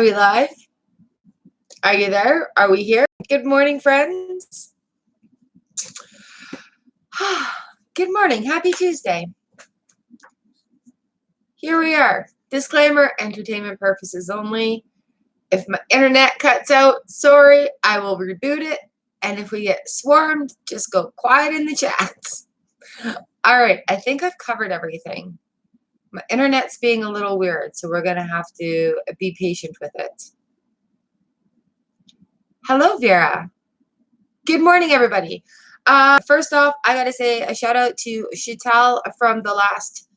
Are we live? Are you there? Are we here? Good morning, friends. Good morning. Happy Tuesday. Here we are. Disclaimer, entertainment purposes only. If my internet cuts out, sorry, I will reboot it. And if we get swarmed, just go quiet in the chats. All right, I think I've covered everything. My internet's being a little weird, so we're going to have to be patient with it. Hello, Vera. Good morning, everybody. First off, I got to say a shout out to Chantal from the last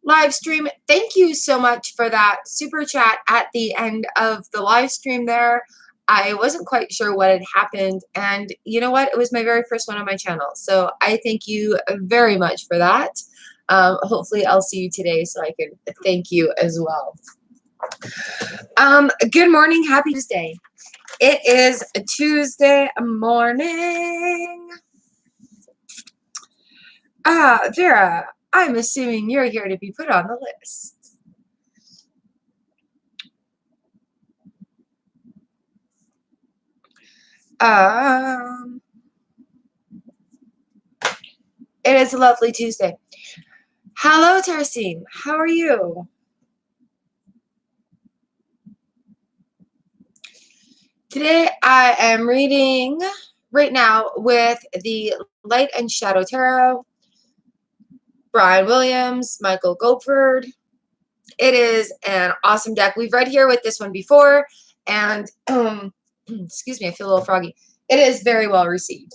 live stream. Thank you so much for that super chat at the end of the live stream there. I wasn't quite sure what had happened, and you know what? It was my very first one on my channel, so I thank you very much for that. Hopefully I'll see you today so I can thank you as well. Good morning. Happy Tuesday. It is a Tuesday morning. Vera, I'm assuming you're here to be put on the list. It is a lovely Tuesday. Hello, Tarsim. How are you? Today I am reading right now with the Light and Shadow Tarot, Brian Williams, Michael Goldford. It is an awesome deck. We've read here with this one before, and excuse me, I feel a little froggy. It is very well received.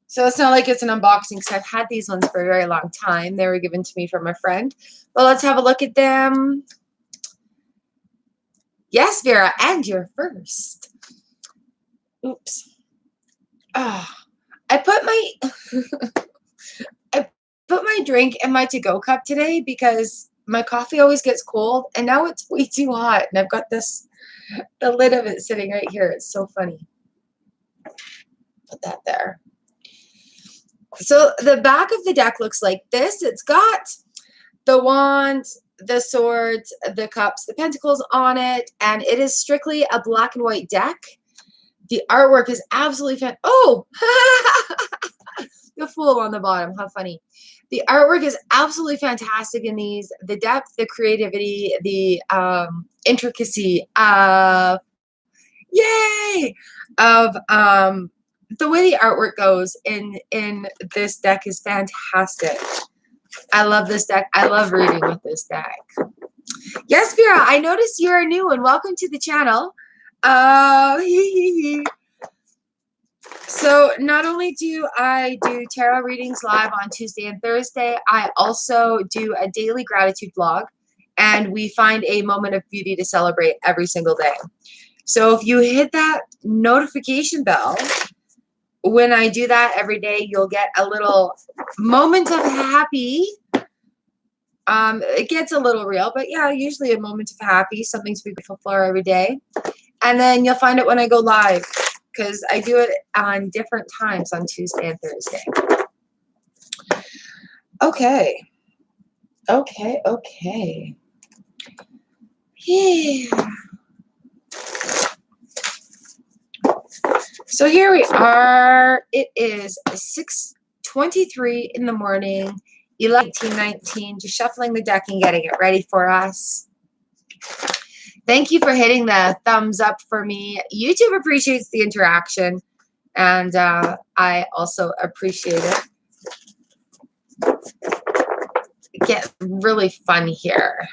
So it's not like it's an unboxing because I've had these ones for a very long time. They were given to me from a friend. But let's have a look at them. Yes, Vera, and you're first. Oops. I put my drink in my to-go cup today because my coffee always gets cold, and now it's way too hot. And I've got the lid of it sitting right here. It's so funny. Put that there. So the back of the deck looks like this. It's got the wands, the swords, the cups, the pentacles on it, and it is strictly a black and white deck. The artwork is absolutely fantastic. Oh, the fool on the bottom. How funny. The artwork is absolutely fantastic in these. The depth, the creativity, the intricacy of, yay, of the way the artwork goes in this deck is fantastic. I love this deck. I love reading with this deck. Yes, Vera, I noticed you are new and welcome to the channel. So not only do I do tarot readings live on Tuesday and Thursday, I also do a daily gratitude vlog, and we find a moment of beauty to celebrate every single day. So if you hit that notification bell, when I do that every day, you'll get a little moment of happy. It gets a little real, but yeah, usually a moment of happy, something to be grateful for every day. And then you'll find it when I go live, because I do it on different times on Tuesday and Thursday. Okay. Yeah. So here we are. It is 6:23 in the morning, 11:19, just shuffling the deck and getting it ready for us. Thank you for hitting the thumbs up for me. YouTube appreciates the interaction, and I also appreciate it. Get really fun here.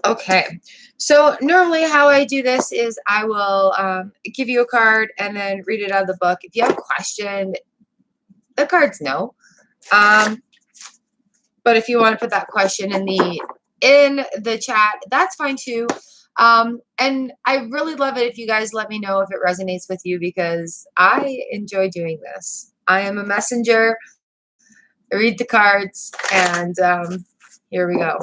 Okay, so normally how I do this is I will give you a card and then read it out of the book. If you have a question, the cards know. But if you want to put that question in the chat, that's fine too. And I really love it if you guys let me know if it resonates with you, because I enjoy doing this. I am a messenger. I read the cards, and here we go.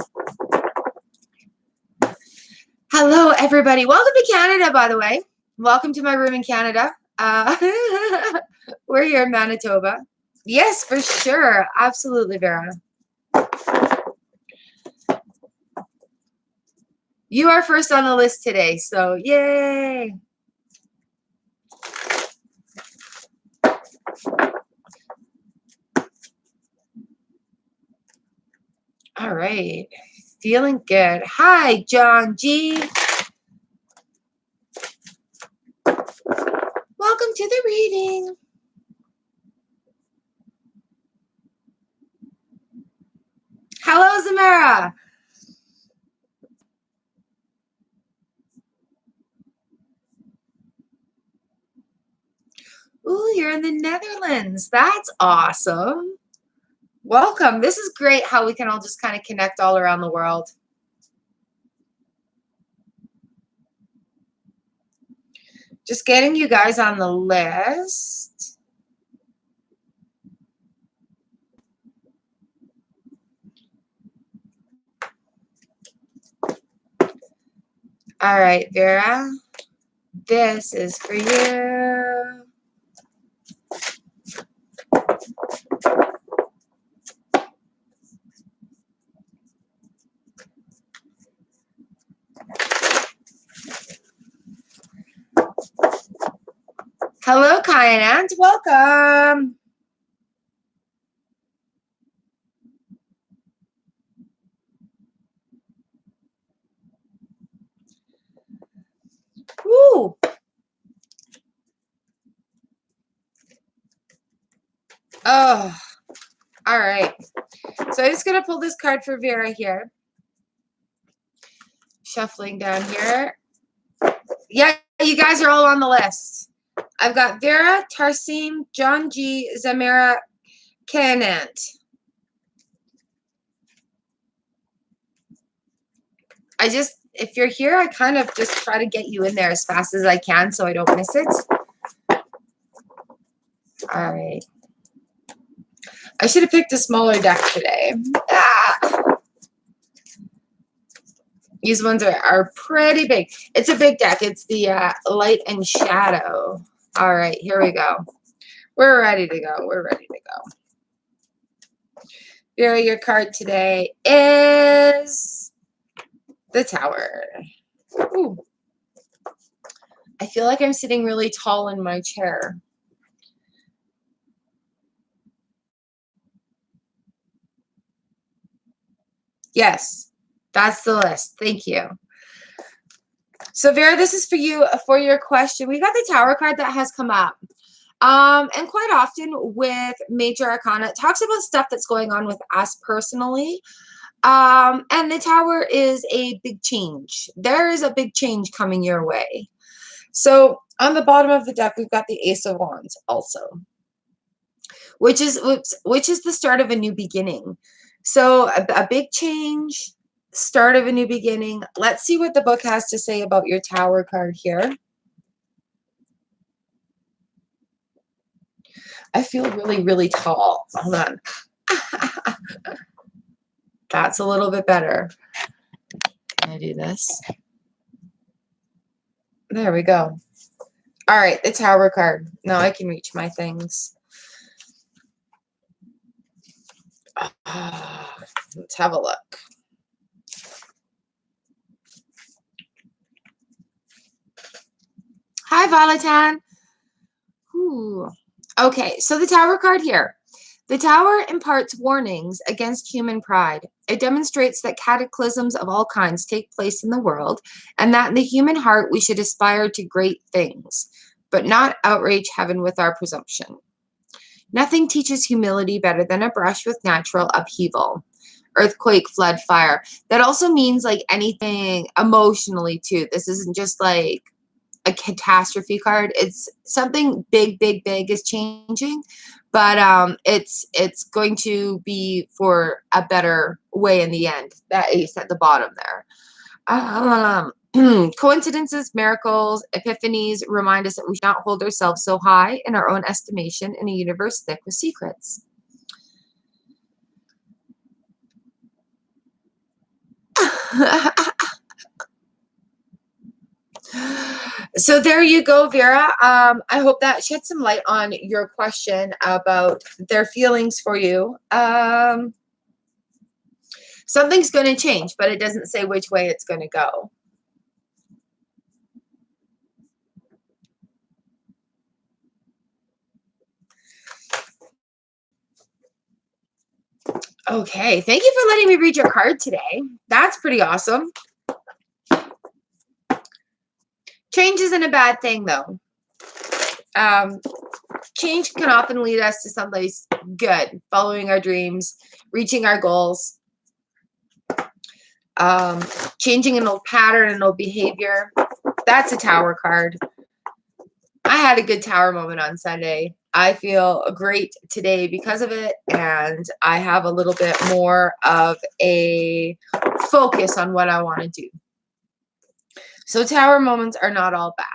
Hello, everybody. Welcome to Canada, by the way. Welcome to my room in Canada. We're here in Manitoba. Yes, for sure. Absolutely, Vera. You are first on the list today, so yay. All right. Feeling good. Hi, John G. Welcome to the reading. Hello, Zamara. Ooh, you're in the Netherlands. That's awesome. Welcome. This is great how we can all just kind of connect all around the world. Just getting you guys on the list. All right, Vera. This is for you. Hello, Kyan. Welcome. Woo. Oh, all right. So I'm just going to pull this card for Vera here. Shuffling down here. Yeah, you guys are all on the list. I've got Vera, Tarsim, John G, Zamira, Canant. If you're here, I kind of just try to get you in there as fast as I can so I don't miss it. All right. I should have picked a smaller deck today. These ones are pretty big. It's a big deck. It's the light and shadow. All right, here we go. We're ready to go. We're ready to go. Vera, your card today is the Tower. Ooh. I feel like I'm sitting really tall in my chair. Yes, that's the list. Thank you. So, Vera, this is for you for your question. We got the Tower card that has come up. And quite often with Major Arcana, it talks about stuff that's going on with us personally. And the Tower is a big change. There is a big change coming your way. So on the bottom of the deck, we've got the Ace of Wands also, which is the start of a new beginning. So a big change, start of a new beginning. Let's see what the book has to say about your Tower card here. I feel really, really tall. Hold on. That's a little bit better. Can I do this? There we go. All right, the Tower card. Now I can reach my things. Let's have a look. Hi, Valatan. Ooh. Okay, so the Tower card here. The Tower imparts warnings against human pride. It demonstrates that cataclysms of all kinds take place in the world, and that in the human heart we should aspire to great things, but not outrage heaven with our presumption. Nothing teaches humility better than a brush with natural upheaval. Earthquake, flood, fire. That also means like anything emotionally too. This isn't just like a catastrophe card. It's something big, big, big is changing, but it's going to be for a better way in the end. That ace at the bottom there. Coincidences, miracles, epiphanies remind us that we should not hold ourselves so high in our own estimation in a universe thick with secrets. So there you go, Vera. I hope that shed some light on your question about their feelings for you. Something's going to change, but it doesn't say which way it's going to go. Okay, thank you for letting me read your card today. That's pretty awesome. Change isn't a bad thing, though. Change can often lead us to someplace good, following our dreams, reaching our goals, changing an old pattern, an old behavior. That's a Tower card. I had a good Tower moment on Sunday. I feel great today because of it, and I have a little bit more of a focus on what I want to do. So Tower moments are not all bad.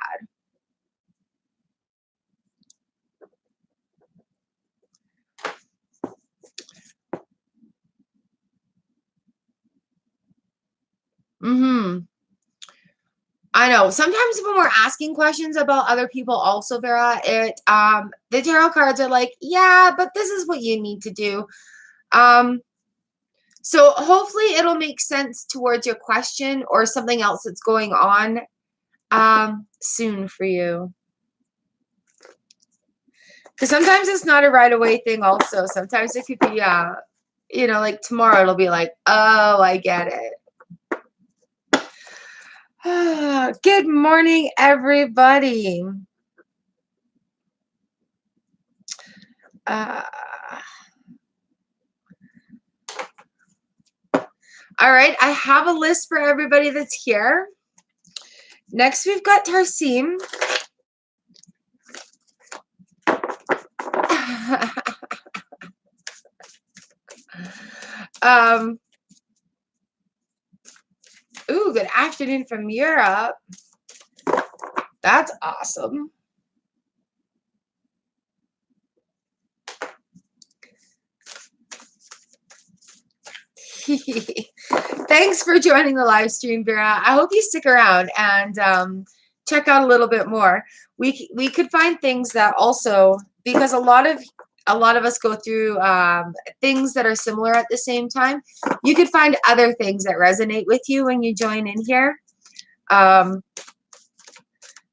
I know. Sometimes when we're asking questions about other people also, Vera, the tarot cards are like, yeah, but this is what you need to do. So hopefully it'll make sense towards your question or something else that's going on soon for you. Because sometimes it's not a right away thing also. Sometimes it could be like tomorrow it'll be like, oh, I get it. Good morning, everybody. All right, I have a list for everybody that's here. Next, we've got Tarsim. Ooh, good afternoon from Europe. That's awesome. Thanks for joining the live stream, Vera. I hope you stick around and check out a little bit more. We could find things that also, because a lot of us go through things that are similar at the same time. You could find other things that resonate with you when you join in here.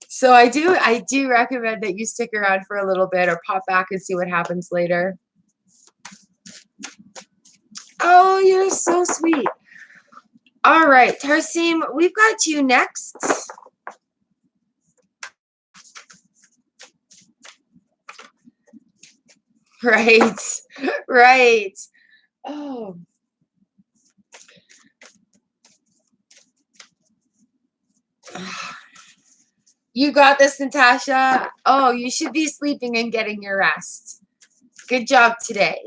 So I do recommend that you stick around for a little bit or pop back and see what happens later. Oh, you're so sweet. All right, Tarsim, we've got you next. Right, right. Oh. You got this, Natasha. Oh, you should be sleeping and getting your rest. Good job today.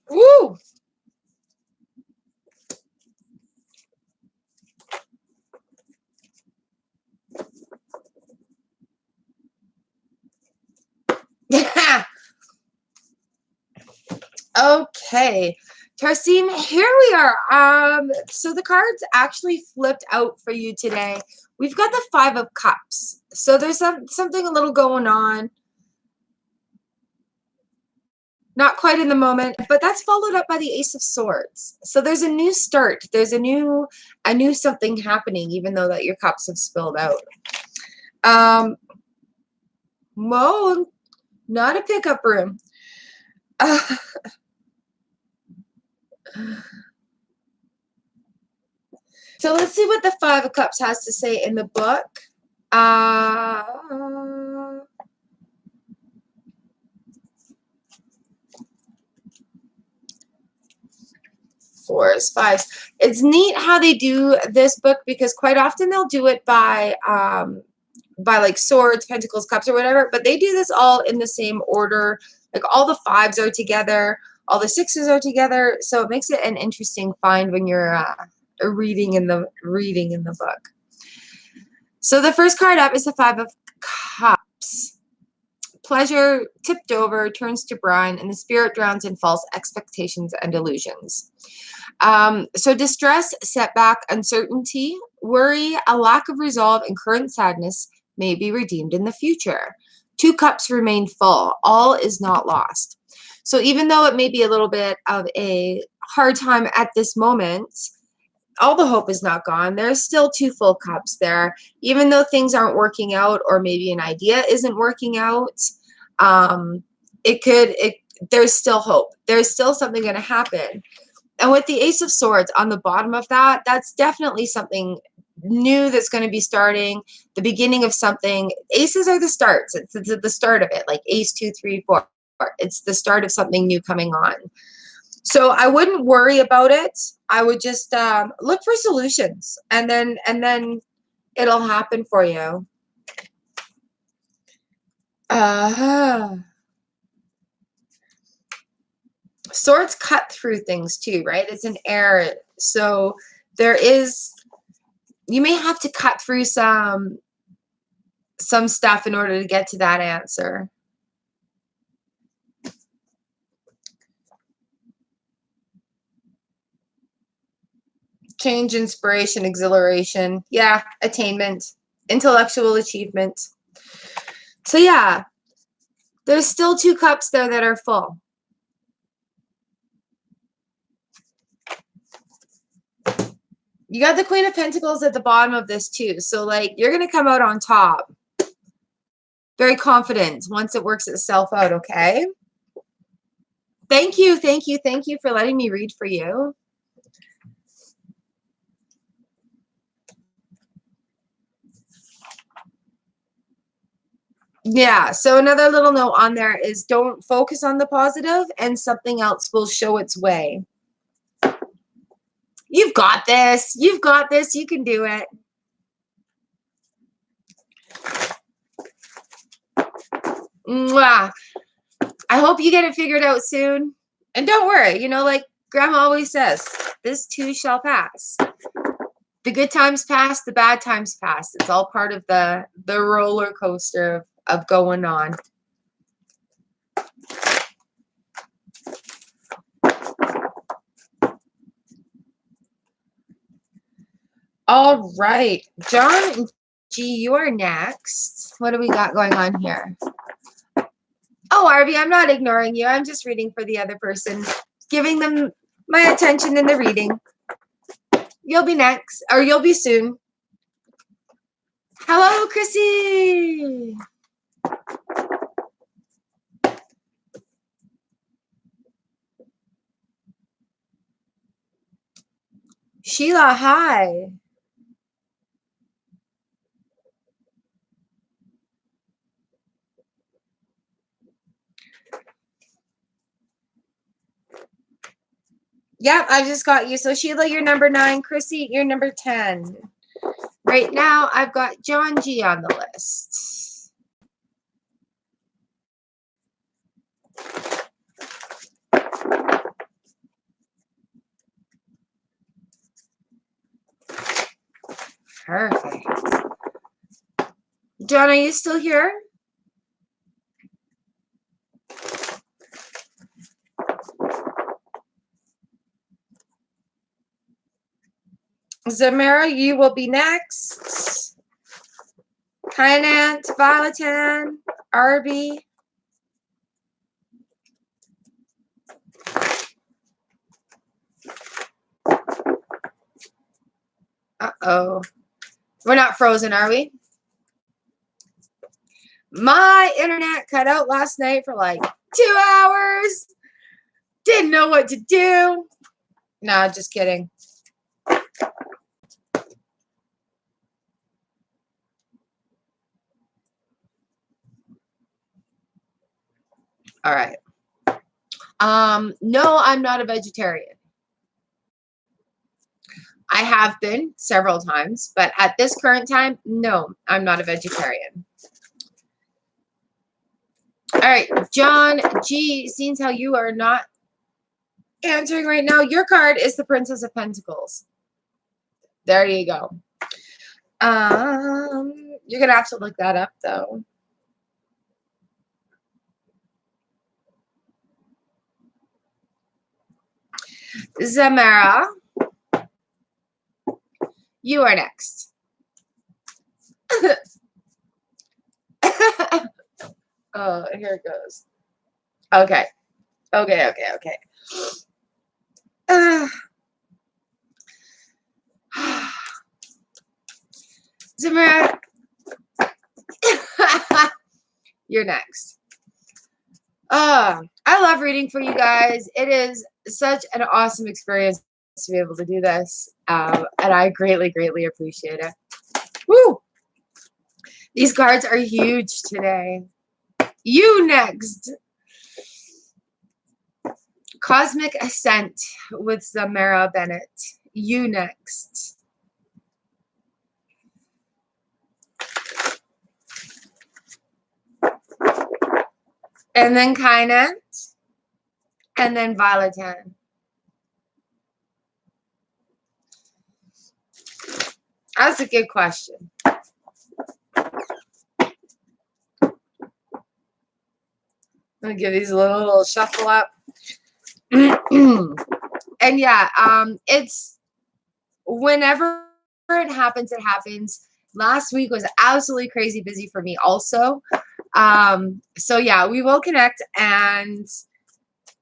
Woo! Okay, Tarsim, here we are. So the cards actually flipped out for you today. We've got the 5 of Cups. So there's something a little going on. Not quite in the moment, but that's followed up by the Ace of Swords. So there's a new start. There's a new something happening, even though that your cups have spilled out. Whoa, not a pickup room. So let's see what the 5 of Cups has to say in the book. Fours, fives. It's neat how they do this book because quite often they'll do it by like swords, pentacles, cups, or whatever, but they do this all in the same order. Like all the 5s are together, all the 6s are together, so it makes it an interesting find when you're reading in the book. So the first card up is the 5 of Cups. Pleasure tipped over turns to brine, and the spirit drowns in false expectations and illusions. So distress, setback, uncertainty, worry, a lack of resolve, and current sadness may be redeemed in the future. 2 cups remain full. All is not lost. So even though it may be a little bit of a hard time at this moment, all the hope is not gone. There's still 2 full cups there, even though things aren't working out, or maybe an idea isn't working out. There's still hope. There's still something going to happen. And with the Ace of Swords on the bottom of that, that's definitely something new that's going to be starting, the beginning of something. Aces are the starts. It's the start of it, like Ace 2, 3, 4. It's the start of something new coming on. So I wouldn't worry about it. I would just look for solutions, and then it'll happen for you. Swords cut through things too, right? It's an air, so you may have to cut through some stuff in order to get to that answer. Change, inspiration, exhilaration. Yeah, attainment, intellectual achievement. So yeah, there's still 2 cups there that are full. You got the Queen of Pentacles at the bottom of this too. So like, you're going to come out on top. Very confident once it works itself out, okay? Thank you, thank you, thank you for letting me read for you. Yeah, so another little note on there is don't focus on the positive, and something else will show its way. You've got this. You've got this. You can do it. Mwah. I hope you get it figured out soon. And don't worry, you know, like Grandma always says, this too shall pass. The good times pass, the bad times pass. It's all part of the roller coaster of going on. All right, John G, you are next. What do we got going on here? Oh, Arby, I'm not ignoring you. I'm just reading for the other person, giving them my attention in the reading. You'll be next, or you'll be soon. Hello, Chrissy. Sheila, hi. Yep, I just got you. So Sheila, you're number 9. Chrissy, you're number 10. Right now, I've got John G on the list. Perfect. John, are you still here? Zamara, you will be next. Kynant, Violetan, Arby. Uh-oh. We're not frozen, are we? My internet cut out last night for like 2 hours. Didn't know what to do. Nah, just kidding. All right. No, I'm not a vegetarian. I have been several times, but at this current time, no, I'm not a vegetarian. All right, John G, seeing how you are not answering right now, your card is the Princess of Pentacles. There you go. You're gonna have to look that up though. Zamara, you are next. Oh, here it goes. Okay. Okay. Samara, you're next. I love reading for you guys. It is such an awesome experience to be able to do this. And I greatly, greatly appreciate it. Woo! These cards are huge today. You next. Cosmic Ascent with Samara Bennett. You next. And then Kainet. And then Violetan. That's a good question. I'm gonna give these a little shuffle up. And yeah, it's whenever it happens, it happens. Last week was absolutely crazy busy for me also. So yeah, we will connect and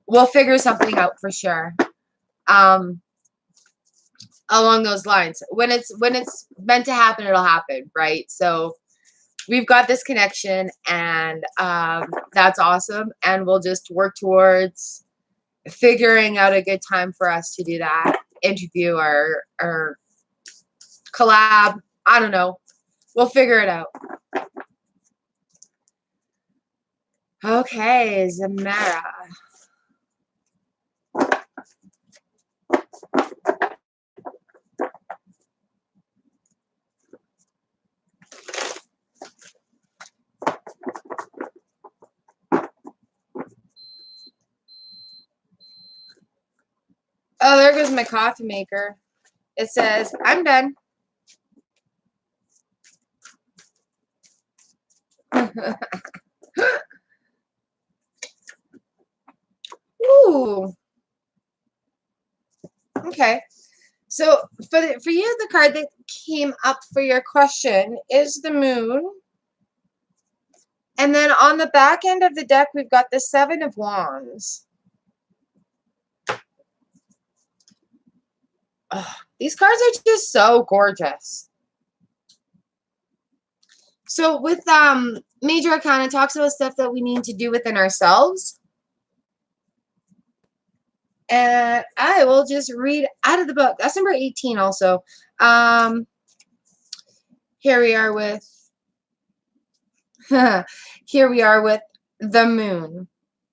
we'll figure something out for sure. Along those lines. When it's meant to happen, it'll happen, right? So we've got this connection and that's awesome. And we'll just work towards figuring out a good time for us to do that interview or collab. I don't know. We'll figure it out. Okay, Samara. Oh, there goes my coffee maker. It says, I'm done. Ooh. Okay. So for you, the card that came up for your question is the Moon. And then on the back end of the deck, we've got the Seven of Wands. Oh, these cards are just so gorgeous. So with Major Arcana talks about stuff that we need to do within ourselves. And I will just read out of the book. That's number 18 also. Here we are with here we are with the Moon.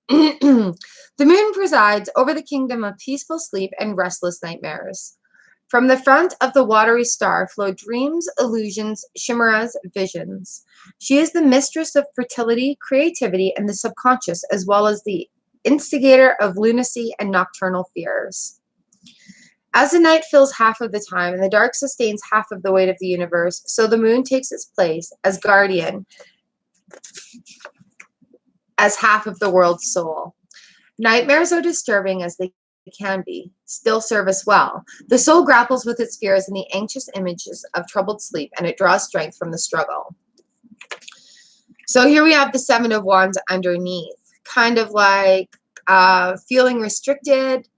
The Moon presides over the kingdom of peaceful sleep and restless nightmares. From the front of the watery star flow dreams, illusions, chimeras, visions. She is the mistress of fertility, creativity, and the subconscious, as well as the instigator of lunacy and nocturnal fears. As the night fills half of the time and the dark sustains half of the weight of the universe, so the Moon takes its place as guardian, as half of the world's soul. Nightmares are disturbing as they can be, still serve us well. The soul grapples with its fears and the anxious images of troubled sleep, and it draws strength from the struggle. So here we have the Seven of Wands underneath, kind of like feeling restricted,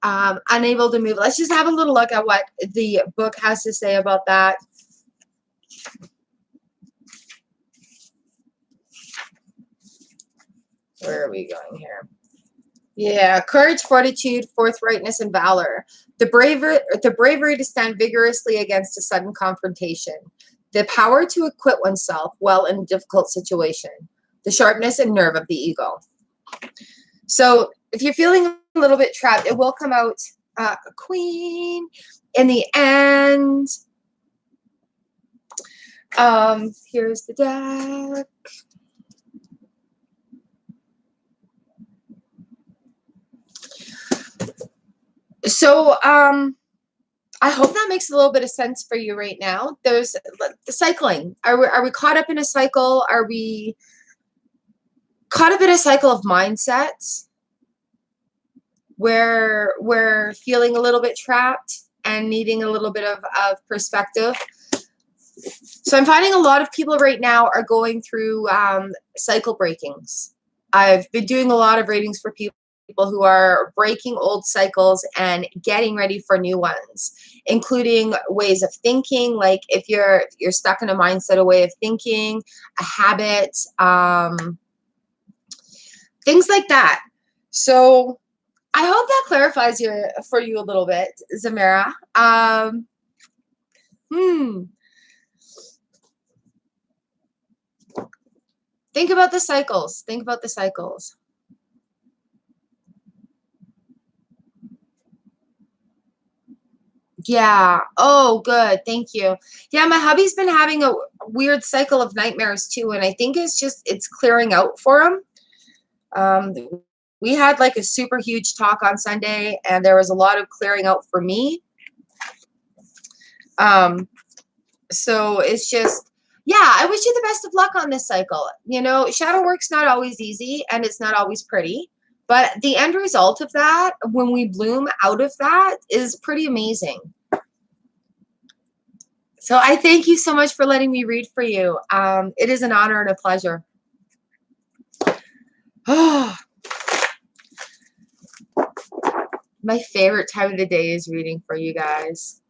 unable to move. Let's just have a little look at what the book has to say about that. Where are we going here? Yeah, courage, fortitude, forthrightness, and valor. The bravery to stand vigorously against a sudden confrontation. The power to acquit oneself well in a difficult situation. The sharpness and nerve of the eagle. So if you're feeling a little bit trapped, it will come out Queen in the end. Here's the deck. So, I hope that makes a little bit of sense for you right now. There's the cycling. Are we caught up in a cycle? Are we caught up in a cycle of mindsets where we're feeling a little bit trapped and needing a little bit of perspective? So I'm finding a lot of people right now are going through cycle breakings. I've been doing a lot of readings for people who are breaking old cycles and getting ready for new ones, including ways of thinking. Like if you're stuck in a mindset, a way of thinking, a habit, things like that. So I hope that clarifies for you a little bit, Zamira. Think about the cycles. Think about the cycles. Yeah. Oh, good. Thank you. Yeah, my hubby's been having a weird cycle of nightmares too, and I think it's clearing out for him. Um, we had like a super huge talk on Sunday, and there was a lot of clearing out for me. So it's just, yeah, I wish you the best of luck on this cycle. You know, shadow work's not always easy, and it's not always pretty, but the end result of that, when we bloom out of that, is pretty amazing. So I thank you so much for letting me read for you. It is an honor and a pleasure. Oh, my favorite time of the day is reading for you guys.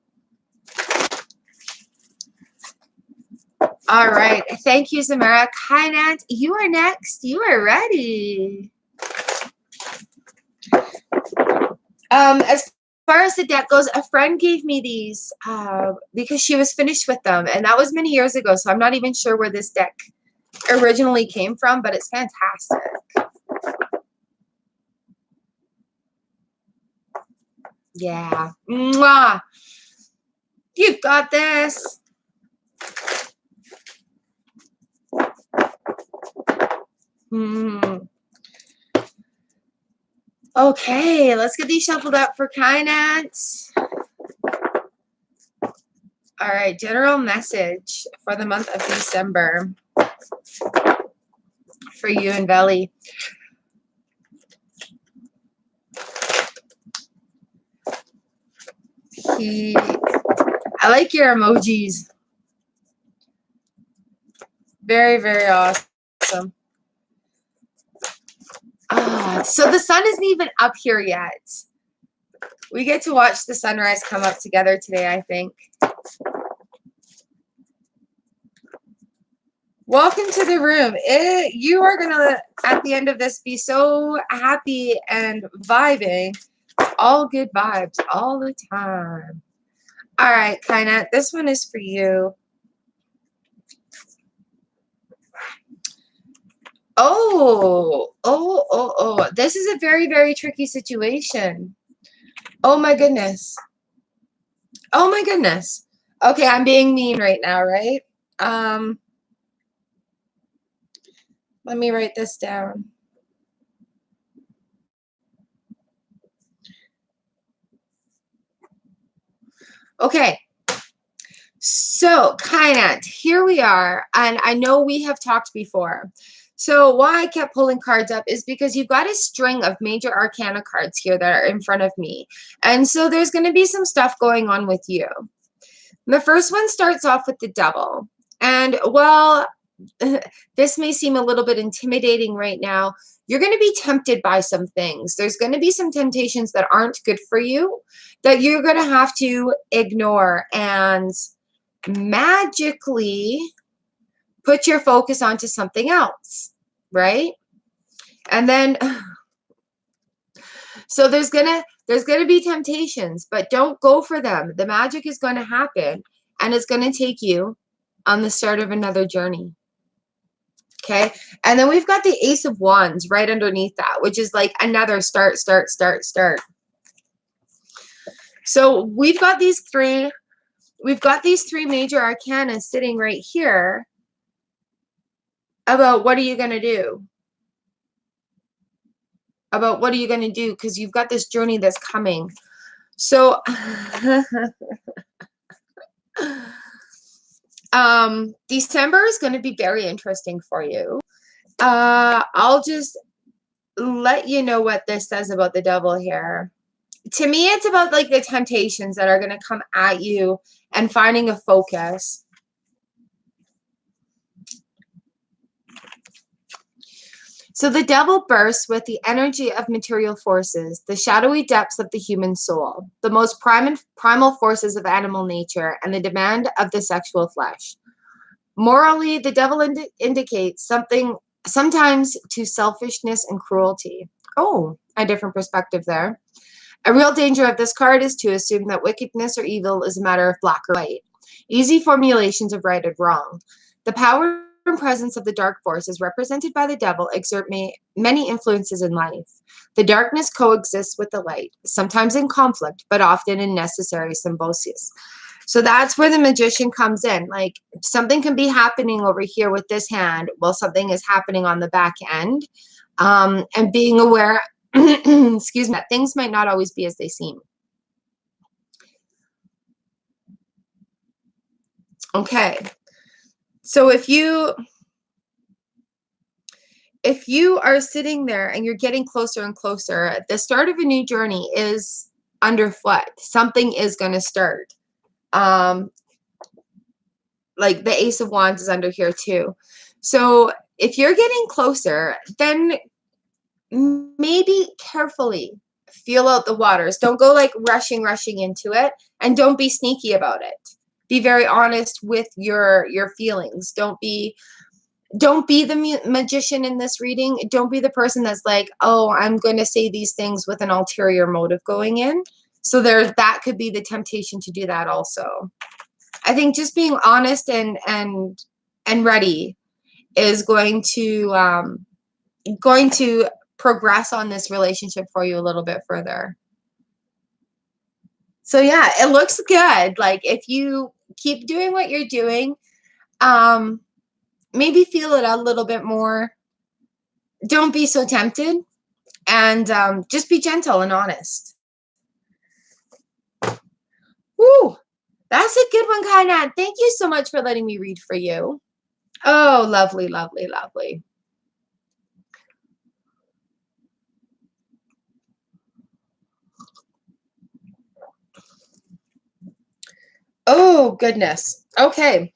All right. Thank you, Zamira. Kynant, you are next. You are ready. As far as the deck goes, a friend gave me these because she was finished with them, and that was many years ago, so I'm not even sure where this deck originally came from, but it's fantastic. Yeah. Mwah. You've got this. Okay, let's get these shuffled up for Kynant. All right, general message for the month of December for you and Belly. I like your emojis. Very, very awesome. So the sun isn't even up here yet. We get to watch the sunrise come up together today, I think. Welcome to the room. You are going to, at the end of this, be so happy and vibing. All good vibes all the time. All right, Kynant, this one is for you. Oh. This is a very, very tricky situation. Oh, my goodness. Oh, my goodness. Okay, I'm being mean right now, right? Let me write this down. Okay. So, Kynant, here we are, and I know we have talked before. So why I kept pulling cards up is because you've got a string of major arcana cards here that are in front of me. And so there's going to be some stuff going on with you. The first one starts off with the Devil. And well, this may seem a little bit intimidating right now. You're going to be tempted by some things. There's going to be some temptations that aren't good for you that you're going to have to ignore and magically put your focus onto something else, right? And then so there's gonna be temptations, but don't go for them. The magic is going to happen, and it's going to take you on the start of another journey. Okay, and then we've got the Ace of Wands right underneath that, which is like another start. So we've got these three major arcana sitting right here about what are you going to do? About what are you going to do? Because you've got this journey that's coming. So December is going to be very interesting for you. I'll just let you know what this says about the Devil here. To me, it's about like the temptations that are going to come at you and finding a focus. So the devil bursts with the energy of material forces, the shadowy depths of the human soul, the most primal forces of animal nature, and the demand of the sexual flesh. Morally, the devil indicates something sometimes to selfishness and cruelty. Oh, a different perspective there. A real danger of this card is to assume that wickedness or evil is a matter of black or white, easy formulations of right and wrong. The power and presence of the dark forces represented by the devil exert many influences in life. The darkness coexists with the light, sometimes in conflict, but often in necessary symbiosis. So that's where the magician comes in. Like something can be happening over here with this hand while something is happening on the back end. And being aware, excuse me, that things might not always be as they seem. Okay. So if you are sitting there and you're getting closer and closer, the start of a new journey is underfoot. Something is going to start. Like the Ace of Wands is under here too. So if you're getting closer, then maybe carefully feel out the waters. Don't go like rushing into it, and don't be sneaky about it. Be very honest with your feelings. Don't be the magician in this reading. Don't be the person that's like, oh, I'm going to say these things with an ulterior motive going in. So that could be the temptation to do that also. I think just being honest and ready is going to progress on this relationship for you a little bit further. So yeah, it looks good. Like if you keep doing what you're doing, maybe feel it a little bit more. Don't be so tempted, and just be gentle and honest. Woo! That's a good one, Kainan. Thank you so much for letting me read for you. Oh, lovely, lovely, lovely. Oh, goodness. Okay.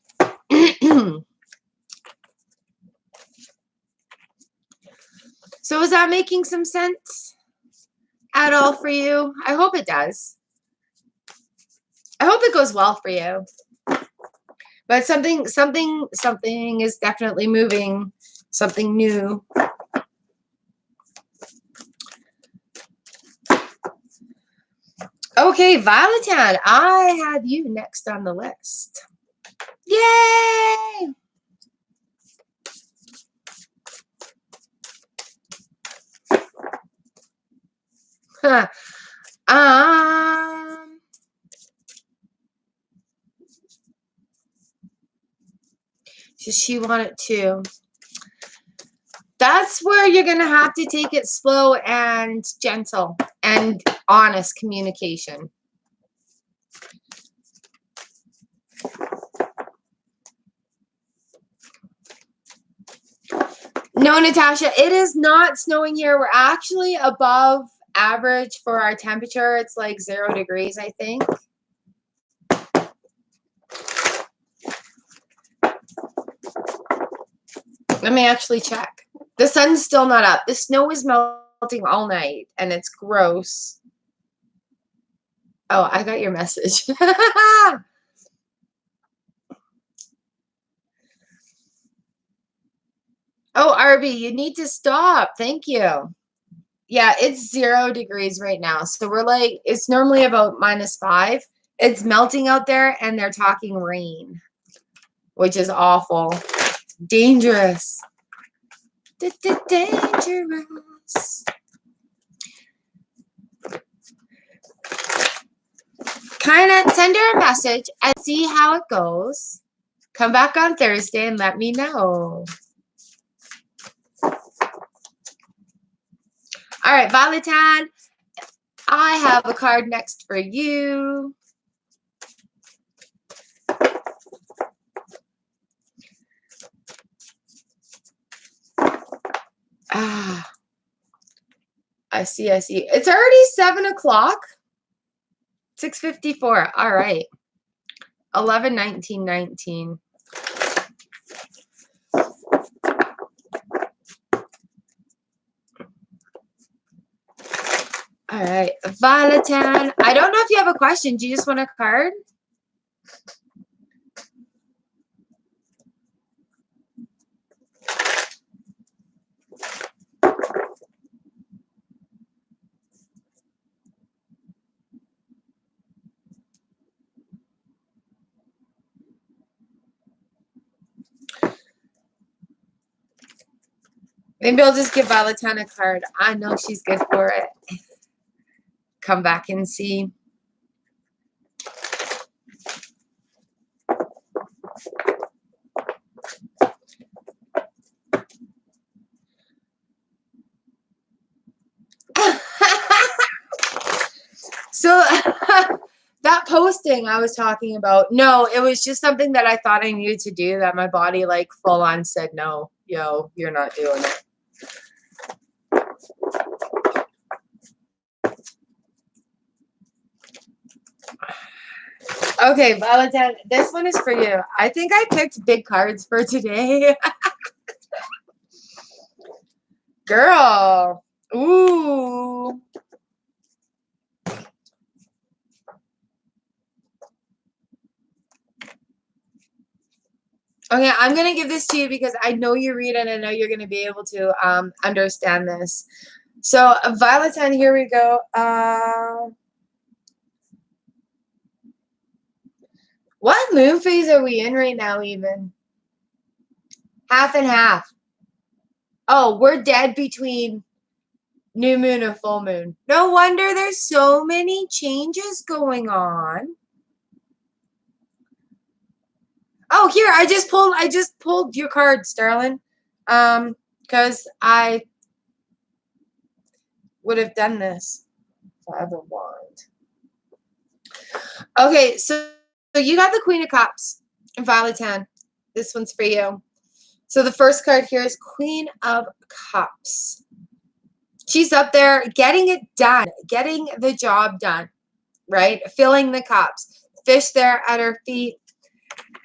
So is that making some sense at all for you? I hope it does. I hope it goes well for you. But something is definitely moving. Something new. Okay, Violetan, I have you next on the list. Yay! Huh. She wanted to. That's where you're going to have to take it slow and gentle and honest communication. No, Natasha, it is not snowing here. We're actually above average for our temperature. It's like 0 degrees, I think. Let me actually check. The sun's still not up. The snow is melting all night, and it's gross. Oh, I got your message. Oh, Arby, you need to stop. Thank you. Yeah, it's 0 degrees right now. So we're like, it's normally about -5. It's melting out there, and they're talking rain, which is awful. Dangerous. Dangerous. Kind of send her a message and see how it goes. Come back on Thursday and let me know. All right, Violetan, I have a card next for you. Ah, I see. It's already 7 o'clock. 6:54. All right. 11/19/19. Violetan, I don't know if you have a question. Do you just want a card? Maybe I'll just give Violetan a card. I know she's good for it. Come back and see. So that posting I was talking about, no, it was just something that I thought I needed to do that my body like full on said, no, yo, you're not doing it. Okay, Valentine, this one is for you. I think I picked big cards for today. Girl. Ooh. Okay, I'm going to give this to you because I know you read and I know you're going to be able to understand this. So, Valentine, here we go. What moon phase are we in right now even? Half and half. Oh, we're dead between new moon and full moon. No wonder there's so many changes going on. Oh, here, I just pulled your cards, darling. Because I would have done this. Five of Wands. Okay, so you got the Queen of Cups, Violetan. This one's for you. So the first card here is Queen of Cups. She's up there getting it done, getting the job done, right? Filling the cups. Fish there at her feet.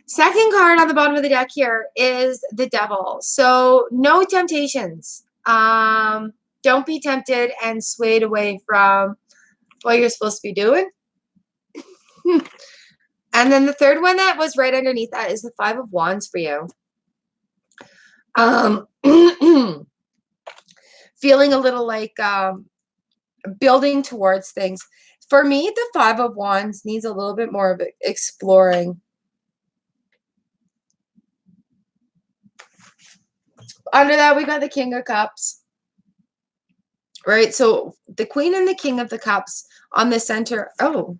Second card on the bottom of the deck here is the Devil. So no temptations. Don't be tempted and swayed away from what you're supposed to be doing. And then the third one that was right underneath that is the Five of Wands for you. Feeling a little like building towards things. For me, the Five of Wands needs a little bit more of exploring. Under that, we got the King of Cups. Right? So the Queen and the King of the Cups on the center. Oh.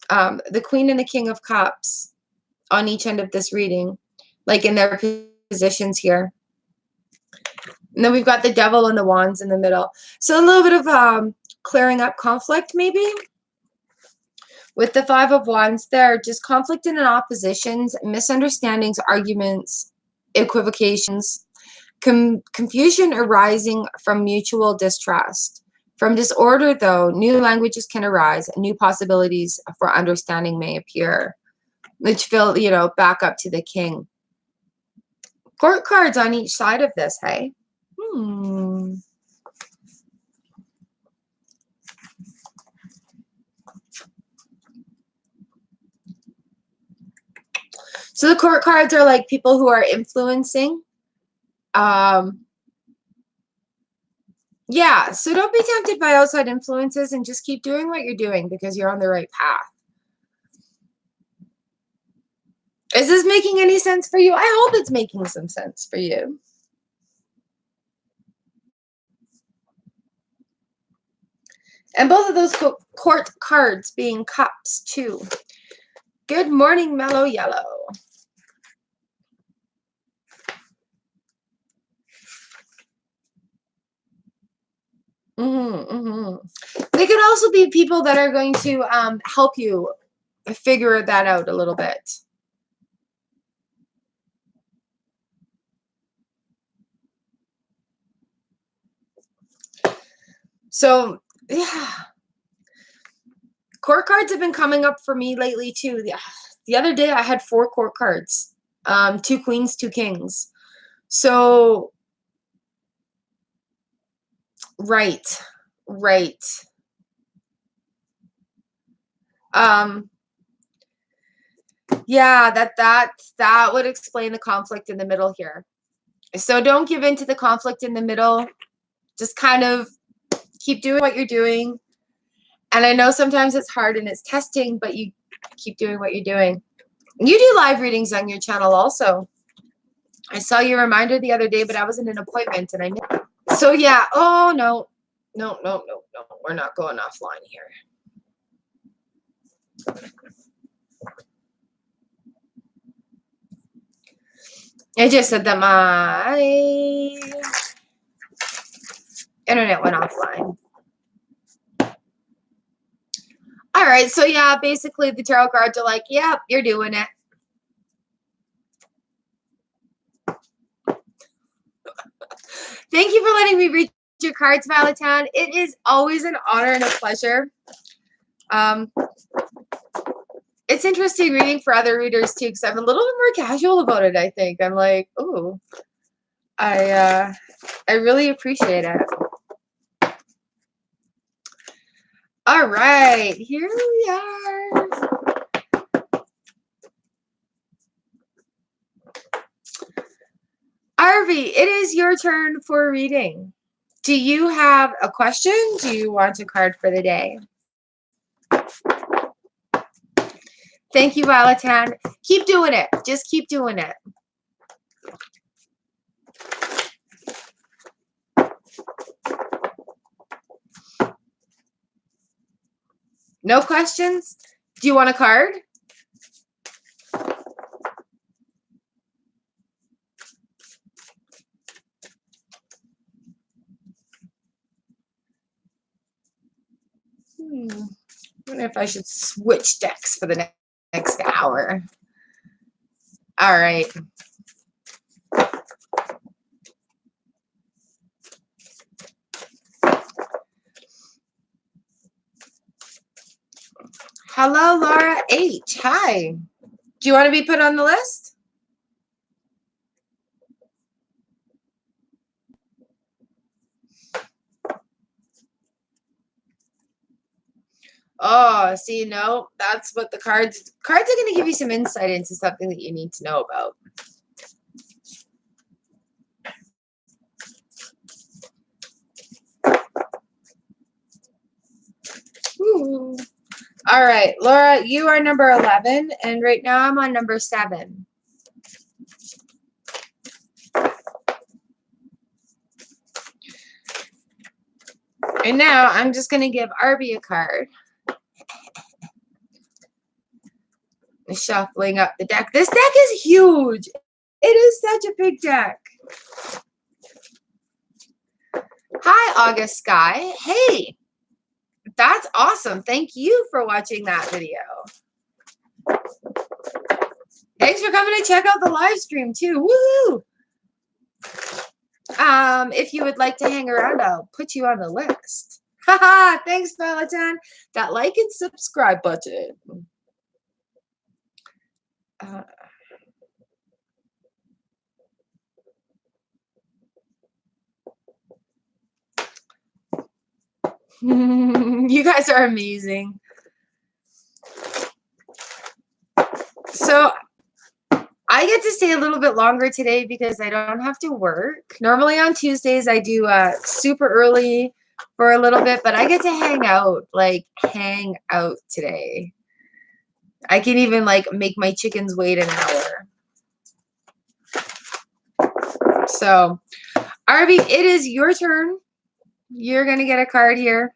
The Queen and the King of Cups on each end of this reading. Like in their positions here. And then we've got the Devil and the Wands in the middle. So a little bit of clearing up conflict, maybe. With the Five of Wands there, just conflict and oppositions, misunderstandings, arguments, equivocations, confusion arising from mutual distrust. From disorder, though, new languages can arise, and new possibilities for understanding may appear, which feel, back up to the King. Court cards on each side of this, hey? So the court cards are like people who are influencing. Yeah, so don't be tempted by outside influences and just keep doing what you're doing because you're on the right path. Is this making any sense for you? I hope it's making some sense for you. And both of those court cards being cups, too. Good morning, Mellow Yellow. They could also be people that are going to help you figure that out a little bit. So, yeah. Court cards have been coming up for me lately, too. The other day, I had 4 court cards. 2 queens, 2 kings. So, right. Yeah, that would explain the conflict in the middle here. So don't give in to the conflict in the middle. Just kind of keep doing what you're doing. And I know sometimes it's hard and it's testing, but you keep doing what you're doing. You do live readings on your channel also. I saw your reminder the other day, but I was in an appointment and I missed it. So yeah, oh no. No, no, no, no. We're not going offline here. I just said that my internet went offline. All right, so yeah, basically the tarot cards are like, yep, you're doing it. Thank you for letting me read your cards, Valetown. It is always an honor and a pleasure. It's interesting reading for other readers too, because I'm a little bit more casual about it, I think. I'm like, ooh, I really appreciate it. All right, here we are. Arby, it is your turn for a reading. Do you have a question? Do you want a card for the day? Thank you, Valatan. Keep doing it. Just keep doing it. No questions? Do you want a card? I wonder if I should switch decks for the next hour. All right. Hello, Laura H. Hi. Do you want to be put on the list? Oh, see, no, that's what the cards are going to give you some insight into something that you need to know about. Ooh. All right, Laura, you are number 11, and right now I'm on number 7. And now I'm just going to give Arby a card. Shuffling up the deck. This deck is huge. It is such a big deck. Hi, August Sky. Hey, that's awesome. Thank you for watching that video. Thanks for coming to check out the live stream too. Woo! If you would like to hang around, I'll put you on the list. Haha, thanks, Peloton. That like and subscribe button. You guys are amazing. So I get to stay a little bit longer today because I don't have to work. Normally on Tuesdays I do super early for a little bit, but I get to hang out today. I can even like make my chickens wait an hour. So, Arby, it is your turn. You're going to get a card here.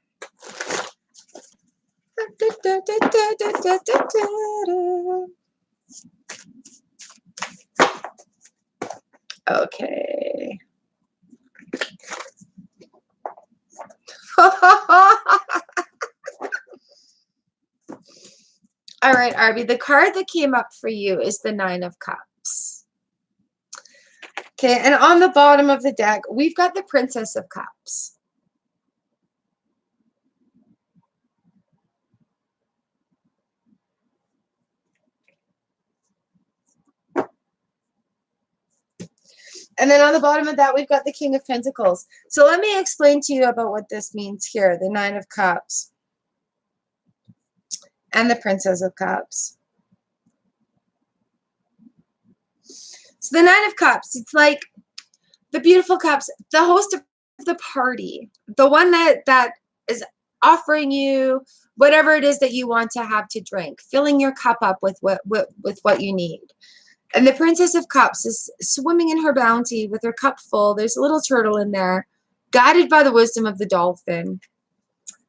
Okay. All right, Arby, the card that came up for you is the 9 of Cups. Okay, and on the bottom of the deck, we've got the Princess of Cups. And then on the bottom of that, we've got the King of Pentacles. So let me explain to you about what this means here, the 9 of Cups. and the Princess of Cups. So the Nine of Cups, it's like the beautiful cups, the host of the party, the one that is offering you whatever it is that you want to have to drink, filling your cup up with what you need. And the Princess of Cups is swimming in her bounty with her cup full. There's a little turtle in there, guided by the wisdom of the dolphin.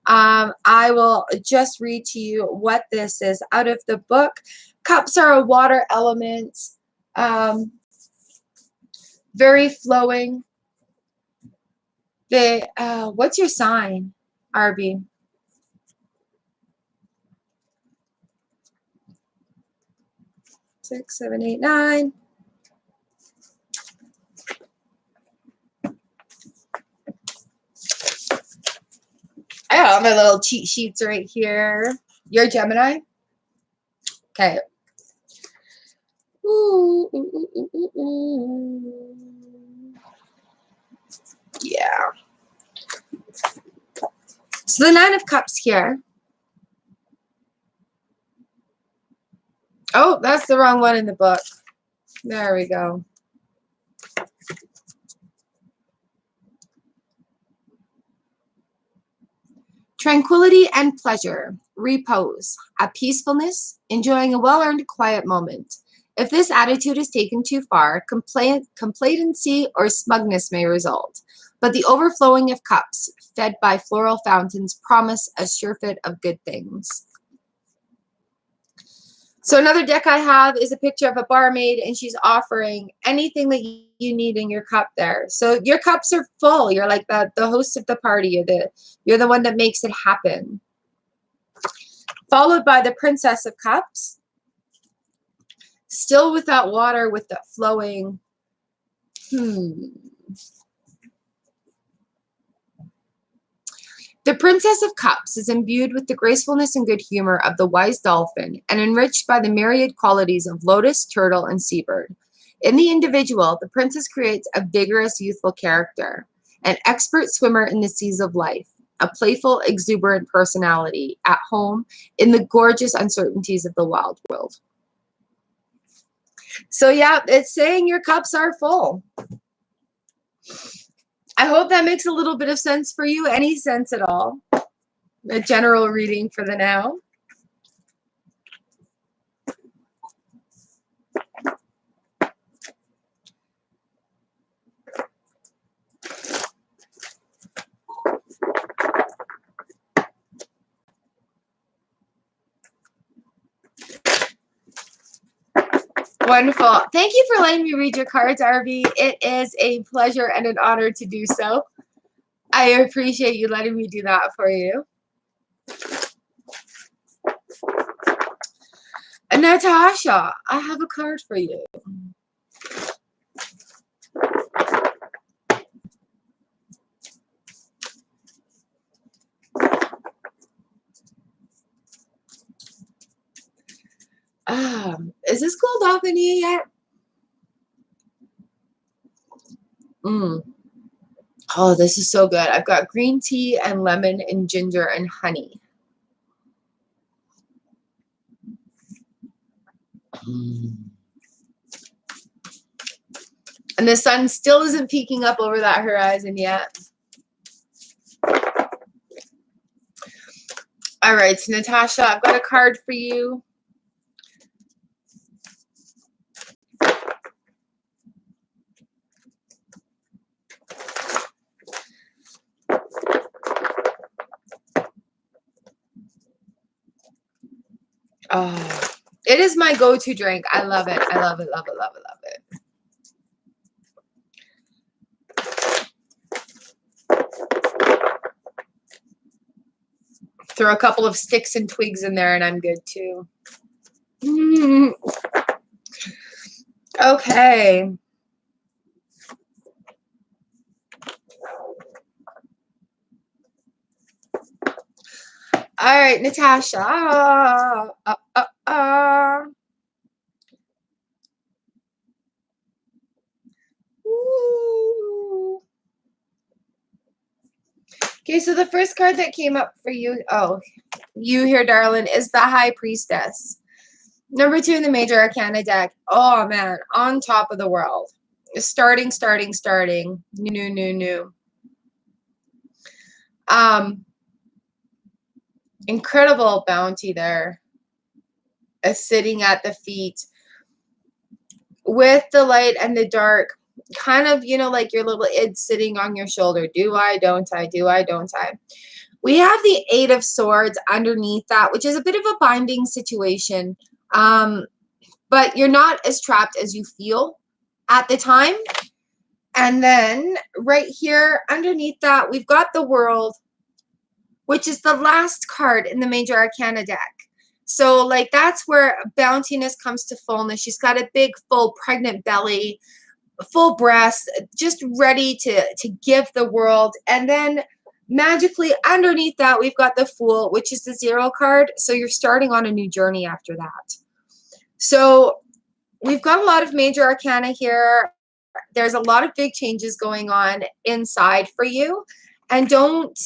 I will just read to you what this is out of the book. Cups are a water element, very flowing. What's your sign, Arby? Six, seven, eight, nine. I have my little cheat sheets right here. You're Gemini? Okay. Ooh, ooh, ooh, ooh, ooh. Yeah. So the Nine of Cups here. Oh, that's the wrong one in the book. There we go. Tranquility and pleasure, repose, a peacefulness, enjoying a well-earned quiet moment. If this attitude is taken too far, complacency or smugness may result. But the overflowing of cups, fed by floral fountains, promise a surefit of good things. So another deck I have is a picture of a barmaid, and she's offering anything that you need in your cup there. So your cups are full. You're like the host of the party. You're the one that makes it happen. Followed by the Princess of Cups. Still with that water, with that flowing. The Princess of Cups is imbued with the gracefulness and good humor of the wise dolphin and enriched by the myriad qualities of lotus, turtle, and seabird. In the individual, the princess creates a vigorous, youthful character, an expert swimmer in the seas of life, a playful, exuberant personality at home in the gorgeous uncertainties of the wild world. So yeah, it's saying your cups are full. I hope that makes a little bit of sense for you. Any sense at all? A general reading for the now. Wonderful. Thank you for letting me read your cards, Arby. It is a pleasure and an honor to do so. I appreciate you letting me do that for you. And Natasha, I have a card for you. Is this cooled off in here yet? Oh, this is so good. I've got green tea and lemon and ginger and honey. And the sun still isn't peeking up over that horizon yet. All right, so Natasha, I've got a card for you. Oh, it is my go-to drink. I love it. I love it, love it, love it, love it. Throw a couple of sticks and twigs in there and I'm good too. Okay. All right, Natasha. Ooh. Okay, so the first card that came up for you, oh, you here, darling, is the High Priestess. Number 2 in the Major Arcana deck. Oh, man. On top of the world. Starting. New. Incredible bounty there. Sitting at the feet. With the light and the dark. Kind of, you know, like your little id sitting on your shoulder. Do I, don't I? Do I, don't I? We have the 8 of Swords underneath that, which is a bit of a binding situation. But you're not as trapped as you feel at the time. And then right here underneath that, we've got the World, which is the last card in the Major Arcana deck. So like that's where bountiness comes to fullness. She's got a big, full, pregnant belly, full breast, just ready to give the world. And then magically underneath that, we've got the Fool, which is the 0 card. So you're starting on a new journey after that. So we've got a lot of Major Arcana here. There's a lot of big changes going on inside for you. And don't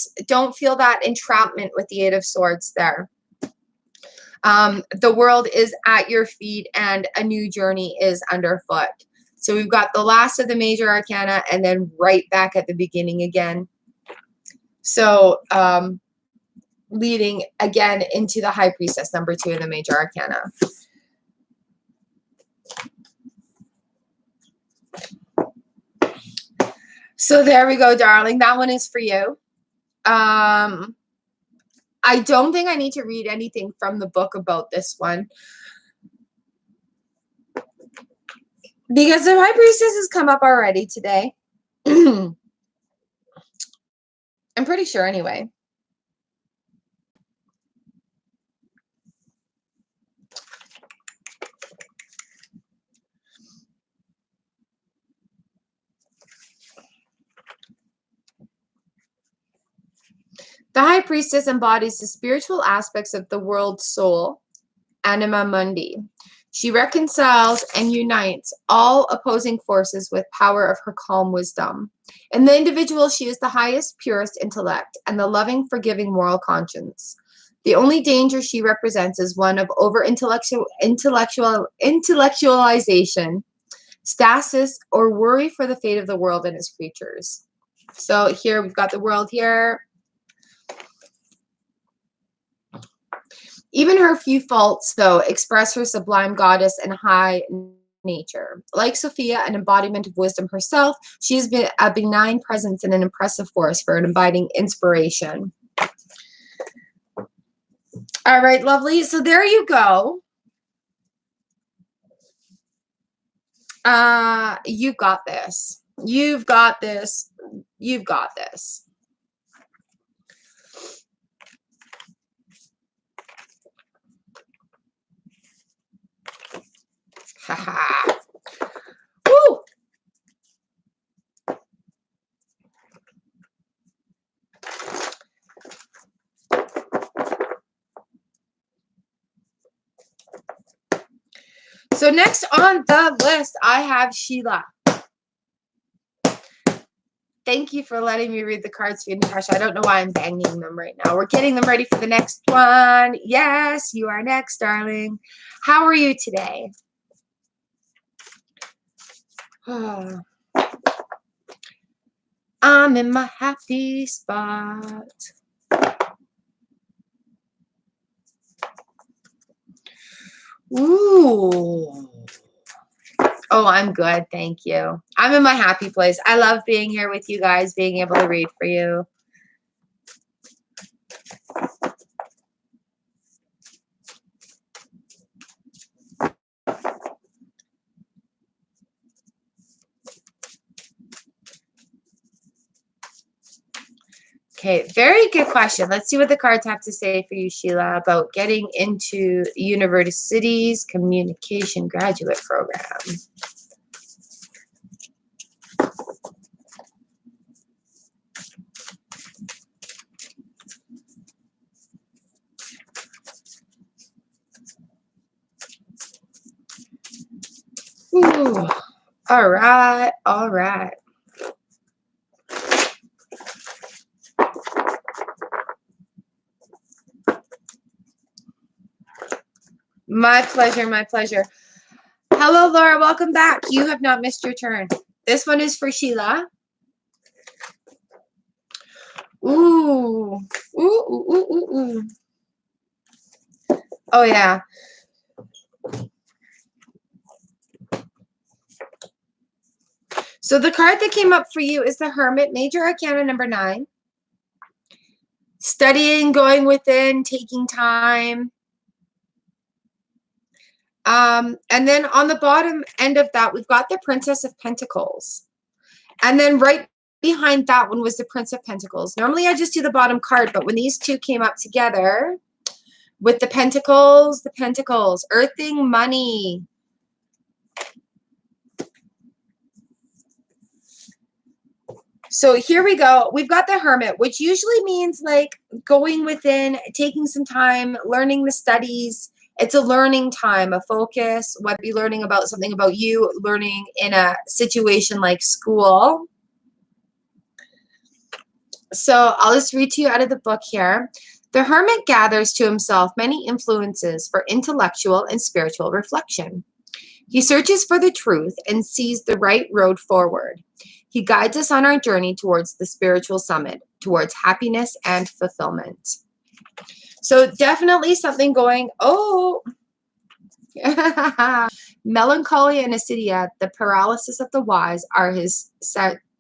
feel that entrapment with the 8 of Swords there. The world is at your feet and a new journey is underfoot. So we've got the last of the Major Arcana and then right back at the beginning again. So leading again into the High Priestess, number 2 in the Major Arcana. So there we go, darling. That one is for you. I don't think I need to read anything from the book about this one. Because the High Priestess has come up already today. I'm pretty sure anyway. The High Priestess embodies the spiritual aspects of the world's soul, anima mundi. She reconciles and unites all opposing forces with power of her calm wisdom. In the individual, she is the highest, purest intellect and the loving, forgiving moral conscience. The only danger she represents is one of intellectualization, stasis, or worry for the fate of the world and its creatures. So here we've got the world here. Even her few faults, though, express her sublime goddess and high nature. Like Sophia, an embodiment of wisdom herself, she has been a benign presence and an impressive force for an abiding inspiration. All right, lovely. So there you go. You've got this. You've got this. You've got this. Haha. Woo! So next on the list, I have Sheila. Thank you for letting me read the cards for you, Natasha. I don't know why I'm banging them right now. We're getting them ready for the next one. Yes, you are next, darling. How are you today? I'm in my happy spot. Ooh. Oh, I'm good. Thank you. I'm in my happy place. I love being here with you guys, being able to read for you. Okay, very good question. Let's see what the cards have to say for you, Sheila, about getting into university's communication graduate program. Ooh, all right, all right. My pleasure, my pleasure. Hello, Laura. Welcome back. You have not missed your turn. This one is for Sheila. Ooh. Ooh, ooh, ooh, ooh, ooh. Oh, yeah. So the card that came up for you is the Hermit, Major Arcana number 9. Studying, going within, taking time. And then on the bottom end of that, we've got the Princess of Pentacles. And then right behind that one was the Prince of Pentacles. Normally I just do the bottom card, but when these two came up together with the Pentacles, earthing, money. So here we go. We've got the Hermit, which usually means like going within, taking some time, learning the studies. It's a learning time, a focus, whether you're learning about something about you, learning in a situation like school. So I'll just read to you out of the book here. The Hermit gathers to himself many influences for intellectual and spiritual reflection. He searches for the truth and sees the right road forward. He guides us on our journey towards the spiritual summit, towards happiness and fulfillment. So definitely something going, oh, melancholy and acedia, the paralysis of the wise, are his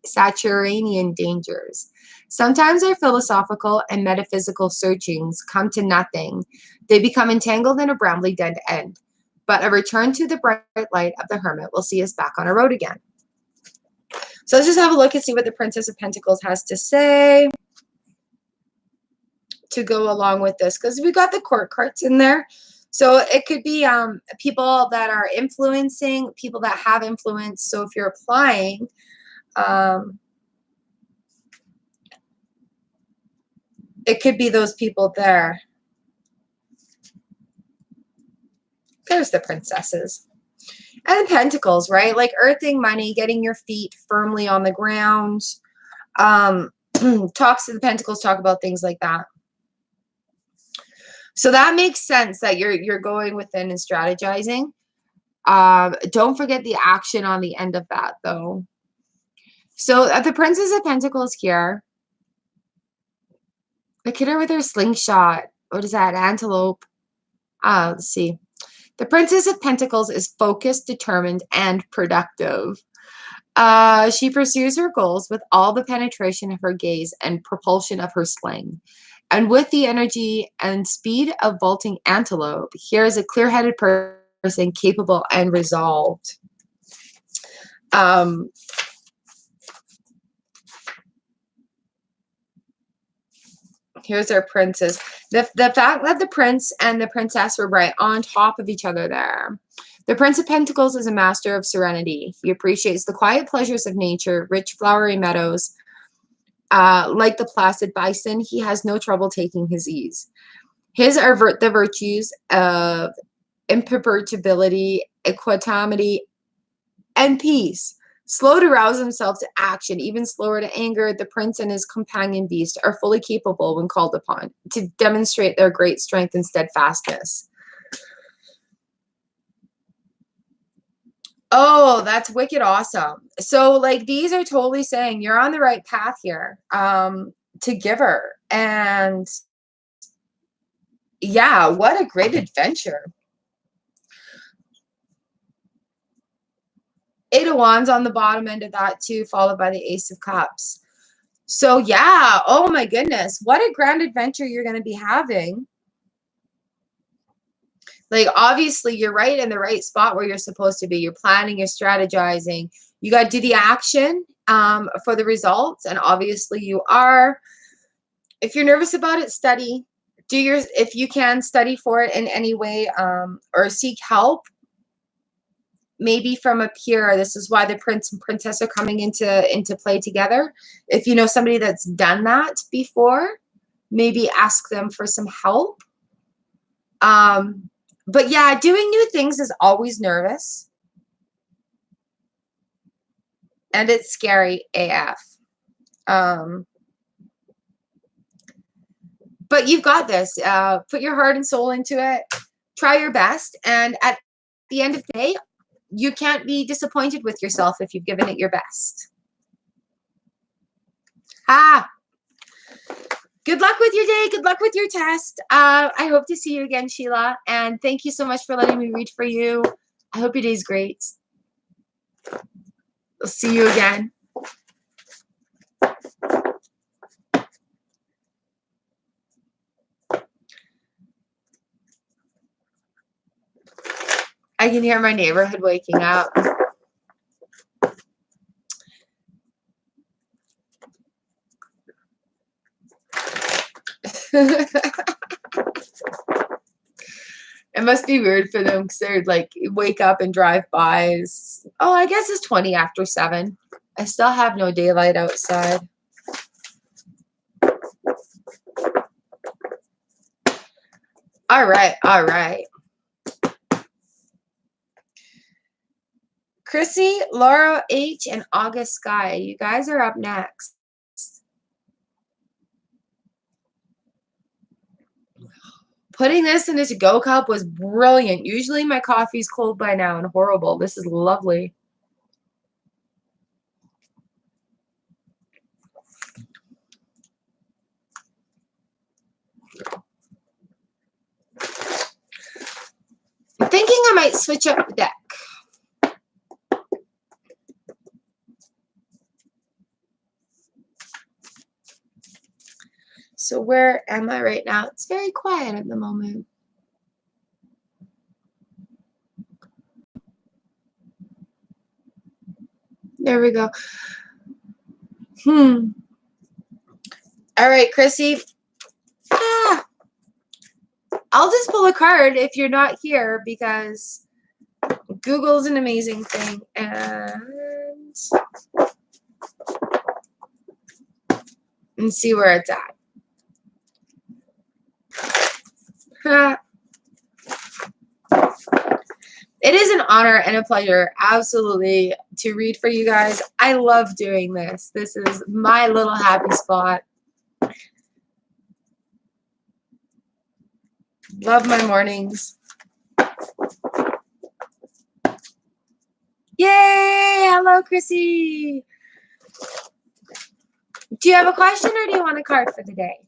Saturnian dangers. Sometimes our philosophical and metaphysical searchings come to nothing. They become entangled in a brambly dead end. But a return to the bright light of the Hermit will see us back on our road again. So let's just have a look and see what the Princess of Pentacles has to say to go along with this, because we got the court cards in there. So it could be people that are influencing, people that have influence. So if you're applying, it could be those people there. There's the princesses. And the pentacles, right? Like earthing, money, getting your feet firmly on the ground. Talks to the pentacles, talk about things like that. So that makes sense that you're going within and strategizing. Don't forget the action on the end of that, though. So the Princess of Pentacles here. Look at her with her slingshot. What is that? Antelope. Let's see. The Princess of Pentacles is focused, determined, and productive. She pursues her goals with all the penetration of her gaze and propulsion of her sling. And with the energy and speed of vaulting antelope, here is a clear-headed person, capable and resolved. Here's our princess. The fact that the prince and the princess were right on top of each other there. The Prince of Pentacles is a master of serenity. He appreciates the quiet pleasures of nature, rich flowery meadows. Like the placid bison, he has no trouble taking his ease. His are the virtues of imperturbability, equanimity, and peace. Slow to rouse himself to action, even slower to anger, the prince and his companion beast are fully capable when called upon to demonstrate their great strength and steadfastness. Oh, that's wicked awesome. So like these are totally saying you're on the right path here to give her. And yeah, what a great adventure. Eight of Wands on the bottom end of that too, followed by the Ace of Cups. So yeah, oh my goodness, what a grand adventure you're going to be having. Like obviously you're right in the right spot where you're supposed to be. You're planning, you're strategizing. You got to do the action for the results, and obviously you are. If you're nervous about it, study. If you can, study for it in any way, or seek help. Maybe from a peer. This is why the prince and princess are coming into play together. If you know somebody that's done that before, maybe ask them for some help. But yeah, doing new things is always nervous. And it's scary AF. But you've got this. Put your heart and soul into it. try your best. And at the end of the day, you can't be disappointed with yourself if you've given it your best. Good luck with your day. Good luck with your test. I hope to see you again, Sheila. And thank you so much for letting me read for you. I hope your day's great. I'll see you again. I can hear my neighborhood waking up. It must be weird for them because they're like wake up and drive bys. Oh, I guess it's 20 after 7. I still have no daylight outside. All right, all right. Chrissy, Laura H, and August Sky. You guys are up next. Putting this in a to-go cup was brilliant. Usually my coffee's cold by now and horrible. This is lovely. I'm thinking I might switch up the deck. So where am I right now? It's very quiet at the moment. There we go. All right, Chrissy. I'll just pull a card if you're not here because Google's an amazing thing. And see where it's at. It is an honor and a pleasure, absolutely, to read for you guys. I love doing this. This is my little happy spot. Love my mornings. Yay! Hello, Chrissy. Do you have a question or do you want a card for the day?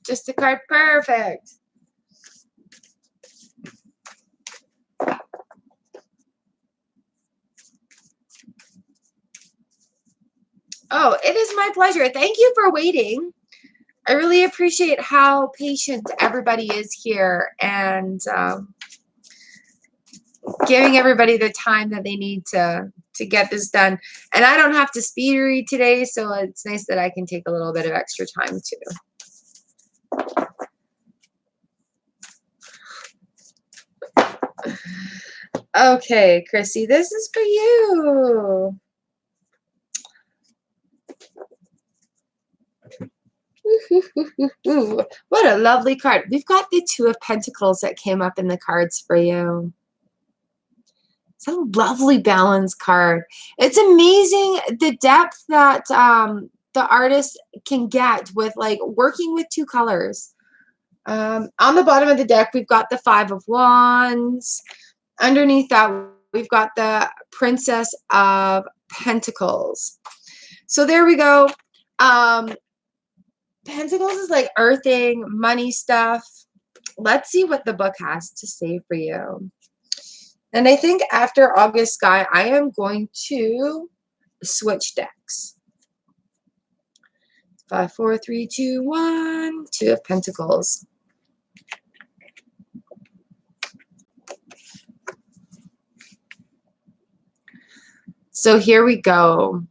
Just a card. Perfect. Oh, it is my pleasure. Thank you for waiting. I really appreciate how patient everybody is here and giving everybody the time that they need to get this done. And I don't have to speed read today, so it's nice that I can take a little bit of extra time too. Okay, Chrissy, this is for you. What a lovely card. We've got the 2 of Pentacles that came up in the cards for you. It's a lovely balance card. It's amazing the depth that the artist can get with like working with 2 colors. On the bottom of the deck, we've got the 5 of Wands. Underneath that, we've got the Princess of Pentacles. So there we go. Pentacles is like earthing, money stuff. Let's see what the book has to say for you. And I think after August Sky, I am going to switch decks. 5, 4, 3, 2, 1. 2 of Pentacles. So here we go.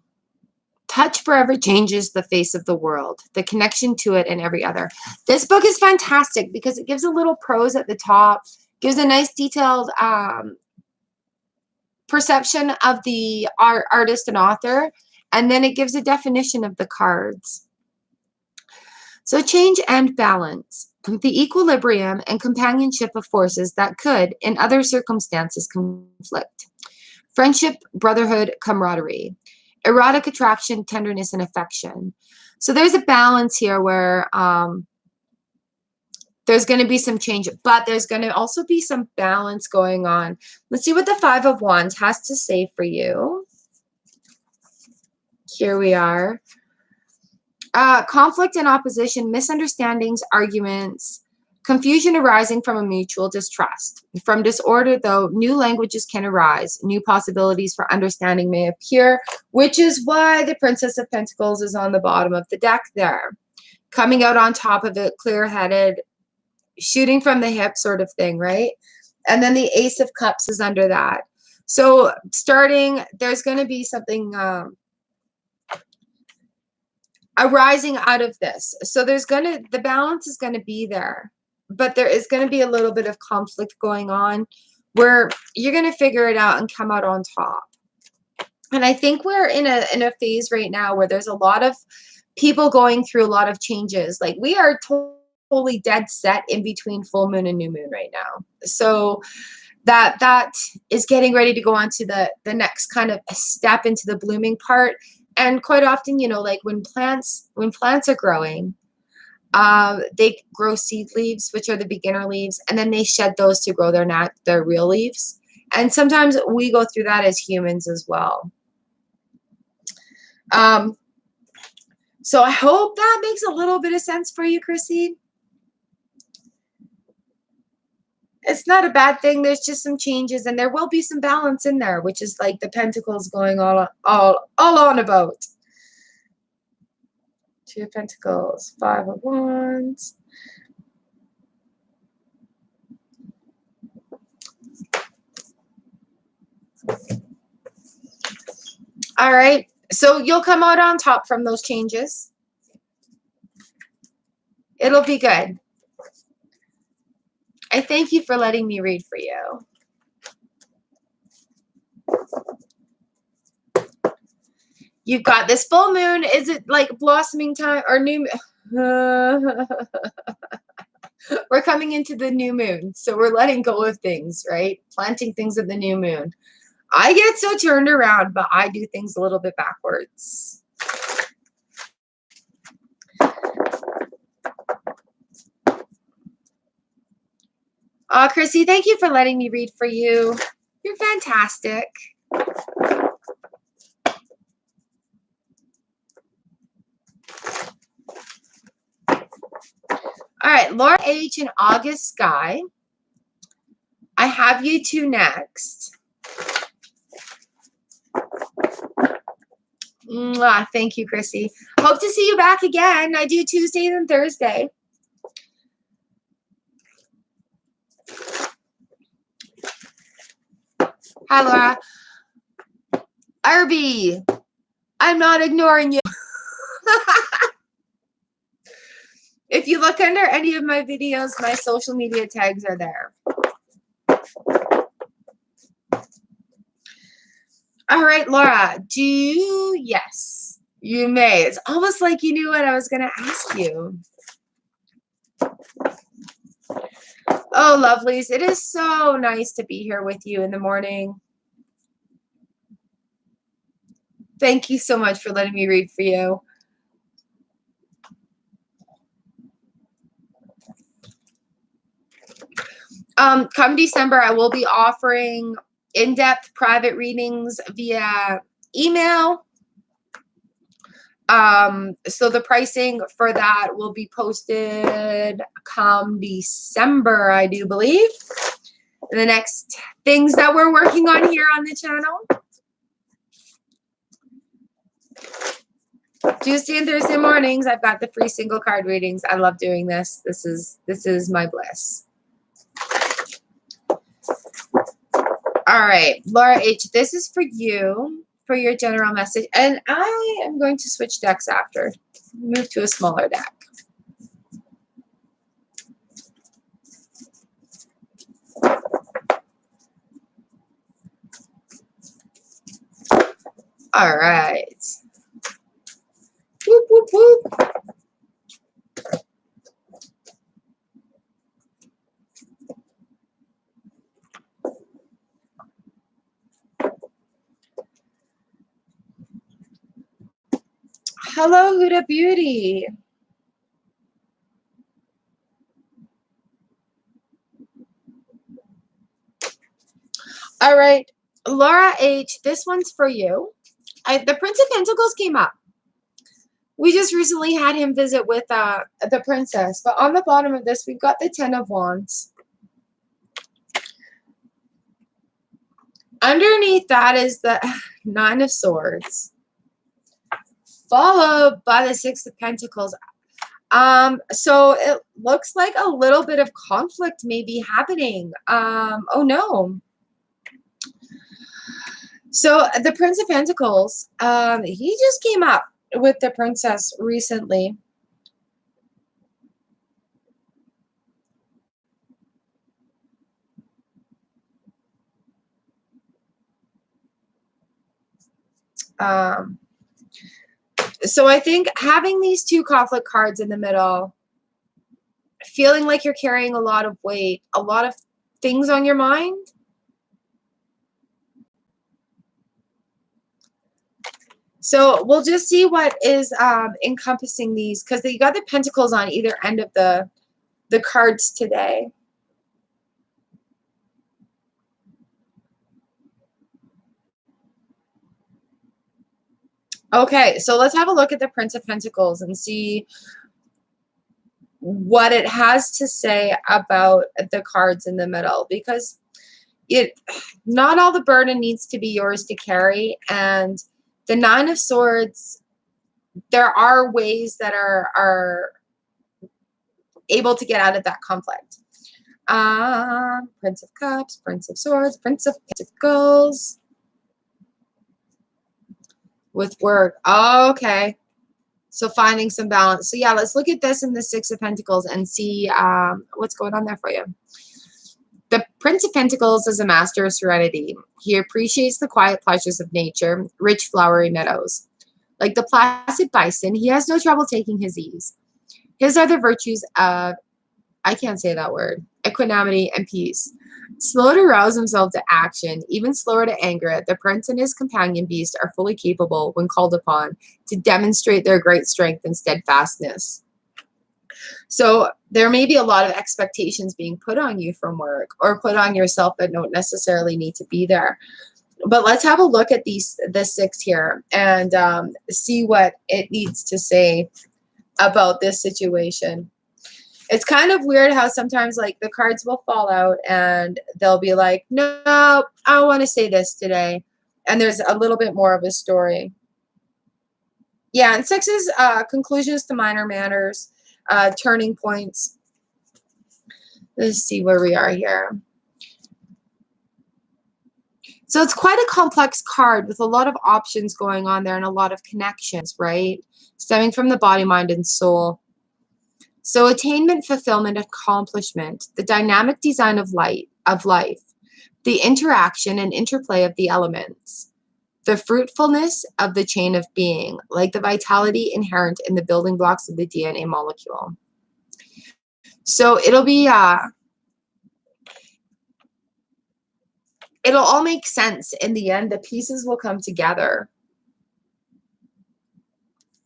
Touch forever changes the face of the world, the connection to it and every other. This book is fantastic because it gives a little prose at the top. Gives a nice detailed perception of the artist and author, and then it gives a definition of the cards. So change and balance, the equilibrium and companionship of forces that could, in other circumstances, conflict. Friendship, brotherhood, camaraderie. Erotic attraction, tenderness, and affection. So there's a balance here where there's going to be some change, but there's going to also be some balance going on. Let's see what the Five of Wands has to say for you. Here we are. Conflict and opposition, misunderstandings, arguments, confusion arising from a mutual distrust. From disorder, though, new languages can arise. New possibilities for understanding may appear, which is why the Princess of Pentacles is on the bottom of the deck there. Coming out on top of it, clear-headed, shooting from the hip sort of thing, right? And then the Ace of Cups is under that. So starting, there's going to be something arising out of this. So the balance is going to be there, but there is going to be a little bit of conflict going on where you're going to figure it out and come out on top. And I think we're in a phase right now where there's a lot of people going through a lot of changes. Like we are totally dead set in between full moon and new moon right now. So that is getting ready to go on to the next kind of step into the blooming part. And quite often, you know, like when plants are growing, they grow seed leaves, which are the beginner leaves, and then they shed those to grow their real leaves. And sometimes we go through that as humans as well. So I hope that makes a little bit of sense for you, Chrissy. It's not a bad thing. There's just some changes, and there will be some balance in there, which is like the Pentacles going all on about. Two of Pentacles, Five of Wands. All right. So you'll come out on top from those changes. It'll be good. I thank you for letting me read for you. You've got this full moon. Is it like blossoming time or new? We're coming into the new moon. So we're letting go of things, right? Planting things at the new moon. I get so turned around, but I do things a little bit backwards. Chrissy, thank you for letting me read for you. You're fantastic. All right, Laura H. and August Sky. I have you two next. Mwah, thank you, Chrissy. Hope to see you back again. I do Tuesdays and Thursday. Hi, Laura. Arby, I'm not ignoring you. If you look under any of my videos, my social media tags are there. All right, Laura, yes, you may. It's almost like you knew what I was going to ask you. Oh, lovelies, it is so nice to be here with you in the morning. Thank you so much for letting me read for you. Come December, I will be offering in-depth private readings via email. So the pricing for that will be posted come December, I do believe. The next things that we're working on here on the channel. Tuesday and Thursday mornings, I've got the free single card readings. I love doing this. This is my bliss. All right, Laura H., this is for you, for your general message. And I am going to switch decks after. Move to a smaller deck. All right. Whoop, whoop, whoop. Hello, Huda Beauty. All right, Laura H, this one's for you. The Prince of Pentacles came up. We just recently had him visit with the princess. But on the bottom of this, we've got the Ten of Wands. Underneath that is the Nine of Swords, followed by the Six of Pentacles. So it looks like a little bit of conflict may be happening. Oh no. So the Prince of Pentacles, he just came up with the princess recently. So I think having these two conflict cards in the middle, feeling like you're carrying a lot of weight, a lot of things on your mind. So we'll just see what is encompassing these, because you got the pentacles on either end of the cards today. Okay, so let's have a look at the Prince of Pentacles and see what it has to say about the cards in the middle, because not all the burden needs to be yours to carry. And the Nine of Swords, there are ways that are able to get out of that conflict. Prince of Cups, Prince of Swords, Prince of Pentacles. With work. Oh, okay. So finding some balance. So yeah, let's look at this in the Six of Pentacles and see what's going on there for you. The Prince of Pentacles is a master of serenity. He appreciates the quiet pleasures of nature, rich flowery meadows. Like the placid bison, he has no trouble taking his ease. His are the virtues of, I can't say that word, equanimity and peace. Slow to rouse himself to action, even slower to anger, the prince and his companion beast are fully capable, when called upon, to demonstrate their great strength and steadfastness. So there may be a lot of expectations being put on you from work or put on yourself that don't necessarily need to be there. But let's have a look at the six here and see what it needs to say about this situation. It's kind of weird how sometimes like the cards will fall out and they'll be like, no, I want to say this today. And there's a little bit more of a story. Yeah, and six is conclusions to minor matters, turning points. Let's see where we are here. So it's quite a complex card with a lot of options going on there and a lot of connections, right? Stemming from the body, mind, and soul. So attainment, fulfillment, accomplishment, the dynamic design of life, the interaction and interplay of the elements, the fruitfulness of the chain of being, like the vitality inherent in the building blocks of the DNA molecule. So it'll be, it'll all make sense in the end. The pieces will come together.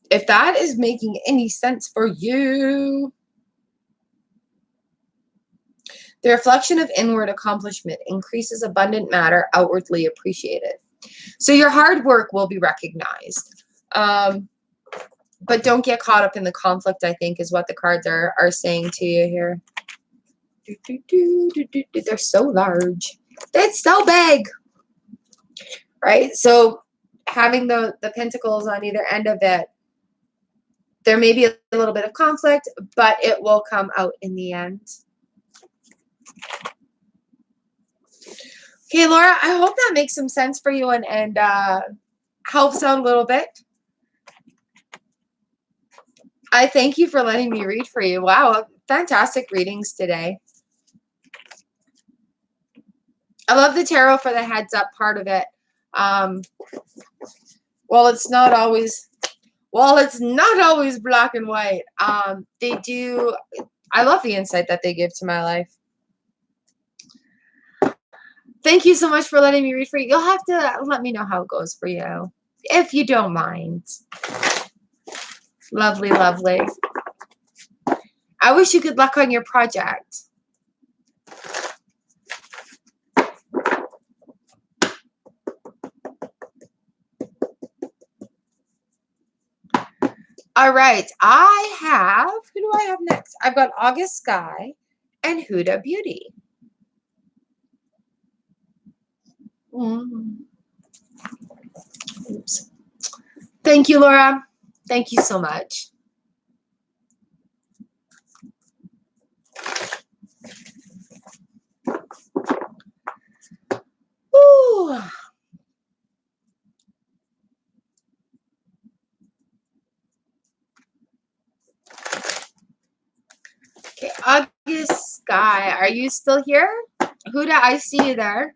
If that is making any sense for you. The reflection of inward accomplishment increases abundant matter outwardly appreciated. So your hard work will be recognized. But don't get caught up in the conflict, I think, is what the cards are saying to you here. They're so large. It's so big. Right? So having the pentacles on either end of it, there may be a little bit of conflict, but it will come out in the end. Okay, Laura, I hope that makes some sense for you and helps out a little bit. I thank you for letting me read for you. Wow, fantastic readings today. I love the tarot for the heads up part of it. Well, it's not always black and white. They do. I love the insight that they give to my life. Thank you so much for letting me read for you. You'll have to let me know how it goes for you, if you don't mind. Lovely, lovely. I wish you good luck on your project. All right, who do I have next? I've got August Sky and Huda Beauty. Oops. Thank you, Laura. Thank you so much. Ooh. Okay, August Sky, are you still here? Huda, I see you there.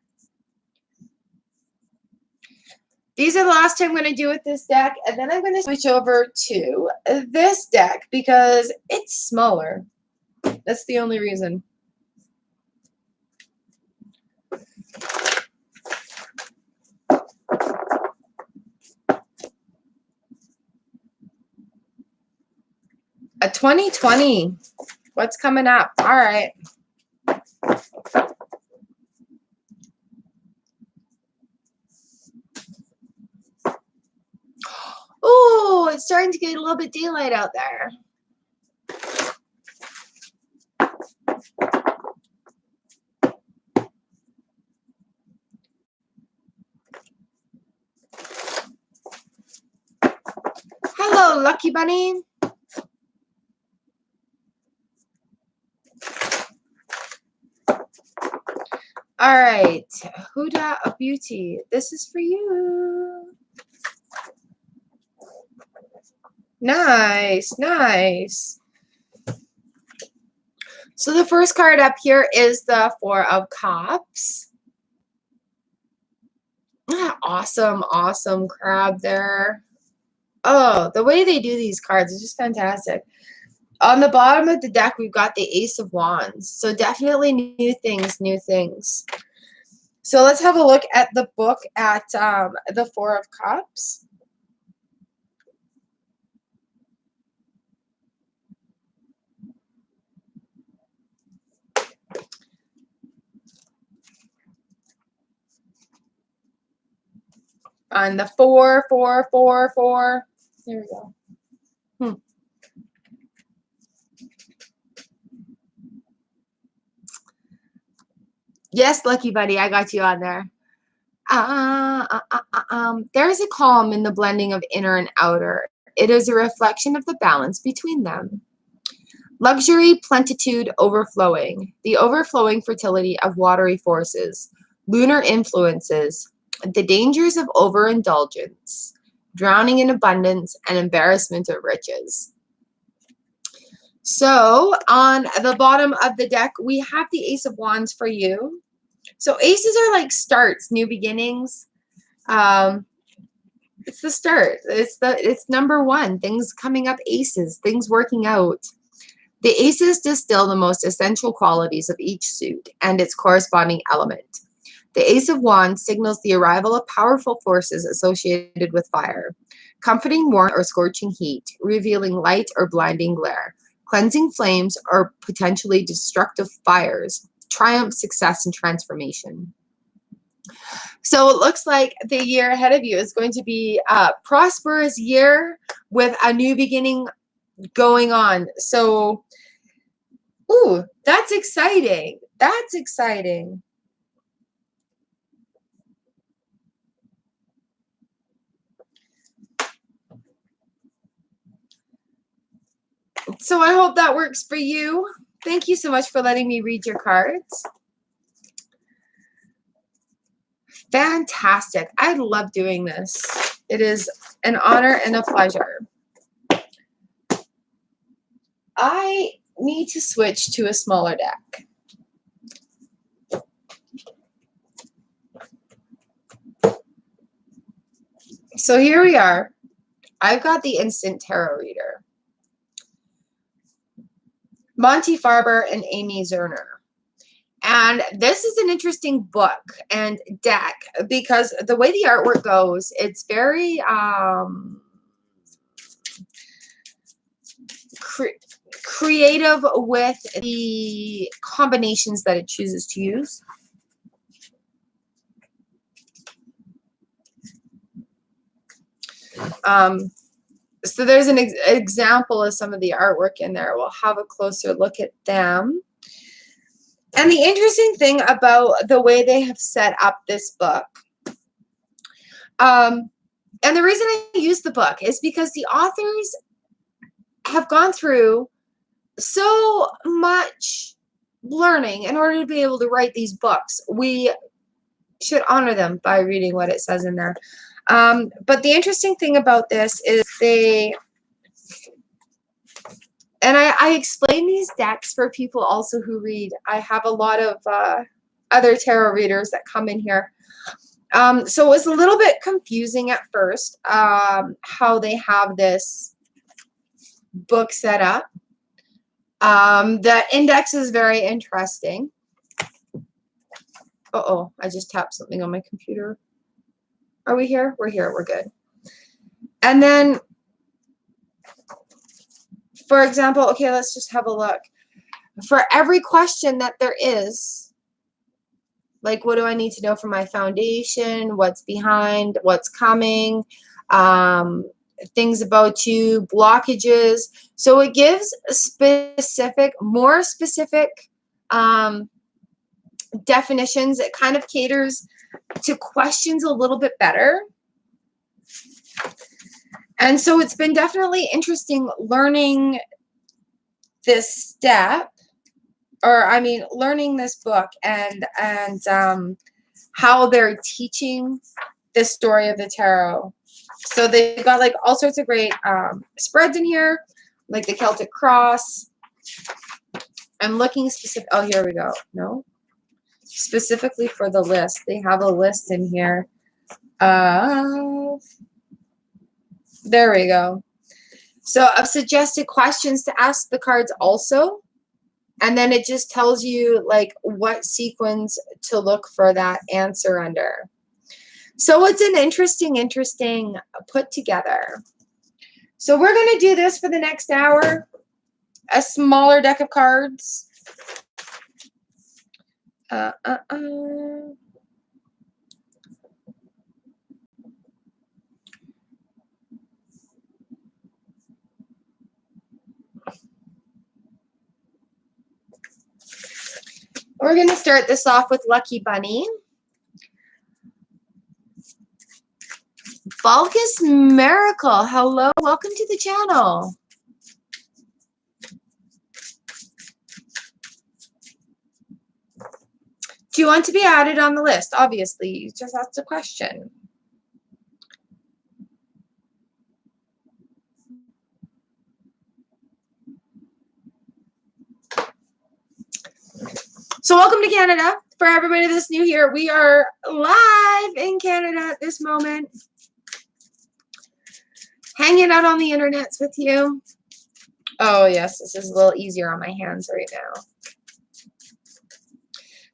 These are the last two I'm going to do with this deck, and then I'm going to switch over to this deck because it's smaller. That's the only reason. A 2020. What's coming up? All right. Oh, it's starting to get a little bit daylight out there. Hello, Lucky Bunny. All right, Huda Beauty. This is for you. Nice, nice. So the first card up here is the Four of Cups. Awesome, awesome crab there. Oh, the way they do these cards is just fantastic. On the bottom of the deck, we've got the Ace of Wands. So definitely new things, new things. So let's have a look at the book at the Four of Cups. On the 4, 4, 4, 4. There we go. Yes, Lucky Buddy, I got you on there. There is a calm in the blending of inner and outer. It is a reflection of the balance between them. Luxury, plenitude, overflowing. The overflowing fertility of watery forces. Lunar influences. The dangers of overindulgence. Drowning in abundance and embarrassment of riches. So on the bottom of the deck, we have the Ace of Wands for you. So aces are like starts, new beginnings. It's the start. It's number one. Things coming up, aces, things working out. The aces distill the most essential qualities of each suit and its corresponding element. The Ace of Wands signals the arrival of powerful forces associated with fire, comforting warmth or scorching heat, revealing light or blinding glare, cleansing flames or potentially destructive fires, triumph, success, and transformation. So it looks like the year ahead of you is going to be a prosperous year with a new beginning going on. So, ooh, that's exciting. That's exciting. So I hope that works for you. Thank you so much for letting me read your cards. Fantastic. I love doing this. It is an honor and a pleasure. I need to switch to a smaller deck. So here we are. I've got the Instant Tarot Reader. Monty Farber and Amy Zerner. And this is an interesting book and deck because the way the artwork goes, it's very creative with the combinations that it chooses to use. So there's an example of some of the artwork in there. We'll have a closer look at them. And the interesting thing about the way they have set up this book, and the reason I use the book is because the authors have gone through so much learning in order to be able to write these books. We should honor them by reading what it says in there. But the interesting thing about this is and I explain these decks for people also who read. I have a lot of other tarot readers that come in here. So it was a little bit confusing at first how they have this book set up. The index is very interesting. Uh-oh, I just tapped something on my computer. Are we here? We're here. We're good. And then, for example, okay, let's just have a look. For every question that there is, like, what do I need to know for my foundation? What's behind? What's coming? Things about you, blockages. So it gives more specific definitions. It kind of caters to questions a little bit better. And so it's been definitely interesting learning this step, or I mean, learning this book and how they're teaching the story of the tarot. So they've got like all sorts of great spreads in here, like the Celtic Cross. I'm looking specific. Oh, here we go. No, specifically for the list, they have a list in here. There we go. So I've suggested questions to ask the cards also. And then it just tells you like what sequence to look for that answer under. So it's an interesting put together. So we're going to do this for the next hour. A smaller deck of cards. We're going to start this off with Lucky Bunny. Balkus Miracle, hello, welcome to the channel. Do you want to be added on the list? Obviously, you just asked a question. So welcome to Canada. For everybody that's new here, we are live in Canada at this moment. Hanging out on the internets with you. Oh, yes, this is a little easier on my hands right now.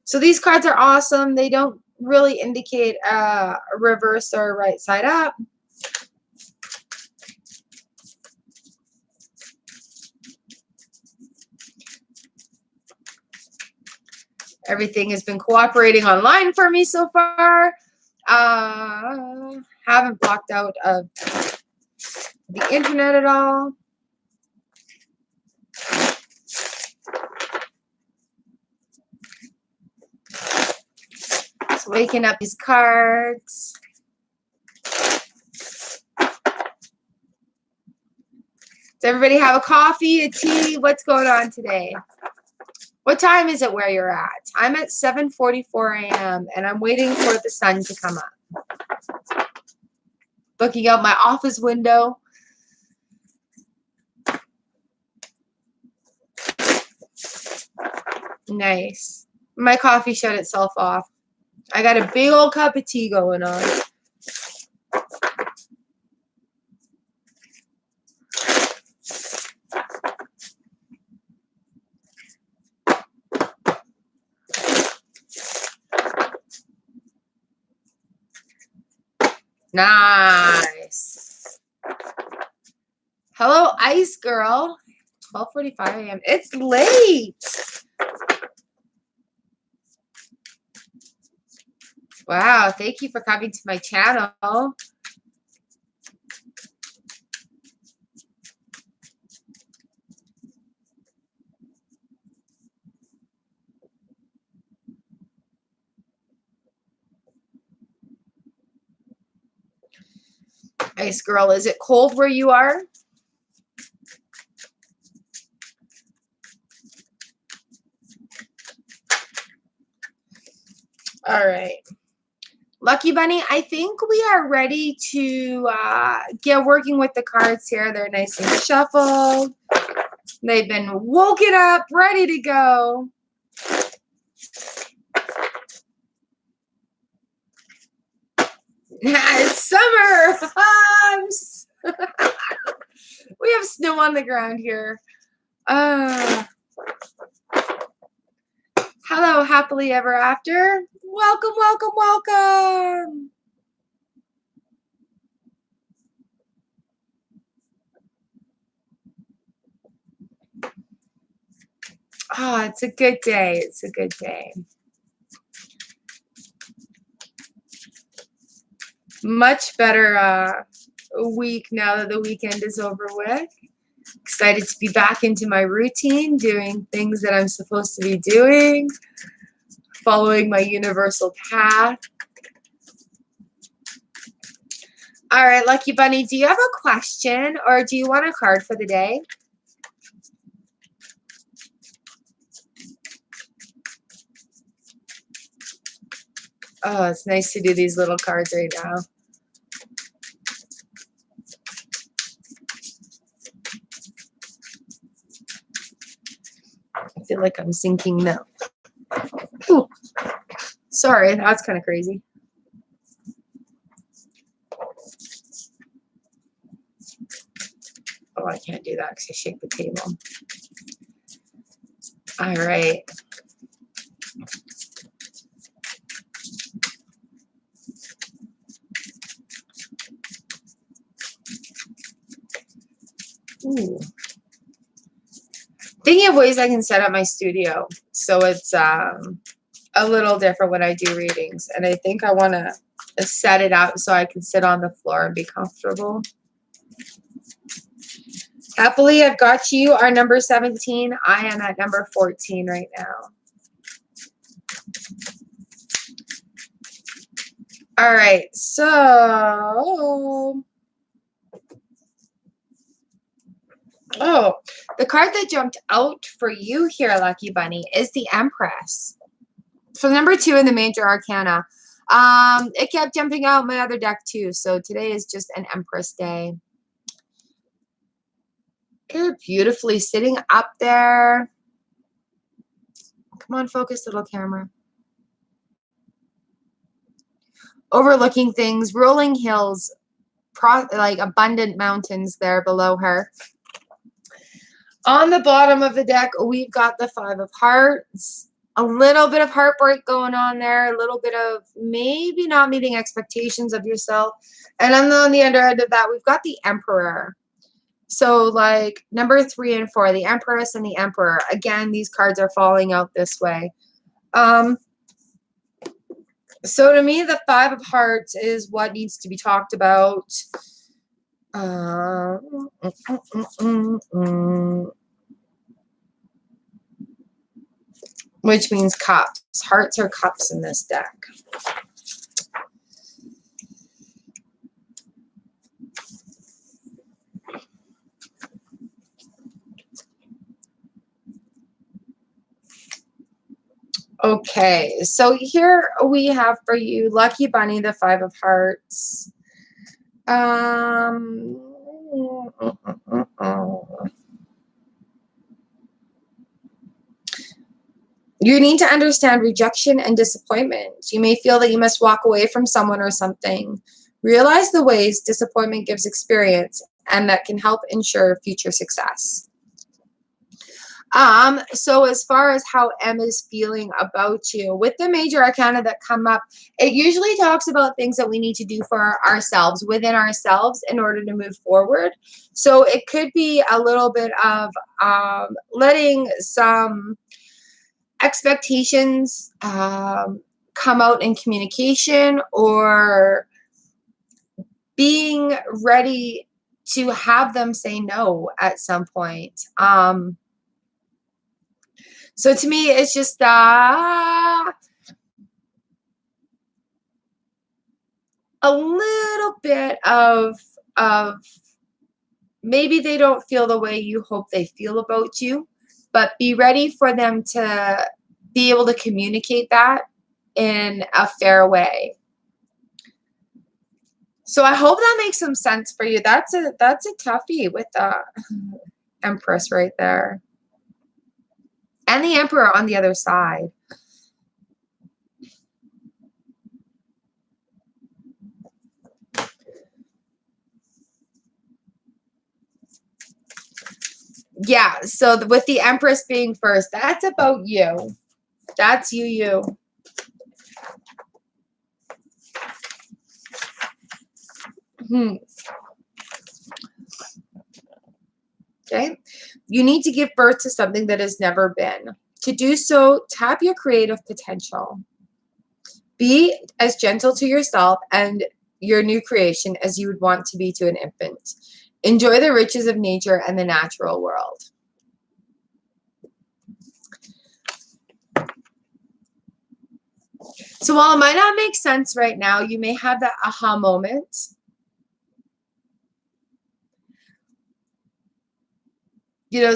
So these cards are awesome. They don't really indicate a reverse or right side up. Everything has been cooperating online for me so far. Haven't blocked out of the internet at all. Just waking up these cards. Does everybody have a coffee, a tea? What's going on today? What time is it where you're at? I'm at 7:44 a.m. and I'm waiting for the sun to come up. Looking out my office window. Nice. My coffee shut itself off. I got a big old cup of tea going on. Nice. Hello, Ice Girl. 12:45 a.m. It's late. Wow, thank you for coming to my channel. Ice Girl, is it cold where you are? All right. Lucky Bunny, I think we are ready to get working with the cards here. They're nice and shuffled. They've been woken up, ready to go. It's summer. We have snow on the ground here. Hello, happily ever after. Welcome, welcome, welcome. Oh, it's a good day. It's a good day. Much better week now that the weekend is over with. Excited to be back into my routine, doing things that I'm supposed to be doing, following my universal path. All right, Lucky Bunny, do you have a question or do you want a card for the day? Oh, it's nice to do these little cards right now. I feel like I'm sinking now. Ooh. Sorry, that's kind of crazy. Oh, I can't do that because I shake the table. All right. Ooh. Thinking of ways I can set up my studio so it's a little different when I do readings. And I think I want to set it out so I can sit on the floor and be comfortable. Happily, I've got you. Our number 17. I am at number 14 right now. All right, so the card that jumped out for you here, Lucky Bunny, is the Empress. So number 2 in the major arcana. It kept jumping out my other deck too. So today is just an Empress day. You're beautifully sitting up there. Come on, focus, little camera. Overlooking things, rolling hills, like abundant mountains there below her. On the bottom of the deck, we've got the 5 of Hearts. A little bit of heartbreak going on there. A little bit of maybe not meeting expectations of yourself. And on the other end of that, we've got the Emperor. So like number 3 and 4, the Empress and the Emperor. Again, these cards are falling out this way. So to me, the 5 of Hearts is what needs to be talked about. Which means cups. Hearts are cups in this deck. Okay, so here we have for you, Lucky Bunny, the 5 of Hearts. You need to understand rejection and disappointment. You may feel that you must walk away from someone or something. Realize the ways disappointment gives experience and that can help ensure future success. So as far as how M is feeling about you, with the major arcana that come up, it usually talks about things that we need to do for ourselves, within ourselves, in order to move forward. So it could be a little bit of letting some expectations come out in communication, or being ready to have them say no at some point. So to me, it's just a little bit of maybe they don't feel the way you hope they feel about you, but be ready for them to be able to communicate that in a fair way. So I hope that makes some sense for you. That's a toughie with the Empress right there. And the Emperor on the other side. Yeah, so with the Empress being first, that's about you. That's you. Okay. You need to give birth to something that has never been. To do so, tap your creative potential. Be as gentle to yourself and your new creation as you would want to be to an infant. Enjoy the riches of nature and the natural world. So while it might not make sense right now, you may have that aha moment.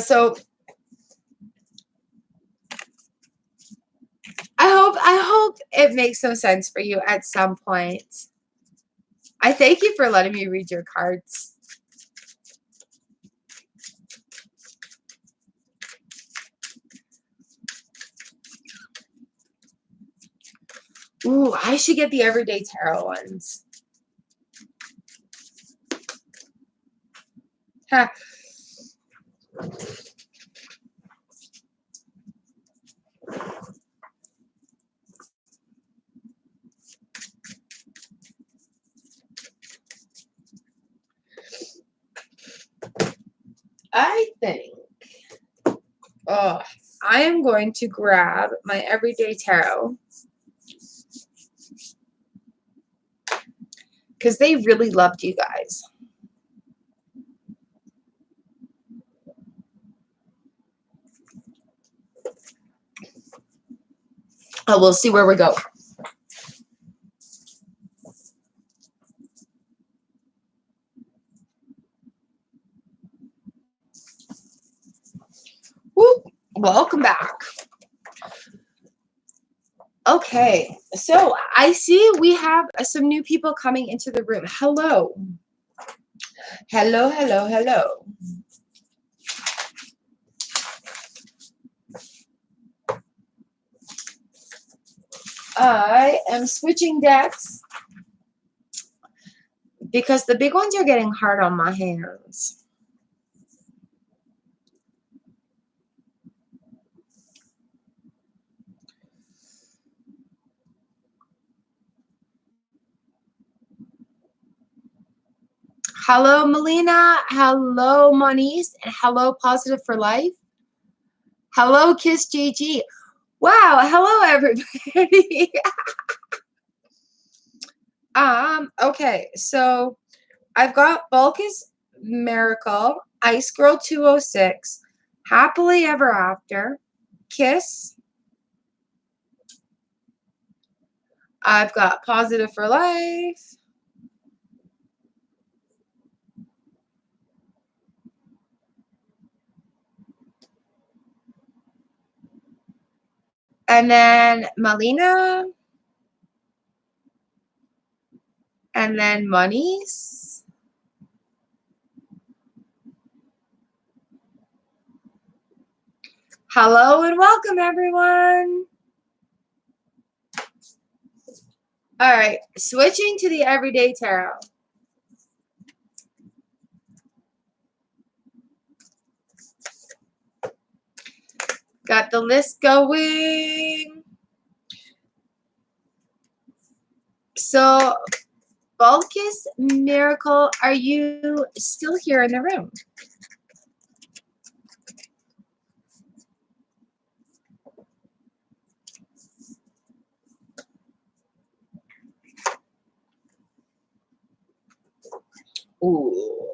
So I hope it makes some sense for you at some point. I thank you for letting me read your cards. Ooh, I should get the everyday tarot ones. Huh. I think I am going to grab my everyday tarot because they really loved you guys. We'll see where we go. Woo. Welcome back. Okay, so I see we have some new people coming into the room. Hello. Hello, hello, hello. I am switching decks because the big ones are getting hard on my hands. Hello, Melina. Hello, Moniz. And hello, Positive for Life. Hello, Kiss JG. Wow. Hello, everybody. Okay. So I've got Bulkus Miracle, Ice Girl 206, Happily Ever After, Kiss. I've got Positive for Life. And then Melina. And then Monies. Hello and welcome, everyone. All right, switching to the Everyday Tarot. Got the list going. So, Bulkus Miracle, are you still here in the room? Ooh.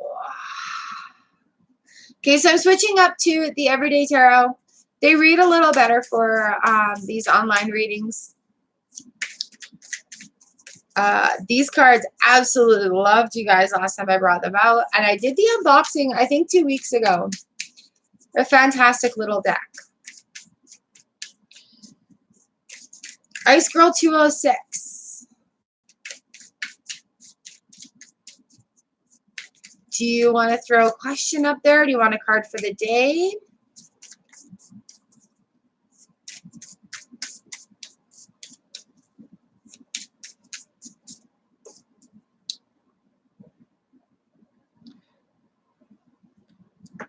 Okay, so I'm switching up to the Everyday Tarot. They read a little better for these online readings. These cards absolutely loved you guys last time I brought them out. And I did the unboxing, I think 2 weeks ago. A fantastic little deck. Ice Girl 206. Do you want to throw a question up there? Do you want a card for the day?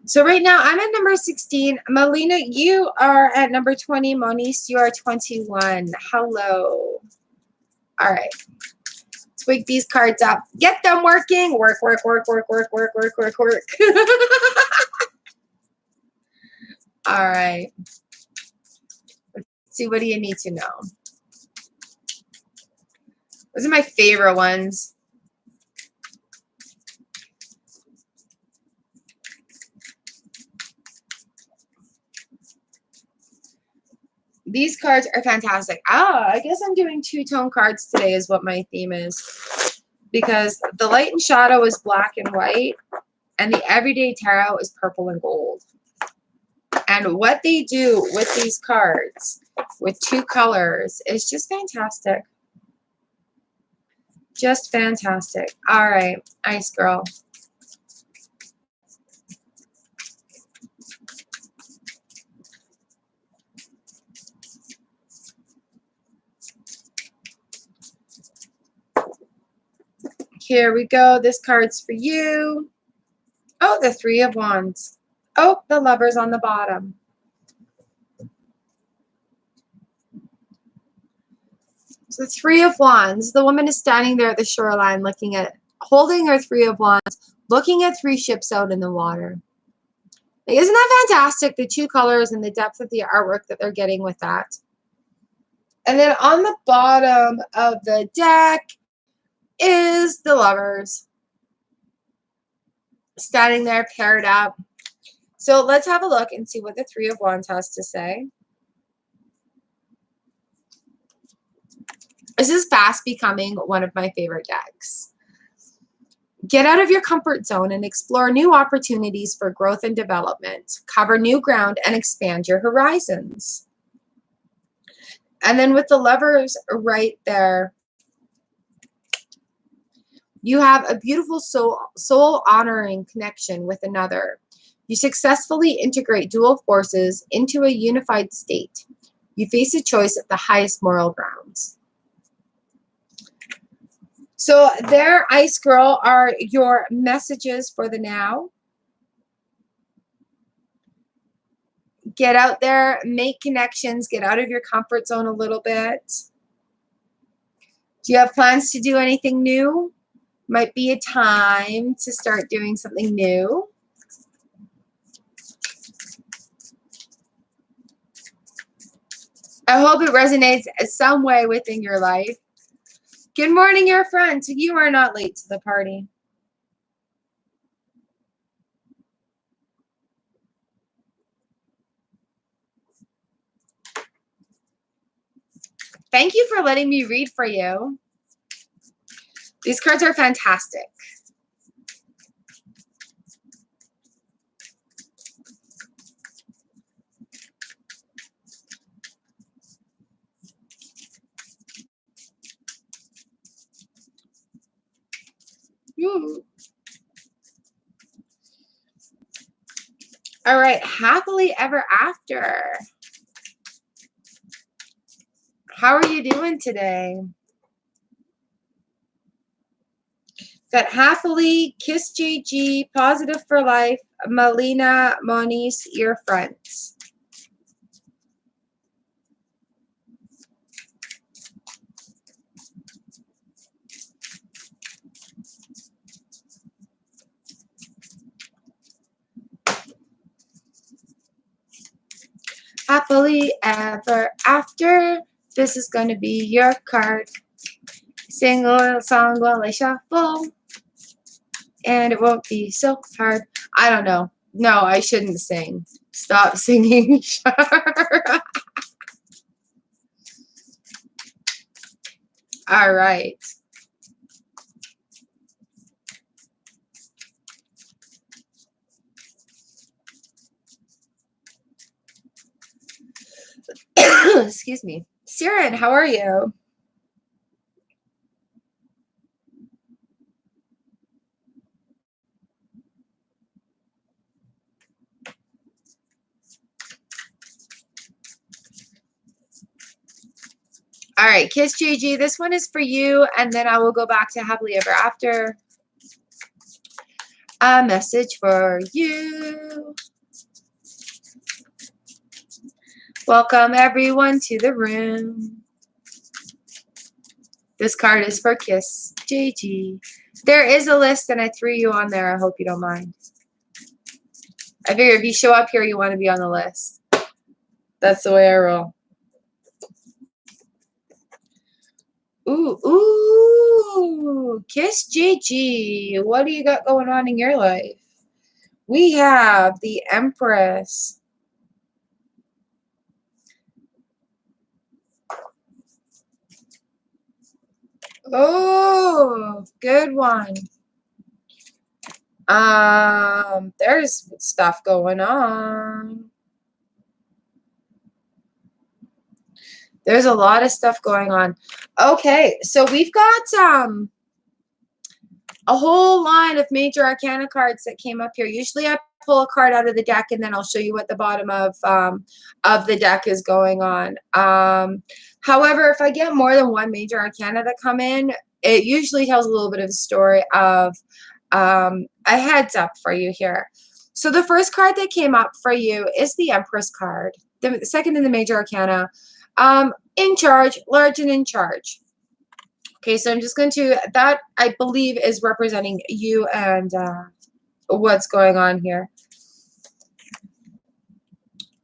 So right now I'm at number 16. Melina, you are at number 20. Monice, you are 21. Hello. All right. Let's wake these cards up. Get them working. Work, work, work, work, work, work, work, work, work. All right. Let's see, what do you need to know? Those are my favorite ones. These cards are fantastic. I guess I'm doing two-tone cards today is what my theme is. Because the light and shadow is black and white. And the Everyday Tarot is purple and gold. And what they do with these cards, with two colors, is just fantastic. Just fantastic. All right, Ice Girl. Here we go. This card's for you. Oh, the Three of Wands. Oh, the Lovers on the bottom. So the Three of Wands. The woman is standing there at the shoreline looking at, holding her Three of Wands, looking at three ships out in the water. Like, isn't that fantastic? The two colors and the depth of the artwork that they're getting with that. And then on the bottom of the deck is the Lovers. Standing there paired up. So let's have a look and see what the Three of Wands has to say. This is fast becoming one of my favorite decks. Get out of your comfort zone and explore new opportunities for growth and development. Cover new ground and expand your horizons. And then with the Lovers right there, you have a beautiful soul honoring connection with another. You successfully integrate dual forces into a unified state. You face a choice at the highest moral grounds. So there, Ice Girl, are your messages for the now. Get out there, make connections, get out of your comfort zone a little bit. Do you have plans to do anything new? Might be a time to start doing something new. I hope it resonates in some way within your life. Good morning, your friend. You are not late to the party. Thank you for letting me read for you. These cards are fantastic. Ooh. All right, happily ever after. How are you doing today? Got happily, Kiss JG, Positive for Life, Melina, Monice, your friends. Happily ever after. This is going to be your card. Sing a little song while I shuffle. And it won't be so hard. I don't know. No, I shouldn't sing. Stop singing. All right. Excuse me. Siren, how are you? All right, Kiss JG, this one is for you, and then I will go back to Happily Ever After. A message for you. Welcome everyone to the room. This card is for Kiss JG. There is a list, and I threw you on there. I hope you don't mind. I figure if you show up here, you want to be on the list. That's the way I roll. Ooh, Kiss JG. What do you got going on in your life? We have the Empress. Oh, good one. There's stuff going on. There's a lot of stuff going on. Okay, so we've got a whole line of major arcana cards that came up here. Usually I pull a card out of the deck and then I'll show you what the bottom of the deck is going on. However, if I get more than one major arcana that come in, it usually tells a little bit of a story of a heads up for you here. So the first card that came up for you is the Empress card. The second in the major arcana. In charge, large and in charge. Okay, so I'm just going to, that I believe is representing you and what's going on here.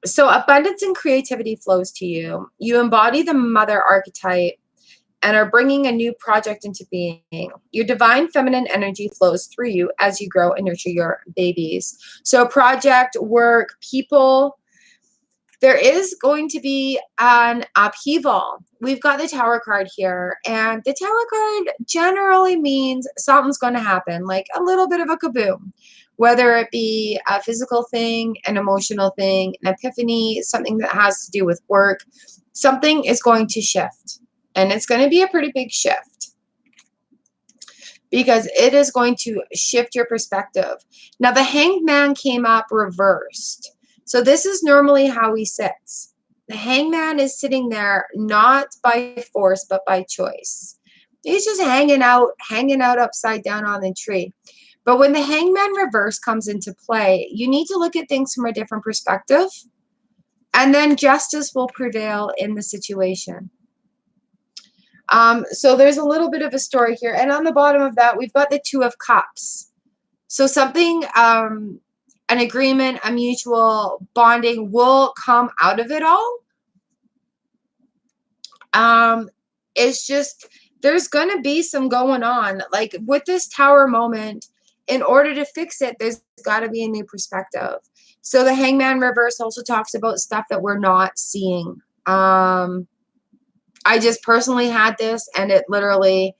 So abundance and creativity flows to you. You embody the mother archetype and are bringing a new project into being. Your divine feminine energy flows through you as you grow and nurture your babies. So project, work, people. There is going to be an upheaval. We've got the Tower card here, and the Tower card generally means something's going to happen, like a little bit of a kaboom, whether it be a physical thing, an emotional thing, an epiphany, something that has to do with work. Something is going to shift, and it's going to be a pretty big shift because it is going to shift your perspective. Now, the Hanged Man came up reversed. So this is normally how he sits. The hangman is sitting there not by force, but by choice. He's just hanging out upside down on the tree. But when the hangman reverse comes into play, you need to look at things from a different perspective, and then justice will prevail in the situation. So there's a little bit of a story here. And on the bottom of that, we've got the Two of Cups. So something... an agreement, a mutual bonding will come out of it all. It's just, there's going to be some going on. Like with this Tower moment, in order to fix it, there's got to be a new perspective. So the Hangman reverse also talks about stuff that we're not seeing. I just personally had this, and it literally...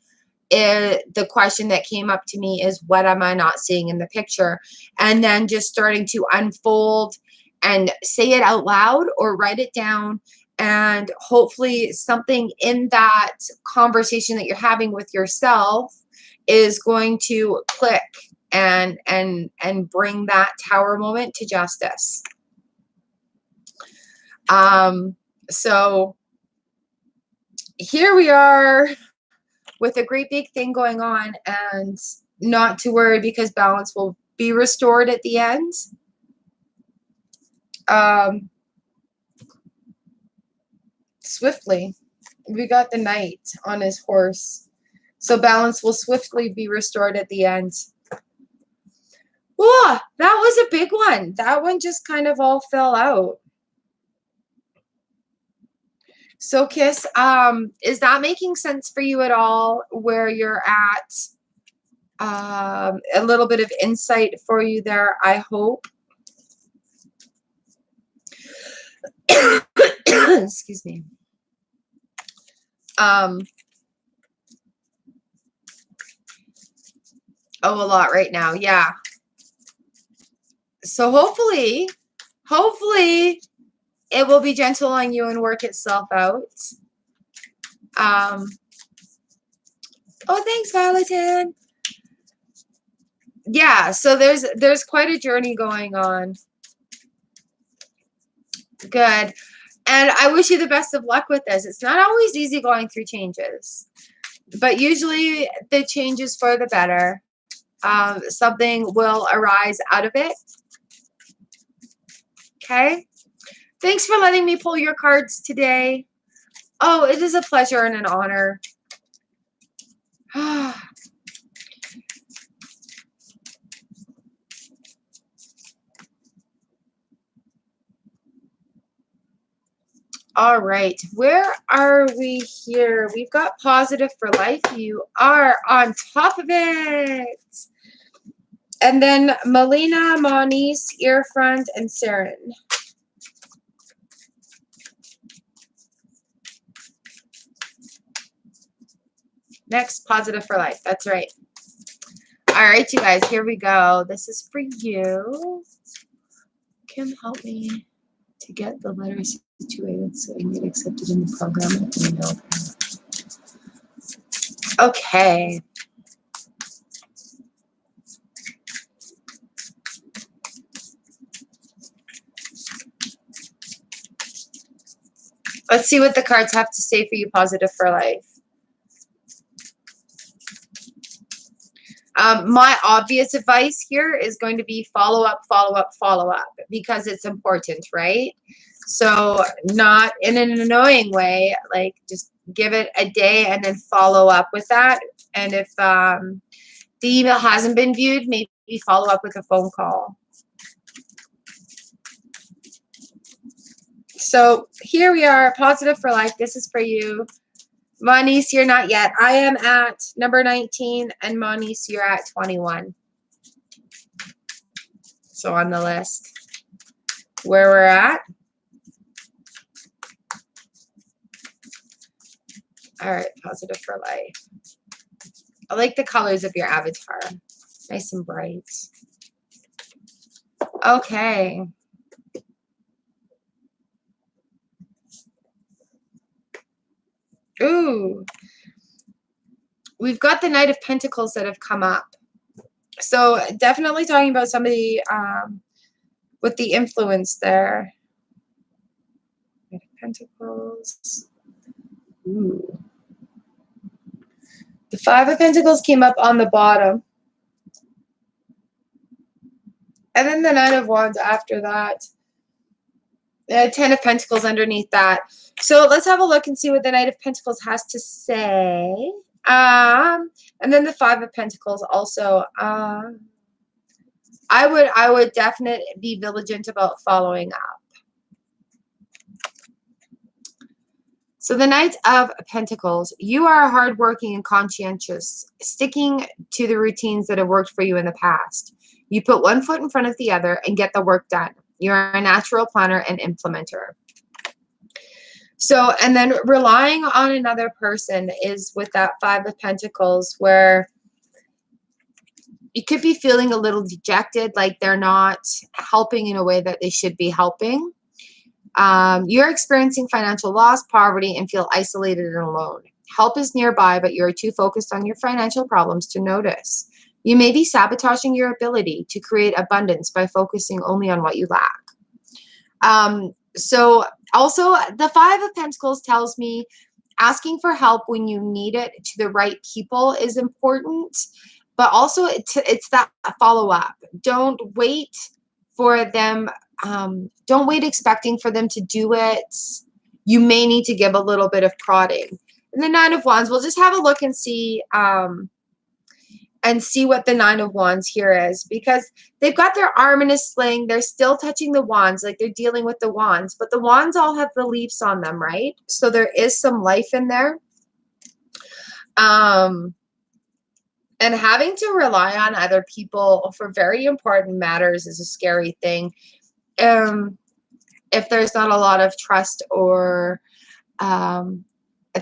the question that came up to me is, what am I not seeing in the picture? And then just starting to unfold and say it out loud or write it down. And hopefully something in that conversation that you're having with yourself is going to click and bring that Tower moment to justice. So here we are with a great big thing going on, and not to worry because balance will be restored at the end. Swiftly. We got the knight on his horse. So balance will swiftly be restored at the end. Oh, that was a big one. That one just kind of all fell out. So Kiss, is that making sense for you at all where you're at? A little bit of insight for you there, I hope. Excuse me. Oh, a lot right now. Yeah. So hopefully it will be gentle on you and work itself out. Oh, thanks, Valentin. Yeah, so there's quite a journey going on. Good. And I wish you the best of luck with this. It's not always easy going through changes, but usually the change is for the better. Something will arise out of it. Okay. Thanks for letting me pull your cards today. Oh, it is a pleasure and an honor. All right, where are we here? We've got positive for life. You are on top of it. And then Melina, Moniz, Earfront, and Saren. Next, positive for life. That's right. All right, you guys, here we go. This is for you. Kim, help me to get the letters situated so I can get accepted in the program. Okay. Let's see what the cards have to say for you, positive for life. My obvious advice here is going to be follow up, follow up, follow up, because it's important, right? So not in an annoying way, like just give it a day and then follow up with that. And if the email hasn't been viewed, maybe follow up with a phone call. So here we are, positive for life. This is for you. Moniz, you're not yet. I am at number 19, and Moniz, you're at 21. So on the list, where we're at. All right, positive for life. I like the colors of your avatar. Nice and bright. Okay. Ooh. We've got the Knight of Pentacles that have come up. So definitely talking about somebody with the influence there. Knight of Pentacles. Ooh. The Five of Pentacles came up on the bottom. And then the Knight of Wands after that. Ten of Pentacles underneath that. So let's have a look and see what the Knight of Pentacles has to say. And then the Five of Pentacles also. I would definitely be vigilant about following up. So the Knight of Pentacles, you are hardworking and conscientious, sticking to the routines that have worked for you in the past. You put one foot in front of the other and get the work done. You're a natural planner and implementer. So, and then relying on another person is with that Five of Pentacles, where you could be feeling a little dejected, like they're not helping in a way that they should be helping. You're experiencing financial loss, poverty, and feel isolated and alone. Help is nearby, but you're too focused on your financial problems to notice. You may be sabotaging your ability to create abundance by focusing only on what you lack. So also the Five of Pentacles tells me asking for help when you need it to the right people is important, but also it's that follow-up. Don't wait for them. Don't wait expecting for them to do it. You may need to give a little bit of prodding. And the Nine of Wands, we'll just have a look and see and see what the Nine of Wands here is, because they've got their arm in a sling. They're still touching the wands, like they're dealing with the wands, but the wands all have the leaves on them, right? So there is some life in there. And having to rely on other people for very important matters is a scary thing. If there's not a lot of trust or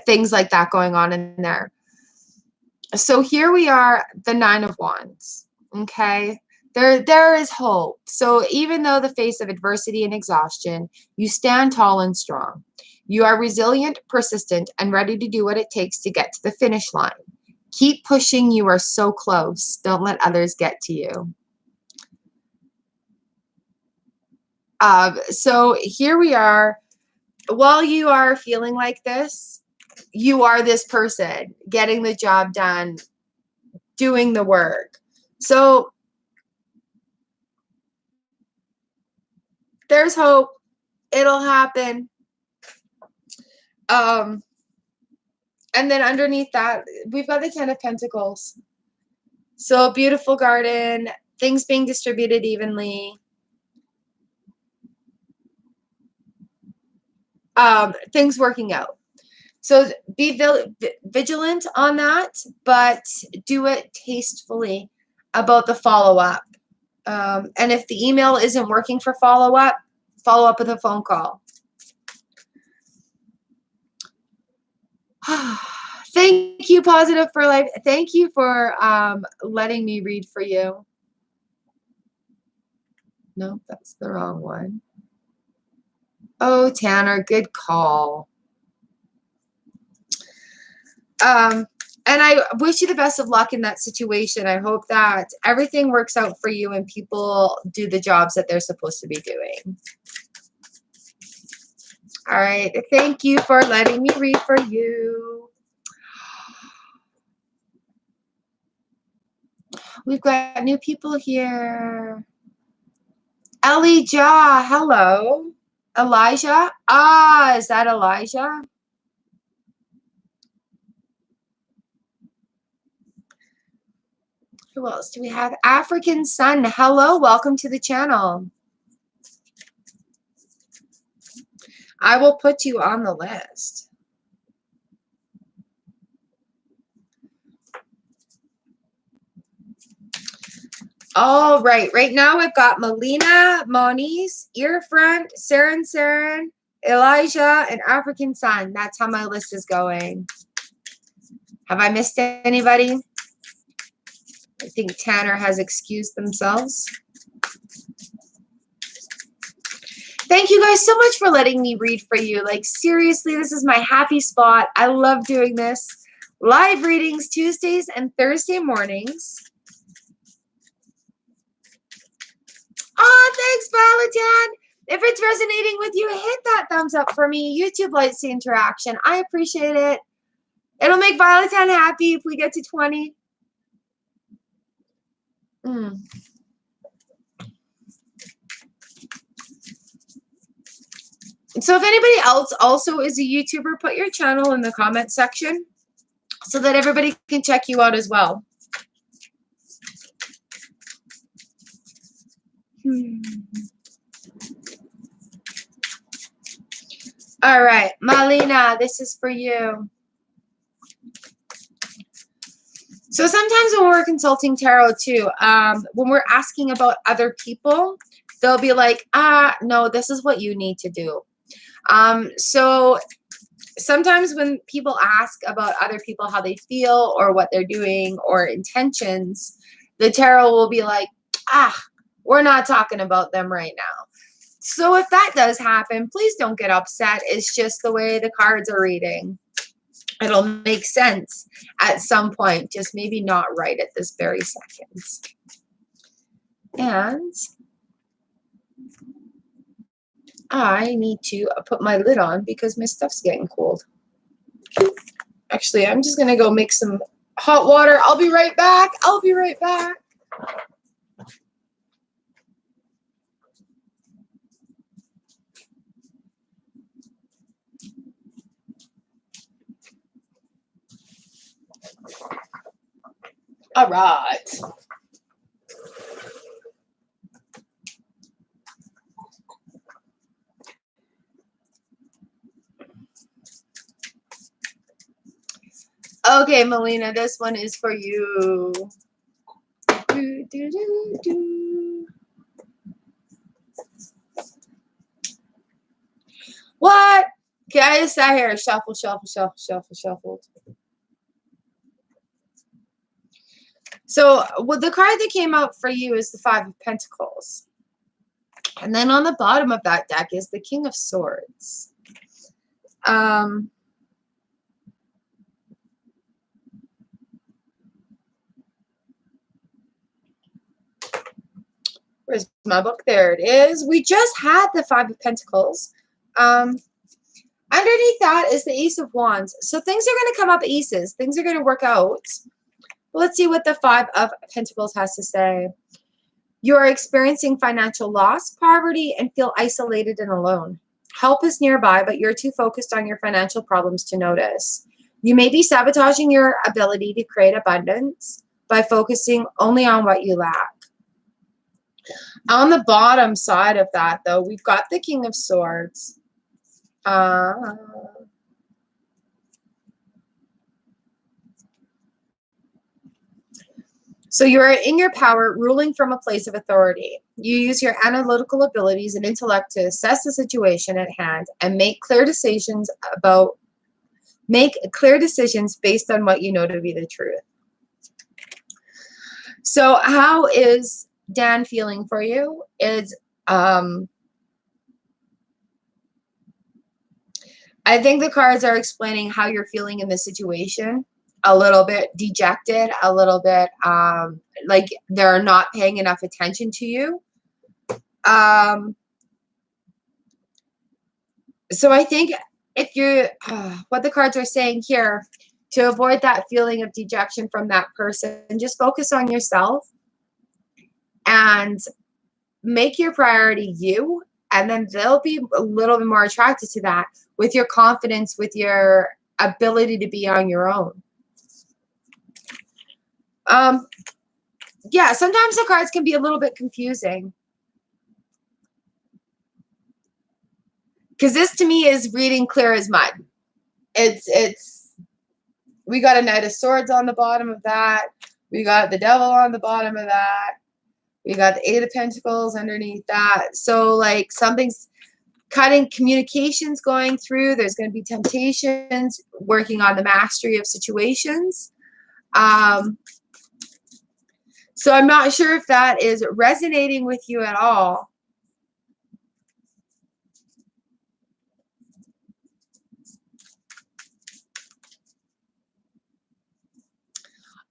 things like that going on in there. So here we are, the Nine of Wands. Okay, there is hope. So even though the face of adversity and exhaustion, you stand tall and strong. You are resilient, persistent, and ready to do what it takes to get to the finish line. Keep pushing. You are so close. Don't let others get to you. So here we are. While you are feeling like this, you are this person getting the job done, doing the work. So there's hope. It'll happen. And then underneath that, we've got the Ten of Pentacles. So beautiful garden, things being distributed evenly. Things working out. So be vigilant on that, but do it tastefully about the follow-up. And if the email isn't working for follow-up with a phone call. Thank you, Positive for Life. Thank you for letting me read for you. No, that's the wrong one. Oh, Tanner, good call. And I wish you the best of luck in that situation. I hope that everything works out for you and people do the jobs that they're supposed to be doing. All right. Thank you for letting me read for you. We've got new people here. Elijah, hello. Elijah? Ah, is that Elijah? Who else do we have? African Sun, hello. Welcome to the channel. I will put you on the list. All right. Right now I've got Melina, Moniz, Earfront, Saren, Elijah, and African Sun. That's how my list is going. Have I missed anybody? I think Tanner has excused themselves. Thank you guys so much for letting me read for you. Like, seriously, this is my happy spot. I love doing this. Live readings Tuesdays and Thursday mornings. Oh, thanks, Valentine. If it's resonating with you, hit that thumbs up for me. YouTube likes the interaction. I appreciate it. It'll make Valentine happy if we get to 20. So if anybody else also is a YouTuber, put your channel in the comment section so that everybody can check you out as well. All right, Malina, this is for you. So sometimes when we're consulting tarot too, when we're asking about other people, they'll be like, no, this is what you need to do. So sometimes when people ask about other people, how they feel or what they're doing or intentions, the tarot will be like, we're not talking about them right now. So if that does happen, please don't get upset. It's just the way the cards are reading. It'll make sense at some point, just maybe not right at this very second. And I need to put my lid on because my stuff's getting cold. Actually, I'm just going to go make some hot water. I'll be right back. I'll be right back. All right. Okay, Melina, this one is for you. Do, do, do, do. What? Okay, I just sat here and shuffled. So, well, the card that came out for you is the Five of Pentacles. And then on the bottom of that deck is the King of Swords. Where's my book? There it is. We just had the Five of Pentacles. Underneath that is the Ace of Wands. So things are going to come up aces. Things are going to work out. Let's see what the Five of Pentacles has to say. You are experiencing financial loss, poverty, and feel isolated and alone. Help is nearby, but you're too focused on your financial problems to notice. You may be sabotaging your ability to create abundance by focusing only on what you lack. On the bottom side of that, though, we've got the King of Swords. So you're in your power, ruling from a place of authority. You use your analytical abilities and intellect to assess the situation at hand and make clear decisions based on what you know to be the truth. So how is Dan feeling for you? I think the cards are explaining how you're feeling in this situation. A little bit dejected, a little bit like they're not paying enough attention to you. So I think if you're, what the cards are saying here, to avoid that feeling of dejection from that person, just focus on yourself and make your priority you, and then they'll be a little bit more attracted to that with your confidence, with your ability to be on your own. Yeah, sometimes the cards can be a little bit confusing. Because this to me is reading clear as mud. We got a Knight of Swords on the bottom of that. We got the Devil on the bottom of that. We got the Eight of Pentacles underneath that. So like something's cutting, communications going through. There's going to be temptations, working on the mastery of situations. So I'm not sure if that is resonating with you at all.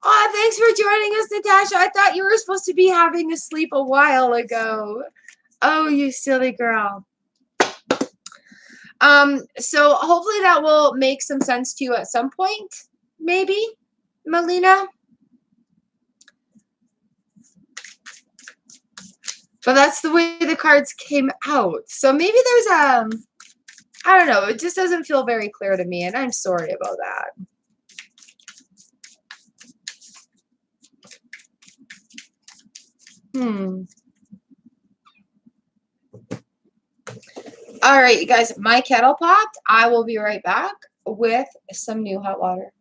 Oh, thanks for joining us, Natasha. I thought you were supposed to be having a sleep a while ago. Oh, you silly girl. So hopefully that will make some sense to you at some point, maybe, Melina. But that's the way the cards came out. So maybe there's I don't know. It just doesn't feel very clear to me, and I'm sorry about that. All right, you guys, my kettle popped. I will be right back with some new hot water.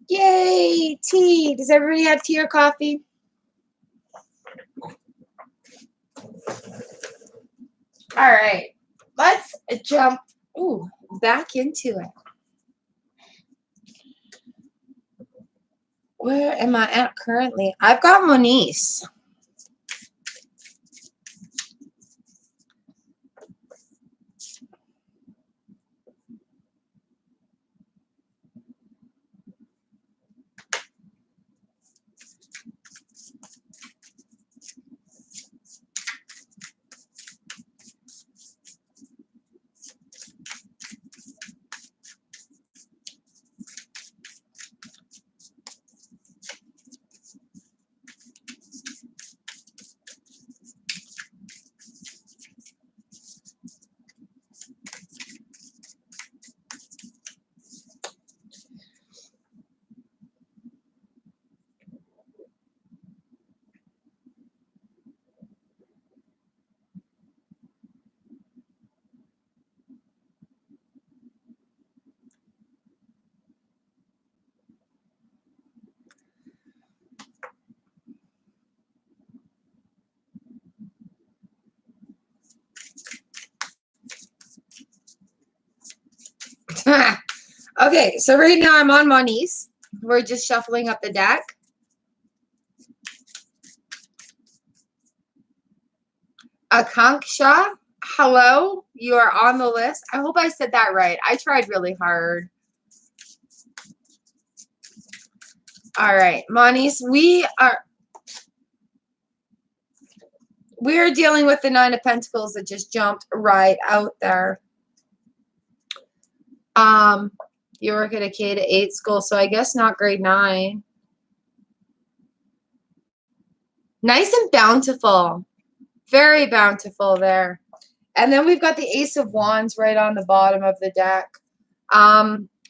Yay, tea. Does everybody have tea or coffee? All right, let's jump back into it. Where am I at currently? I've got Moniz. Okay, so right now I'm on Moniz. We're just shuffling up the deck. Akanksha, hello. You are on the list. I hope I said that right. I tried really hard. All right, Moniz, we are dealing with the Nine of Pentacles that just jumped right out there. You work at a K-8 school, so I guess not grade 9. Nice and bountiful. Very bountiful there. And then we've got the Ace of Wands right on the bottom of the deck.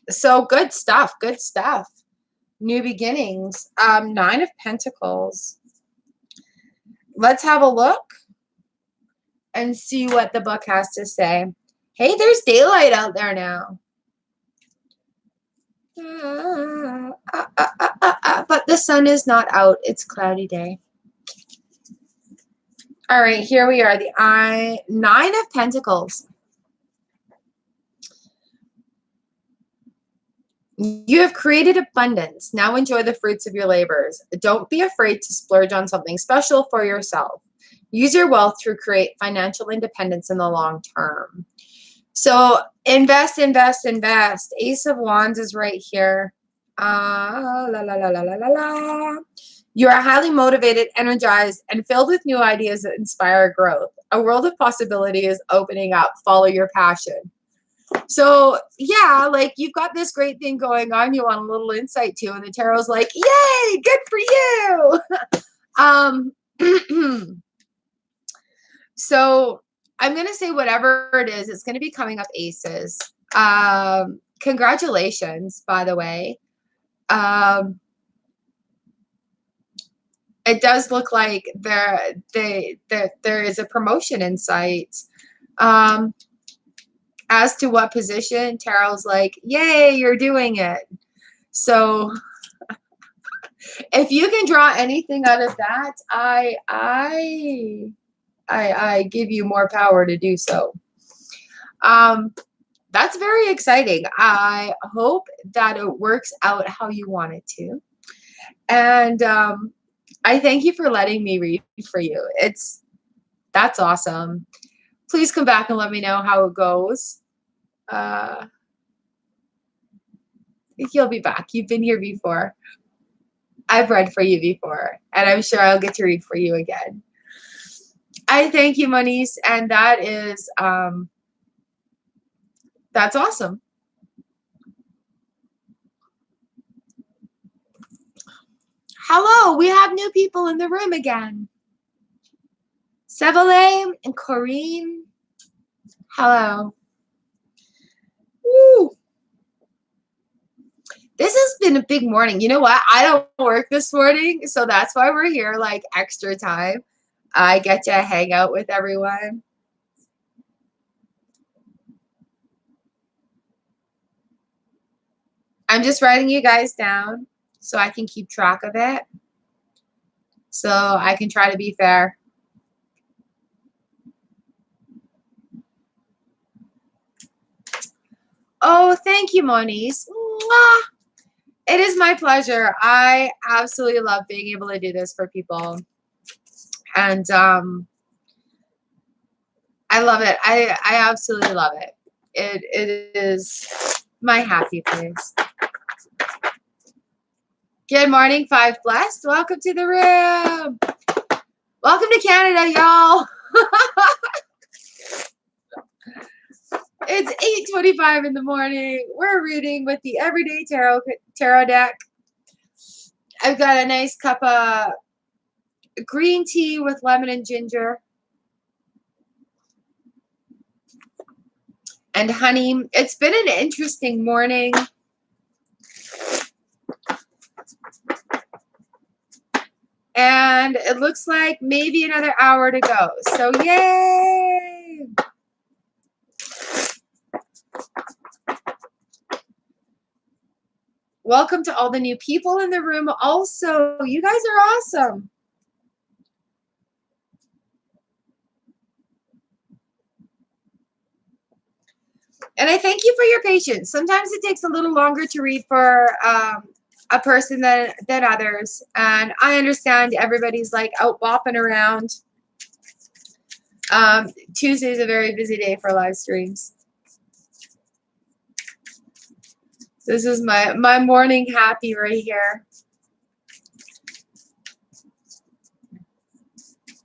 So good stuff. Good stuff. New beginnings. 9 of Pentacles. Let's have a look and see what the book has to say. Hey, there's daylight out there now. But the sun is not out. It's a cloudy day. All right, here we are. The 9 of Pentacles. You have created abundance. Now enjoy the fruits of your labors. Don't be afraid to splurge on something special for yourself. Use your wealth to create financial independence in the long term. So invest, invest, invest. Ace of Wands is right here. La, la, la, la, la, la, la. You are highly motivated, energized, and filled with new ideas that inspire growth. A world of possibility is opening up. Follow your passion. So yeah, like you've got this great thing going on you want a little insight to, and the tarot's like, yay, good for you. So I'm going to say whatever it is, it's going to be coming up aces. Congratulations, by the way. It does look like there is a promotion in sight. As to what position, tarot's like, yay, you're doing it. So if you can draw anything out of that, I give you more power to do so. That's very exciting. I hope that it works out how you want it to. And I thank you for letting me read for you. That's awesome. Please come back and let me know how it goes. You'll be back. You've been here before. I've read for you before, and I'm sure I'll get to read for you again. I thank you, Moniz, and that is that's awesome. Hello, we have new people in the room again. Sevele and Corrine. Hello. Woo. This has been a big morning. You know what? I don't work this morning, so that's why we're here like extra time. I get to hang out with everyone. I'm just writing you guys down so I can keep track of it. So I can try to be fair. Oh, thank you, Moniz. Mwah. It is my pleasure. I absolutely love being able to do this for people. And I love it. I absolutely love it. It is my happy place. Good morning, Five Blessed. Welcome to the room. Welcome to Canada, y'all. It's 8:25 in the morning. We're reading with the Everyday Tarot deck. I've got a nice cup of green tea with lemon and ginger. And honey. It's been an interesting morning. And it looks like maybe another hour to go. So yay! Welcome to all the new people in the room. Also, you guys are awesome. And I thank you for your patience. Sometimes it takes a little longer to read for a person than others. And I understand everybody's like out bopping around. Tuesday is a very busy day for live streams. This is my morning happy right here.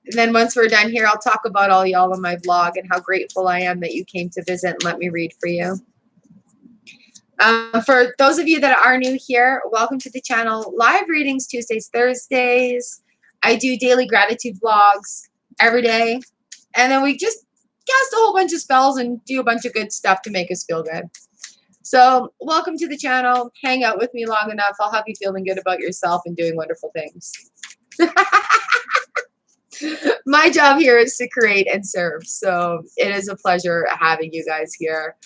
And then once we're done here, I'll talk about all y'all on my vlog and how grateful I am that you came to visit and let me read for you. For those of you that are new here, welcome to the channel. Live readings Tuesdays, Thursdays. I do daily gratitude vlogs every day. And then we just cast a whole bunch of spells and do a bunch of good stuff to make us feel good. So welcome to the channel. Hang out with me long enough. I'll have you feeling good about yourself and doing wonderful things. My job here is to create and serve. So it is a pleasure having you guys here.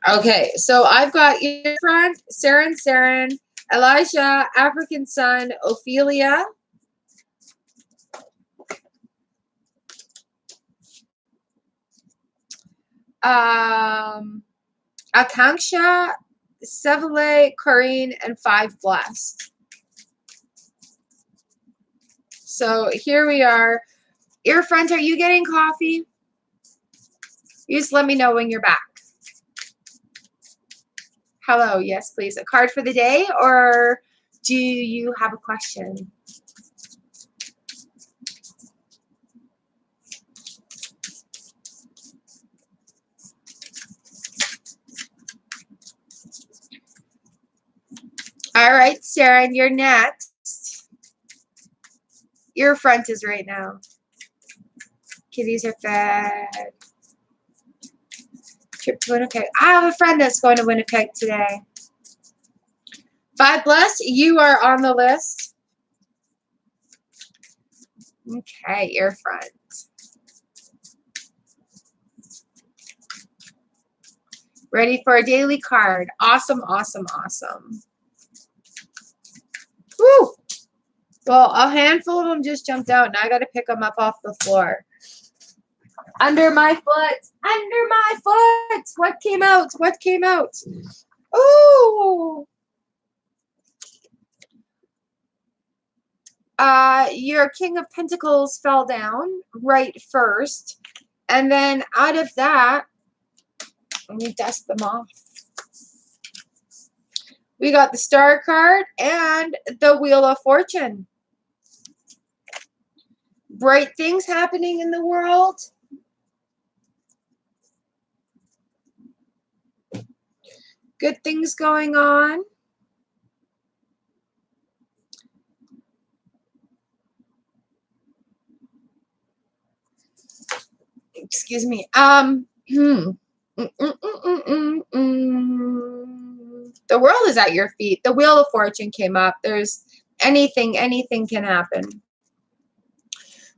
Okay, so I've got your front, Saren, Elijah, African Sun, Ophelia. Akanksha, Sevele, Corrine, and 5 Blessed. So here we are. Ear front, are you getting coffee? You just let me know when you're back. Hello, yes, please. A card for the day, or do you have a question? All right, Sarah, you're next. Ear front is right now. Kitties are fed. Trip to Winnipeg. I have a friend that's going to Winnipeg today. 5 Blessed, you are on the list. Okay, ear front. Ready for a daily card. Awesome, awesome, awesome. Woo! Well, a handful of them just jumped out, and I got to pick them up off the floor. Under my foot. Under my foot. What came out? What came out? Ooh. Your King of Pentacles fell down right first. And then out of that, let me dust them off. We got the Star card and the Wheel of Fortune. Bright things happening in the world. Good things going on. Excuse me. The world is at your feet. The Wheel of Fortune came up. There's anything can happen.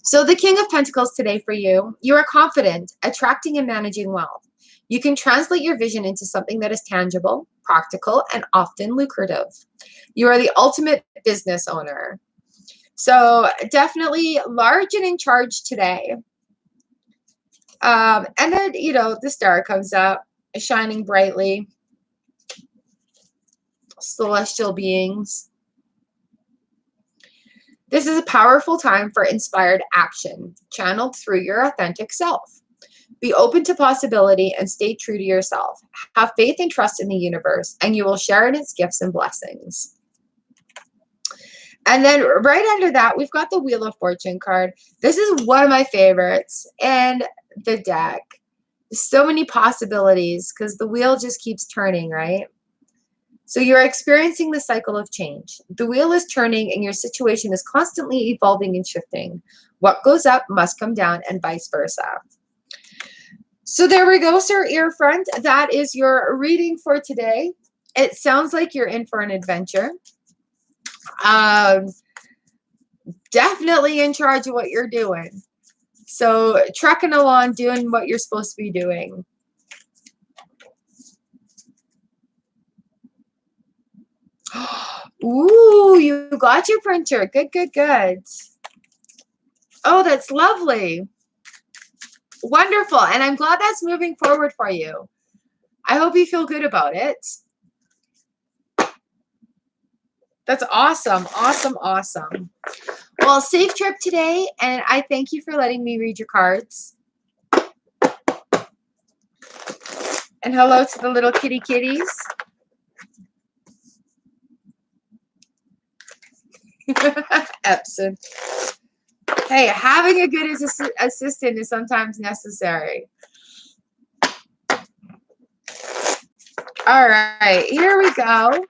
So the King of Pentacles today for you, you are confident, attracting and managing wealth. You can translate your vision into something that is tangible, practical, and often lucrative. You are the ultimate business owner. So definitely large and in charge today. And then, you know, the star comes up, shining brightly. Celestial beings. This is a powerful time for inspired action, channeled through your authentic self. Be open to possibility and stay true to yourself. Have faith and trust in the universe, and you will share in its gifts and blessings. And then right under that, we've got the Wheel of Fortune card. This is one of my favorites in the deck. So many possibilities because the wheel just keeps turning, right? So you're experiencing the cycle of change. The wheel is turning and your situation is constantly evolving and shifting. What goes up must come down and vice versa. So there we go, sir, ear front. That is your reading for today. It sounds like you're in for an adventure. Definitely in charge of what you're doing. So trucking along, doing what you're supposed to be doing. Ooh, you got your printer. Good, good, good. Oh, that's lovely. Wonderful. And I'm glad that's moving forward for you. I hope you feel good about it. That's awesome. Awesome. Awesome. Well, safe trip today. And I thank you for letting me read your cards. And hello to the little kitty kitties. Epson. Hey, having a good assistant is sometimes necessary. All right, here we go.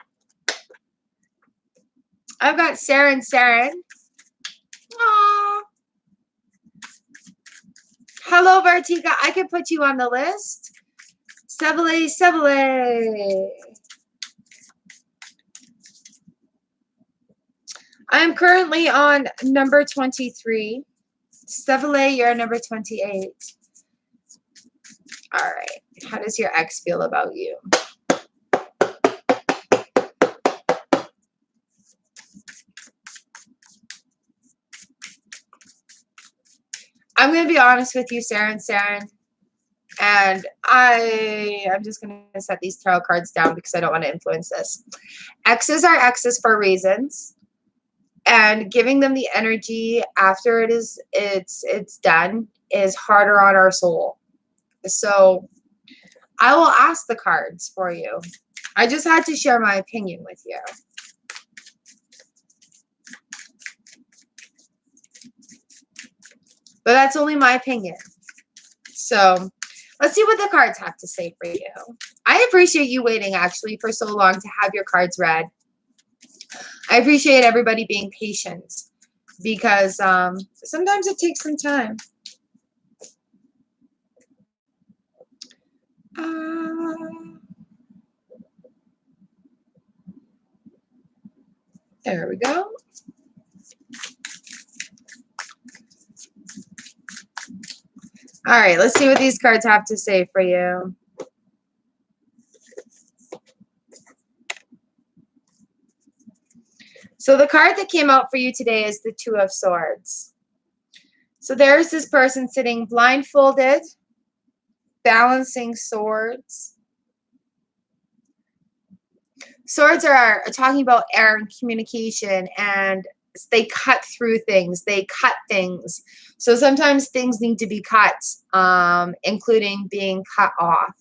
I've got Saren. Aww. Hello, Vartika. I can put you on the list. Sevele. I'm currently on number 23. Sevele, you're number 28. All right. How does your ex feel about you? I'm going to be honest with you, Saren. And I'm just going to set these tarot cards down because I don't want to influence this. Exes are exes for reasons. And giving them the energy after it's done is harder on our soul. So I will ask the cards for you. I just had to share my opinion with you. But that's only my opinion. So let's see what the cards have to say for you. I appreciate you waiting actually for so long to have your cards read. I appreciate everybody being patient because sometimes it takes some time. There we go. All right, let's see what these cards have to say for you. So the card that came out for you today is the Two of Swords. So there's this person sitting blindfolded, balancing swords. Swords are talking about air and communication, and they cut through things. They cut things. So sometimes things need to be cut, including being cut off.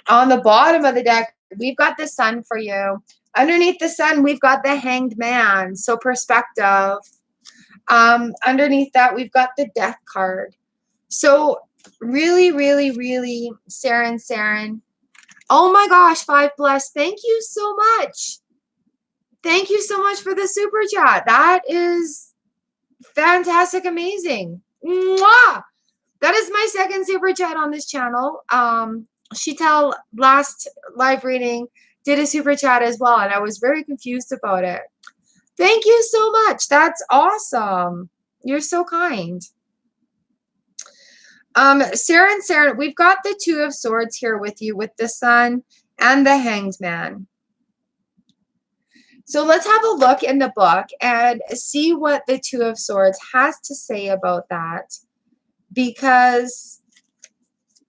On the bottom of the deck, we've got the Sun for you. Underneath the Sun, we've got the Hanged Man. So perspective. Underneath that, we've got the Death card. So really, really, really, Saren. Oh my gosh, 5 blessed. Thank you so much. Thank you so much for the super chat. That is fantastic, amazing. Mwah! That is my second super chat on this channel. Sheetal last live reading did a super chat as well, and I was very confused about it. Thank you so much. That's awesome. You're so kind. Saren, we've got the Two of Swords here with you with the Sun and the Hanged Man. So let's have a look in the book and see what the Two of Swords has to say about that, because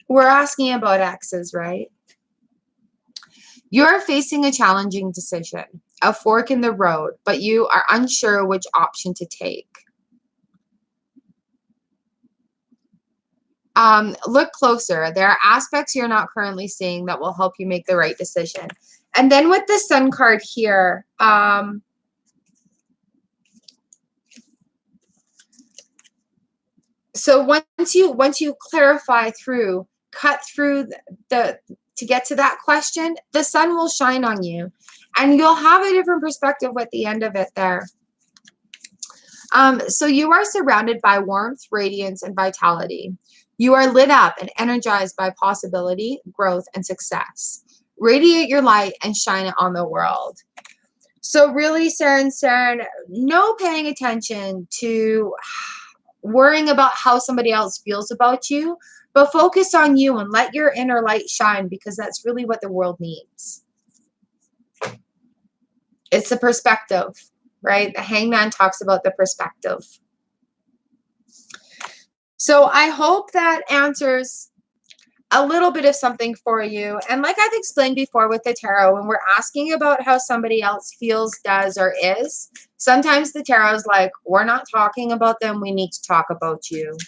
we're asking about exes, right? You're facing a challenging decision, a fork in the road, but you are unsure which option to take. Look closer. There are aspects you're not currently seeing that will help you make the right decision. And then with the Sun card here, so once you clarify through, cut through to get to that question, the Sun will shine on you, and you'll have a different perspective at the end of it there. So you are surrounded by warmth, radiance, and vitality. You are lit up and energized by possibility, growth, and success. Radiate your light and shine it on the world. So really, Saren, no paying attention to worrying about how somebody else feels about you, but focus on you and let your inner light shine, because that's really what the world needs. It's the perspective, right? The Hangman talks about the perspective. So I hope that answers a little bit of something for you. And like I've explained before with the tarot, when we're asking about how somebody else feels, does, or is, sometimes the tarot is like, we're not talking about them. We need to talk about you.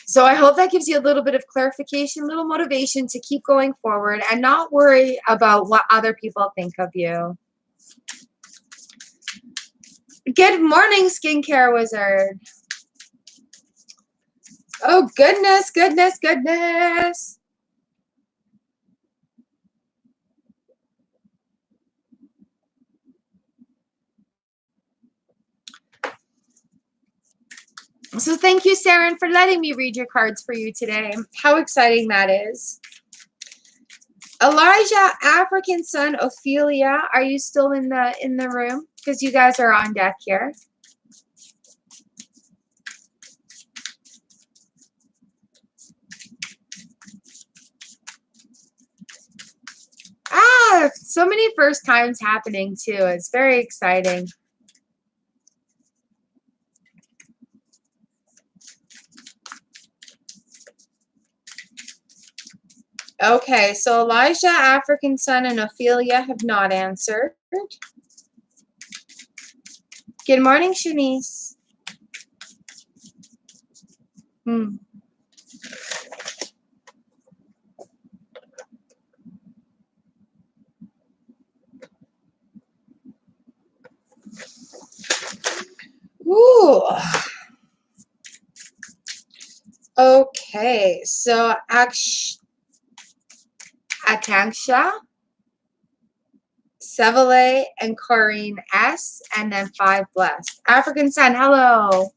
So I hope that gives you a little bit of clarification, a little motivation to keep going forward and not worry about what other people think of you. Good morning, Skincare Wizard. Oh, goodness, goodness, goodness. So thank you, Saren, for letting me read your cards for you today. How exciting that is. Elijah, African Sun, Ophelia, are you still in the room? Because you guys are on deck here. Ah, so many first times happening too. It's very exciting. Okay, so Elijah, African Sun, and Ophelia have not answered. Good morning, Shanice. Ooh. Okay, so Akanksha, Sevele, and Corrine S, and then 5 blessed. African Sun, hello.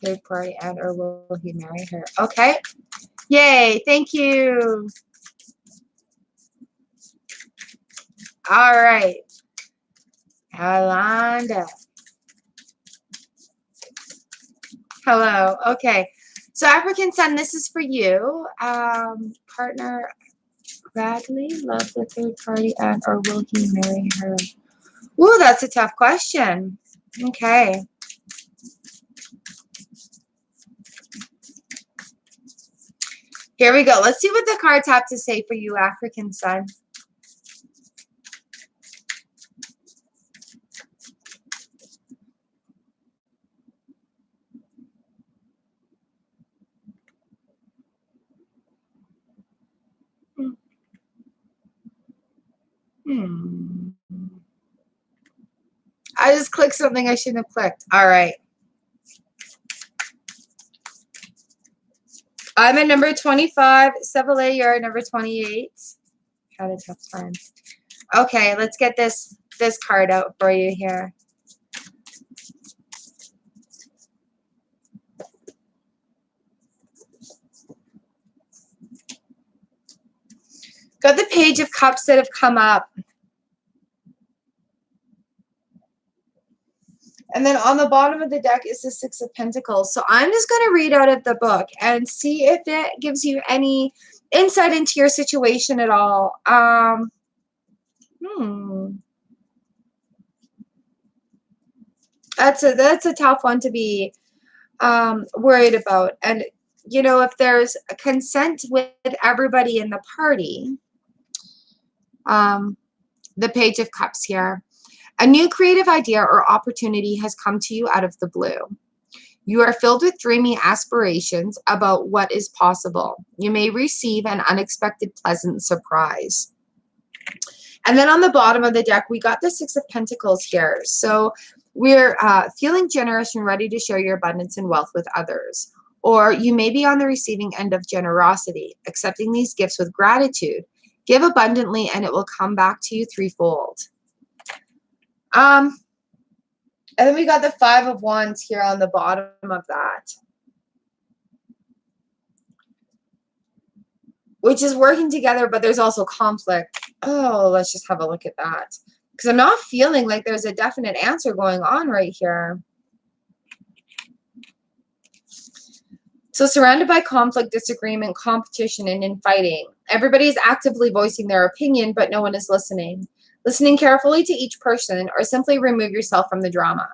Third party and or will he marry her? Okay. Yay, thank you. All right. Alanda. Hello. Okay. So African Sun, this is for you. Partner Bradley, love the third party and or will he marry her? Ooh, that's a tough question. Okay. Here we go. Let's see what the cards have to say for you, African Sun. I just clicked something I shouldn't have clicked. All right. I'm at number 25. Sevele, you're at number 28. Had a tough time. Okay, let's get this card out for you here. Got the Page of Cups that have come up. And then on the bottom of the deck is the Six of Pentacles. So I'm just going to read out of the book and see if it gives you any insight into your situation at all. That's a tough one to be worried about. And, you know, if there's a consent with everybody in the party, the Page of Cups here. A new creative idea or opportunity has come to you out of the blue. You are filled with dreamy aspirations about what is possible. You may receive an unexpected pleasant surprise. And then on the bottom of the deck, we got the Six of Pentacles here. So we're feeling generous and ready to share your abundance and wealth with others. Or you may be on the receiving end of generosity, accepting these gifts with gratitude. Give abundantly and it will come back to you threefold. And then we got the Five of Wands here on the bottom of that, which is working together, but there's also conflict. Oh, let's just have a look at that. Because I'm not feeling like there's a definite answer going on right here. So surrounded by conflict, disagreement, competition, and infighting. Everybody's actively voicing their opinion, but no one is listening. listening carefully to each person, or simply remove yourself from the drama.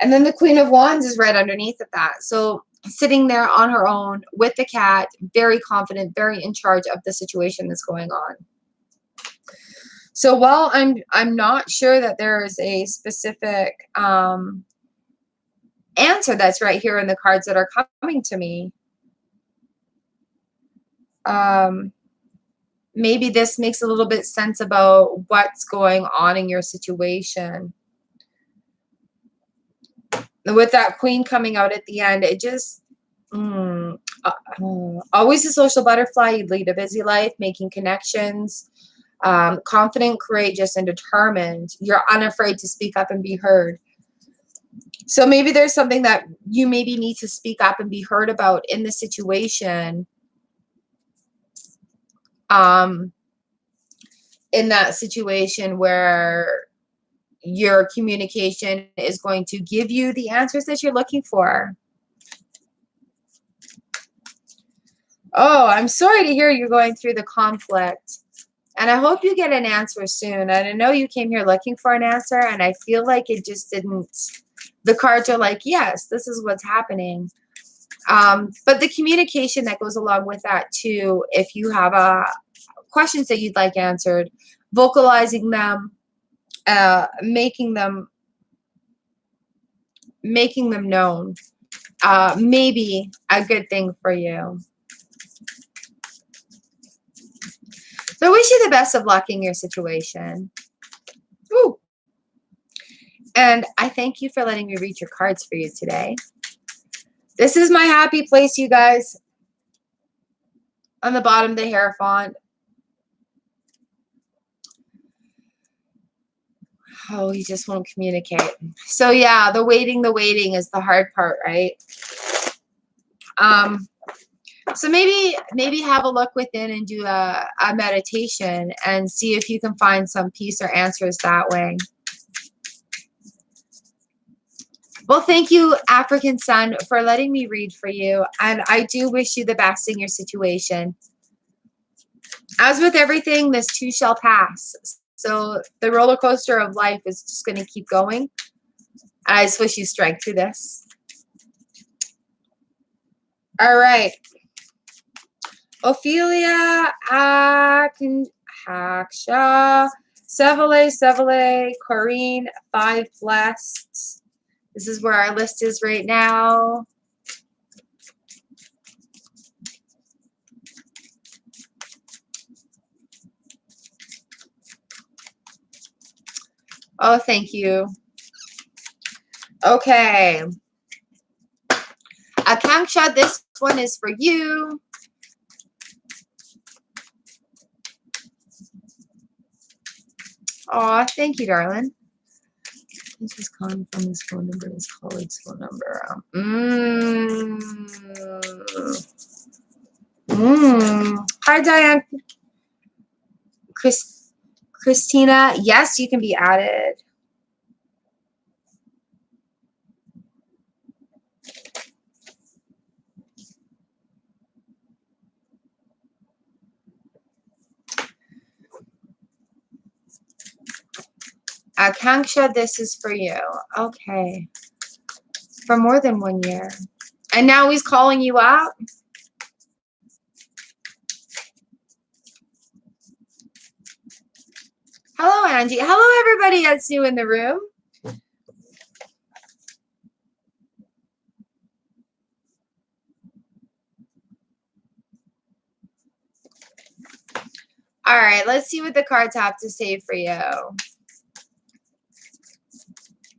And then the Queen of Wands is right underneath of that. So sitting there on her own with the cat, very confident, very in charge of the situation that's going on. So while I'm not sure that there is a specific answer that's right here in the cards that are coming to me, maybe this makes a little bit sense about what's going on in your situation. With that Queen coming out at the end, it just always a social butterfly. You lead a busy life, making connections, confident, courageous, and determined. You're unafraid to speak up and be heard. So maybe there's something that you maybe need to speak up and be heard about in the situation. In that situation where your communication is going to give you the answers that you're looking for. Oh, I'm sorry to hear you're going through the conflict. And I hope you get an answer soon. And I know you came here looking for an answer, and I feel like it just didn't. The cards are like, yes, this is what's happening. But the communication that goes along with that too, if you have questions that you'd like answered, vocalizing them, making them known, maybe a good thing for you. So I wish you the best of luck in your situation. Ooh. And I thank you for letting me read your cards for you today. This is my happy place, you guys. On the bottom of the Hierophant. Oh, he just won't communicate. So yeah, the waiting is the hard part, right? So maybe have a look within and do a meditation and see if you can find some peace or answers that way. Well, thank you, African Sun, for letting me read for you. And I do wish you the best in your situation. As with everything, this too shall pass. So the roller coaster of life is just going to keep going. I just wish you strength through this. All right. Ophelia, Haksha, Sevele, Corrine, 5 blessed. This is where our list is right now. Oh, thank you. Okay. Akanksha, this one is for you. Oh, thank you, darling. This is calling from his phone number, his colleague's phone number. Hi, Diane. Christina, yes, you can be added. Akanksha, this is for you. Okay. For more than 1 year. And now he's calling you out? Hello, Angie. Hello, everybody that's new in the room. All right, let's see what the cards have to say for you.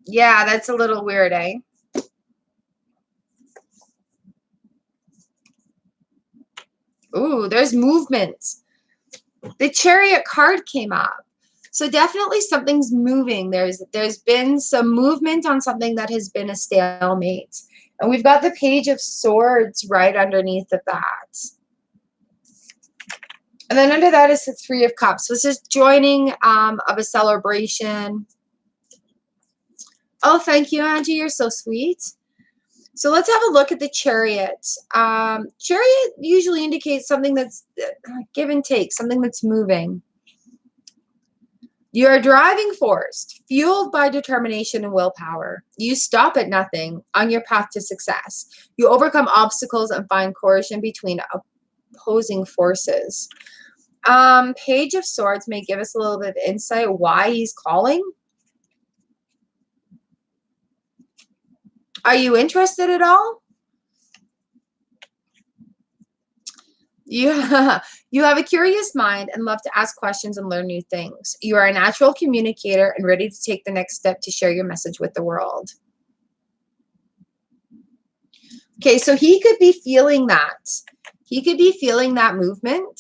Yeah, that's a little weird, eh? Ooh, there's movement. The Chariot card came up. So definitely something's moving. There's been some movement on something that has been a stalemate. And we've got the Page of Swords right underneath of that. And then under that is the Three of Cups. So this is joining of a celebration. Oh, thank you, Angie. You're so sweet. So let's have a look at the Chariot. Chariot usually indicates something that's give and take, something that's moving. You're a driving force, fueled by determination and willpower. You stop at nothing on your path to success. You overcome obstacles and find coercion between opposing forces. Page of Swords may give us a little bit of insight why he's calling. Are you interested at all? You have a curious mind and love to ask questions and learn new things. You are a natural communicator and ready to take the next step to share your message with the world. Okay, so he could be feeling that. He could be feeling that movement.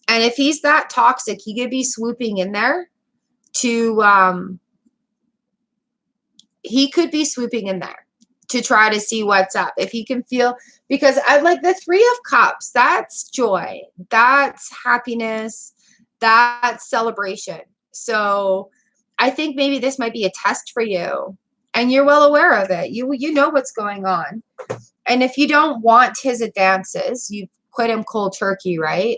And if he's that toxic, he could be swooping in there to, he could be swooping in there to try to see what's up. If he can feel, because I like the Three of Cups, that's joy, that's happiness, that's celebration. So I think maybe this might be a test for you and you're well aware of it. You know what's going on. And if you don't want his advances, you quit him cold turkey, right?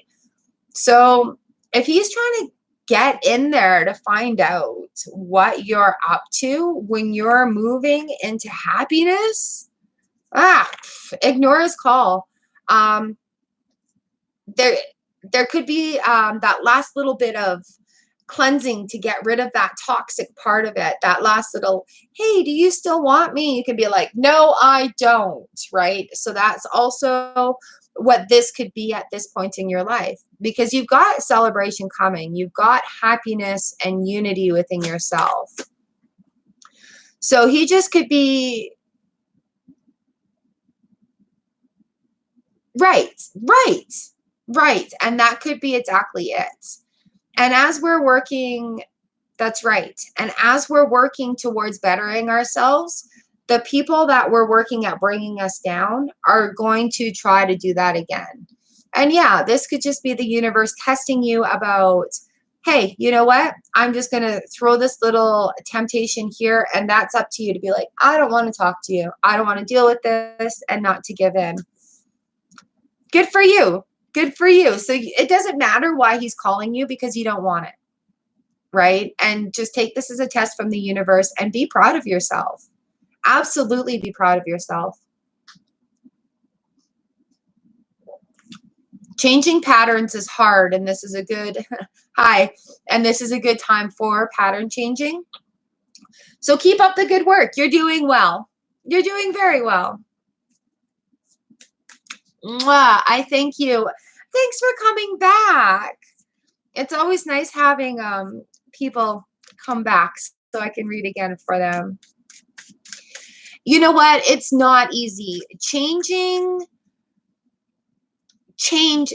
So if he's trying to get in there to find out what you're up to when you're moving into happiness, ignore his call. There could be that last little bit of cleansing to get rid of that toxic part of it. That last little, hey, do you still want me? You can be like, no, I don't, right? So that's also what this could be at this point in your life, because you've got celebration coming. You've got happiness and unity within yourself. So he just could be right. And that could be exactly it. And as we're working, that's right. And as we're working towards bettering ourselves, the people that we're working at bringing us down are going to try to do that again. And yeah, this could just be the universe testing you about, hey, you know what? I'm just going to throw this little temptation here. And that's up to you to be like, I don't want to talk to you. I don't want to deal with this, and not to give in. Good for you. Good for you. So it doesn't matter why he's calling you, because you don't want it. Right? And just take this as a test from the universe and be proud of yourself. Absolutely be proud of yourself. Changing patterns is hard, and this is a good and this is a good time for pattern changing. So keep up the good work. You're doing well. You're doing very well. Mwah, I thank you. Thanks for coming back. It's always nice having people come back so I can read again for them. You know what? It's not easy. Change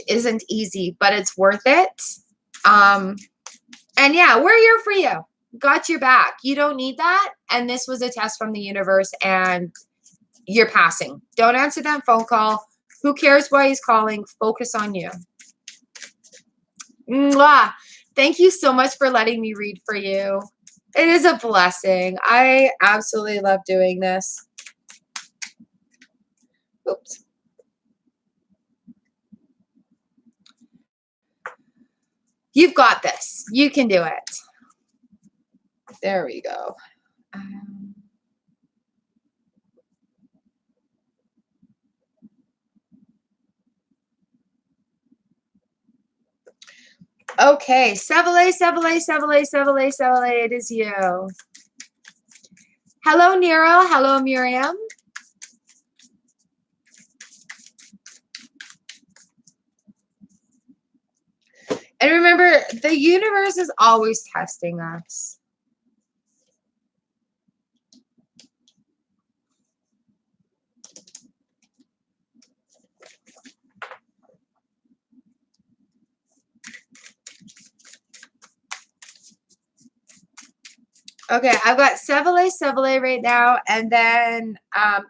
isn't easy, but it's worth it. And yeah, we're here for you. Got your back. You don't need that. And this was a test from the universe, and you're passing. Don't answer that phone call. Who cares why he's calling? Focus on you. Mwah. Thank you so much for letting me read for you. It is a blessing. I absolutely love doing this. Oops. You've got this. You can do it. There we go. Okay, Sevele, it is you. Hello, Nero. Hello, Miriam. And remember, the universe is always testing us. Okay, I've got Sevele right now, and then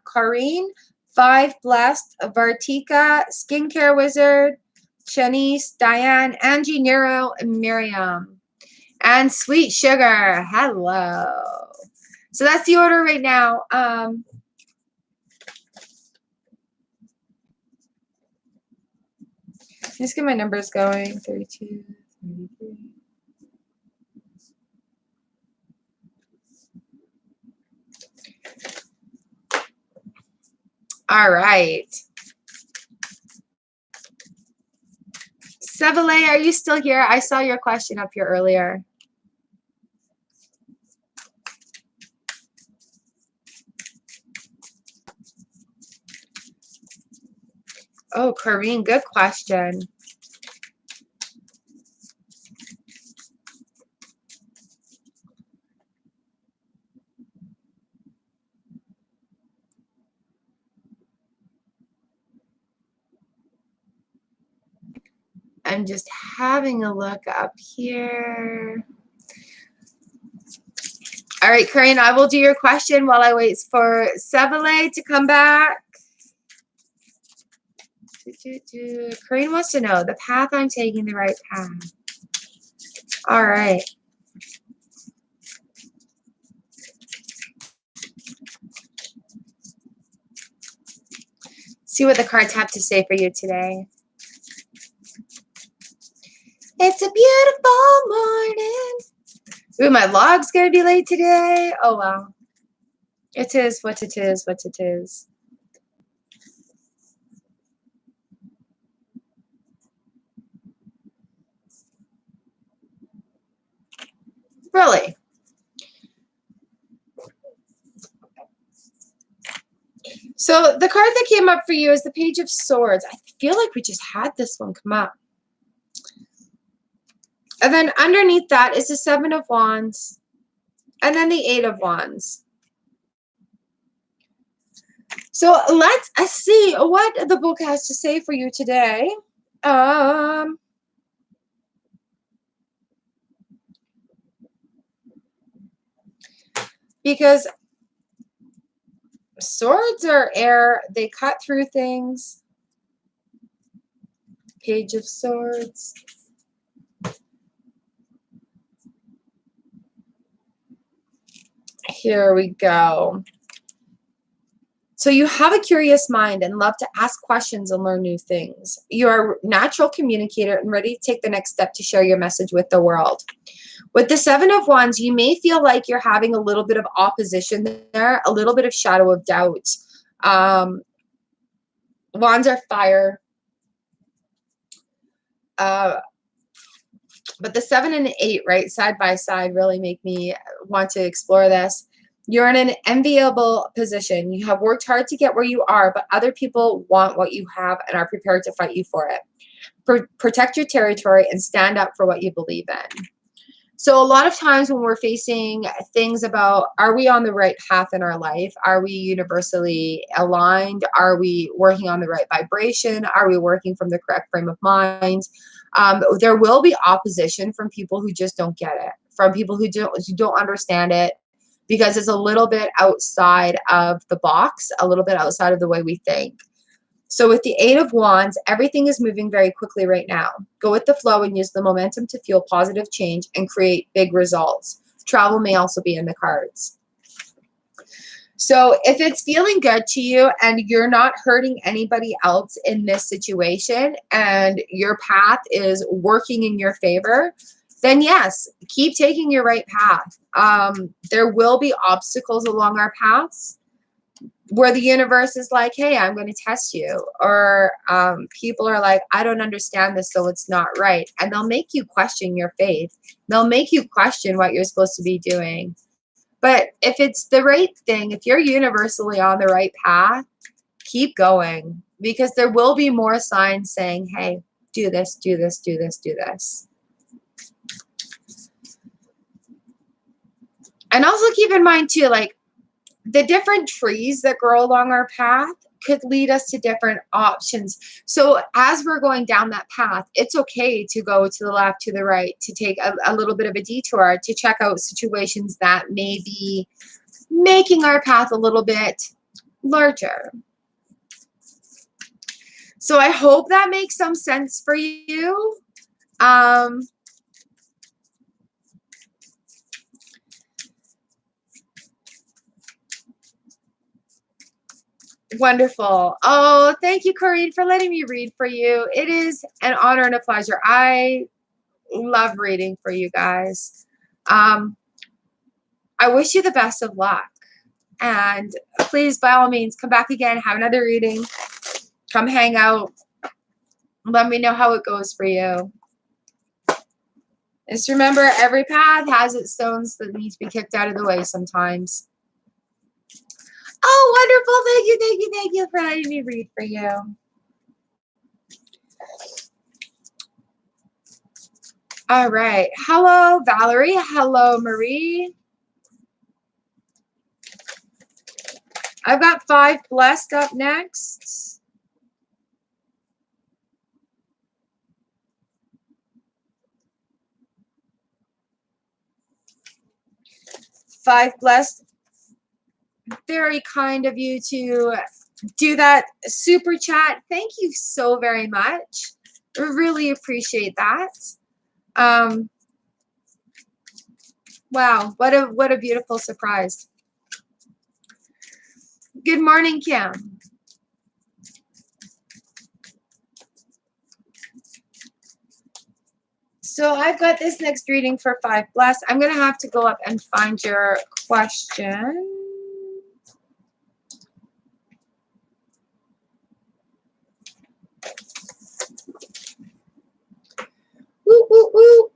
Corrine, 5 Blessed, Vartika, Skincare Wizard, Shanice, Diane, Angie, Nero, and Miriam. And Sweet Sugar. Hello. So that's the order right now. Let's get my numbers going. 32, 33. All right. Sevele, are you still here? I saw your question up here earlier. Oh, Corrine, good question. I'm just having a look up here. All right, Corrine, I will do your question while I wait for Sevele to come back. Corrine wants to know the path I'm taking, the right path. All right. See what the cards have to say for you today. It's a beautiful morning. Ooh, my log's going to be late today. Oh, wow. It is what it is, what it is. Really? So the card that came up for you is the Page of Swords. I feel like we just had this one come up. And then underneath that is the Seven of Wands. And then the Eight of Wands. So let's see what the book has to say for you today. Because swords are air, they cut through things. Page of Swords. Here we go. So you have a curious mind and love to ask questions and learn new things. You are a natural communicator and ready to take the next step to share your message with the world. With the Seven of Wands, you may feel like you're having a little bit of opposition there, a little bit of shadow of doubt. Wands are fire. But the 7 and 8, right, side by side, really make me want to explore this. You're in an enviable position. You have worked hard to get where you are, but other people want what you have and are prepared to fight you for it. Protect your territory and stand up for what you believe in. So a lot of times when we're facing things about, are we on the right path in our life? Are we universally aligned? Are we working on the right vibration? Are we working from the correct frame of mind? There will be opposition from people who just don't get it, from people who don't understand it, because it's a little bit outside of the box, a little bit outside of the way we think. So with the Eight of Wands, everything is moving very quickly right now. Go with the flow and use the momentum to fuel positive change and create big results. Travel may also be in the cards. So if it's feeling good to you and you're not hurting anybody else in this situation and your path is working in your favor, then yes, keep taking your right path. There will be obstacles along our paths where the universe is like, hey, I'm going to test you. Or people are like, I don't understand this, so it's not right. And they'll make you question your faith. They'll make you question what you're supposed to be doing. But if it's the right thing, if you're universally on the right path, keep going. Because there will be more signs saying, hey, do this, do this, do this, do this. And also keep in mind too, like, the different trees that grow along our path could lead us to different options. So as we're going down that path, it's okay to go to the left, to the right, to take a little bit of a detour, to check out situations that may be making our path a little bit larger. So I hope that makes some sense for you. Wonderful. Oh, thank you, Corrine, for letting me read for you. It is an honor and a pleasure. I love reading for you guys. I wish you the best of luck. And please, by all means, come back again, have another reading, come hang out. Let me know how it goes for you. Just remember, every path has its stones that need to be kicked out of the way sometimes. Oh, wonderful. Thank you for letting me read for you. All right. Hello, Valerie. Hello, Marie. I've got 5 blessed up next. Five blessed. Very kind of you to do that super chat. Thank you so very much. I really appreciate that. Wow, what a beautiful surprise. Good morning, Kim. So I've got this next reading for 5 blessed. I'm going to have to go up and find your question. Woo, woo, woo.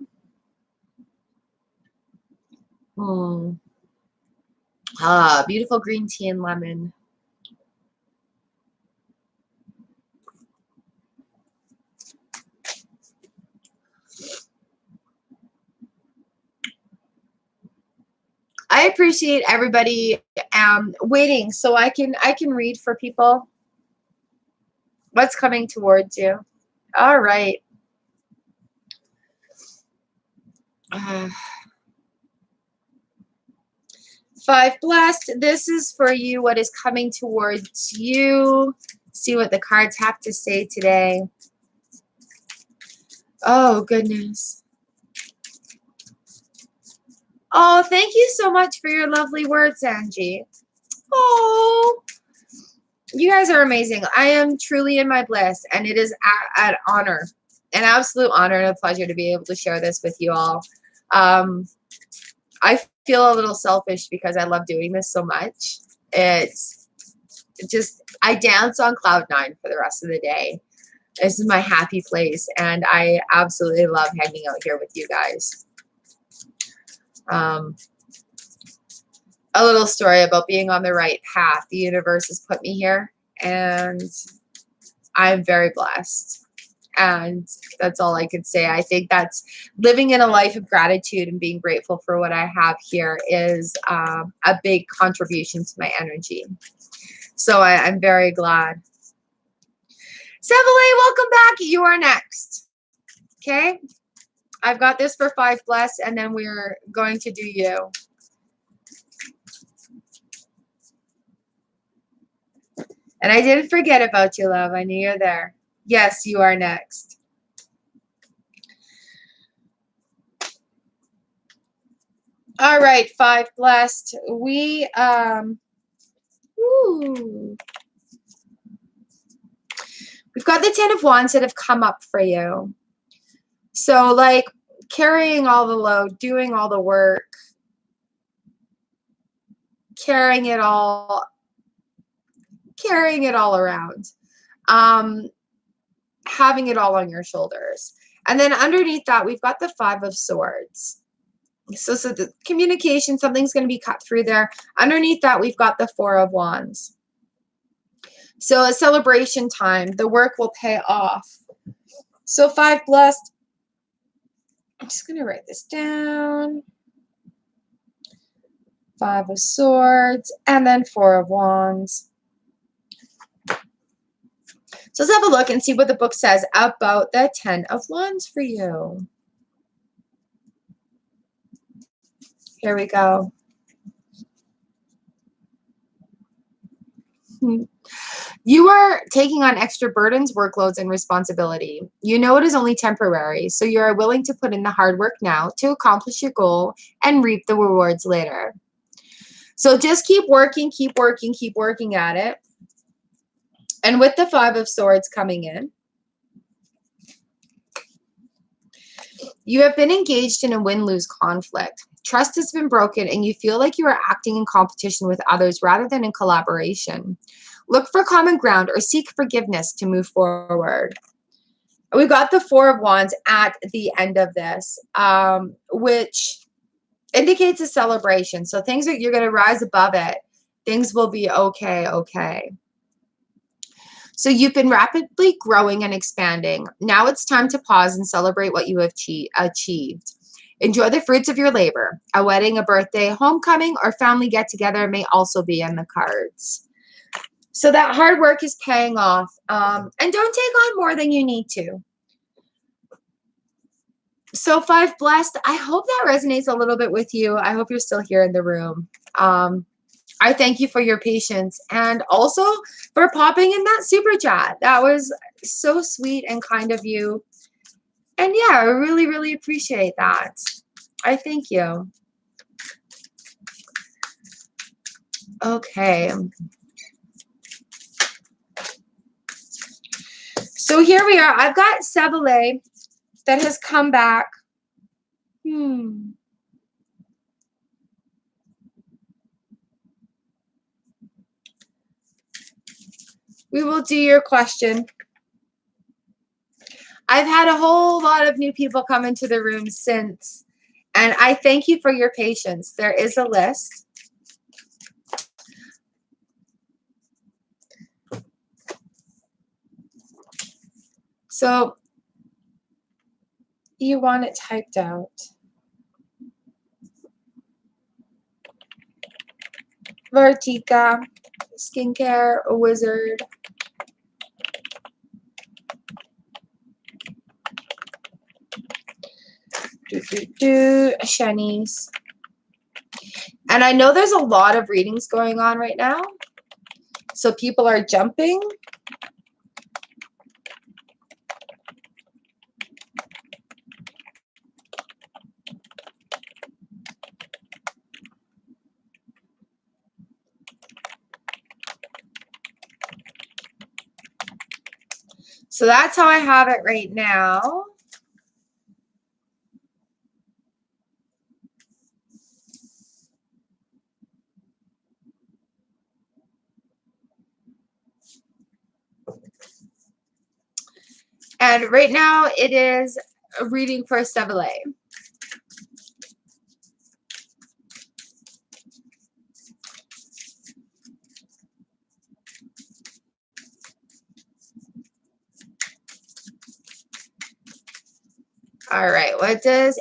Beautiful green tea and lemon. I appreciate everybody waiting so I can read for people what's coming towards you. All right. 5 blessed. This is for you. What is coming towards you? See what the cards have to say today. Oh, goodness. Oh, thank you so much for your lovely words, Angie. Oh, you guys are amazing. I am truly in my bliss, and it is an honor, an absolute honor and a pleasure to be able to share this with you all. I feel a little selfish because I love doing this so much. It's just, I dance on cloud 9 for the rest of the day. This is my happy place, and I absolutely love hanging out here with you guys. A little story about being on the right path. The universe has put me here, and I'm very blessed. And that's all I could say. I think that's living in a life of gratitude and being grateful for what I have here is a big contribution to my energy. So I'm very glad. Seville, welcome back. You are next. Okay. I've got this for 5 blessed, and then we're going to do you. And I didn't forget about you, love. I knew you're there. Yes, you are next. All right, 5 blessed. We've got the 10 of Wands that have come up for you. So like carrying all the load, doing all the work, carrying it all around, having it all on your shoulders. And then underneath that, we've got the 5 of Swords. So the communication, something's going to be cut through there. Underneath that, we've got the 4 of Wands. So a celebration time, the work will pay off. So 5 blessed. I'm just going to write this down. 5 of Swords, and then 4 of Wands. So let's have a look and see what the book says about the 10 of Wands for you. Here we go. You are taking on extra burdens, workloads, and responsibility. You know it is only temporary, so you are willing to put in the hard work now to accomplish your goal and reap the rewards later. So just keep working at it. And with the 5 of Swords coming in, you have been engaged in a win-lose conflict. Trust has been broken and you feel like you are acting in competition with others rather than in collaboration. Look for common ground or seek forgiveness to move forward. We've got the Four of Wands at the end of this, which indicates a celebration. So things that you're going to rise above it. Things will be okay, okay. So you've been rapidly growing and expanding. Now it's time to pause and celebrate what you have achieved. Enjoy the fruits of your labor. A wedding, a birthday, homecoming, or family get-together may also be in the cards. So that hard work is paying off. And don't take on more than you need to. So 5 blessed. I hope that resonates a little bit with you. I hope you're still here in the room. I thank you for your patience and also for popping in that super chat. That was so sweet and kind of you. And yeah, I really, really appreciate that. I thank you. Okay. So here we are. I've got Seville that has come back. We will do your question. I've had a whole lot of new people come into the room since, and I thank you for your patience. There is a list. So you want it typed out. Vertica, skincare, a wizard. Shanice. And I know there's a lot of readings going on right now. So people are jumping. So that's how I have it right now. And right now it is a reading for Seville. All right, what does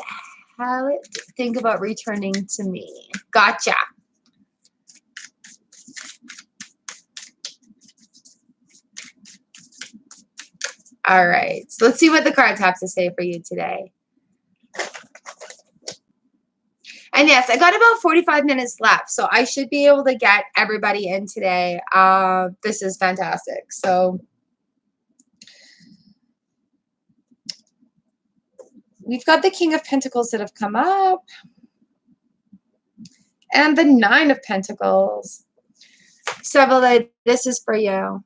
Hallett think about returning to me? Gotcha. All right, so let's see what the cards have to say for you today. And yes, I got about 45 minutes left, so I should be able to get everybody in today. This is fantastic. So we've got the King of Pentacles that have come up. And the Nine of Pentacles. Seville, this is for you.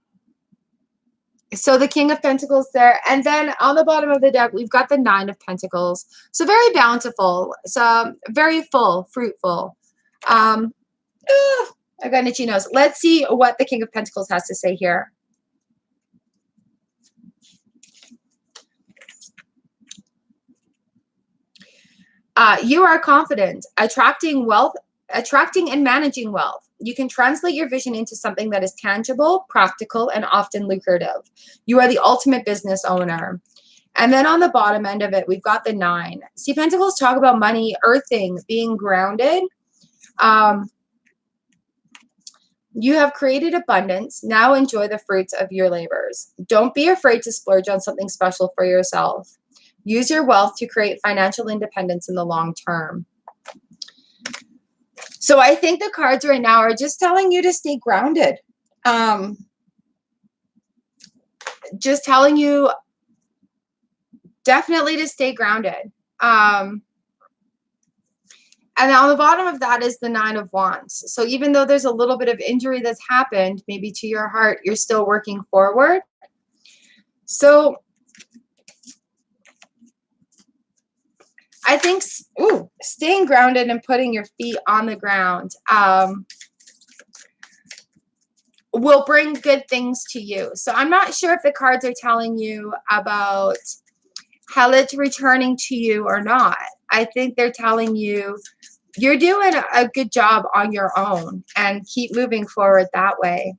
So the King of Pentacles there. And then on the bottom of the deck, we've got the Nine of Pentacles. So very bountiful. So very full, fruitful. I got an itchy nose. Let's see what the King of Pentacles has to say here. You are confident, attracting and managing wealth. You can translate your vision into something that is tangible, practical, and often lucrative. You are the ultimate business owner. And then on the bottom end of it, we've got the Nine. See, Pentacles talk about money, earthing, being grounded. You have created abundance. Now enjoy the fruits of your labors. Don't be afraid to splurge on something special for yourself. Use your wealth to create financial independence in the long term. So I think the cards right now are just telling you to stay grounded. Just telling you definitely to stay grounded. And on the bottom of that is the Nine of Wands. So even though there's a little bit of injury that's happened, maybe to your heart, you're still working forward. So I think, ooh, staying grounded and putting your feet on the ground will bring good things to you. So I'm not sure if the cards are telling you about how it's returning to you or not. I think they're telling you you're doing a good job on your own and keep moving forward that way.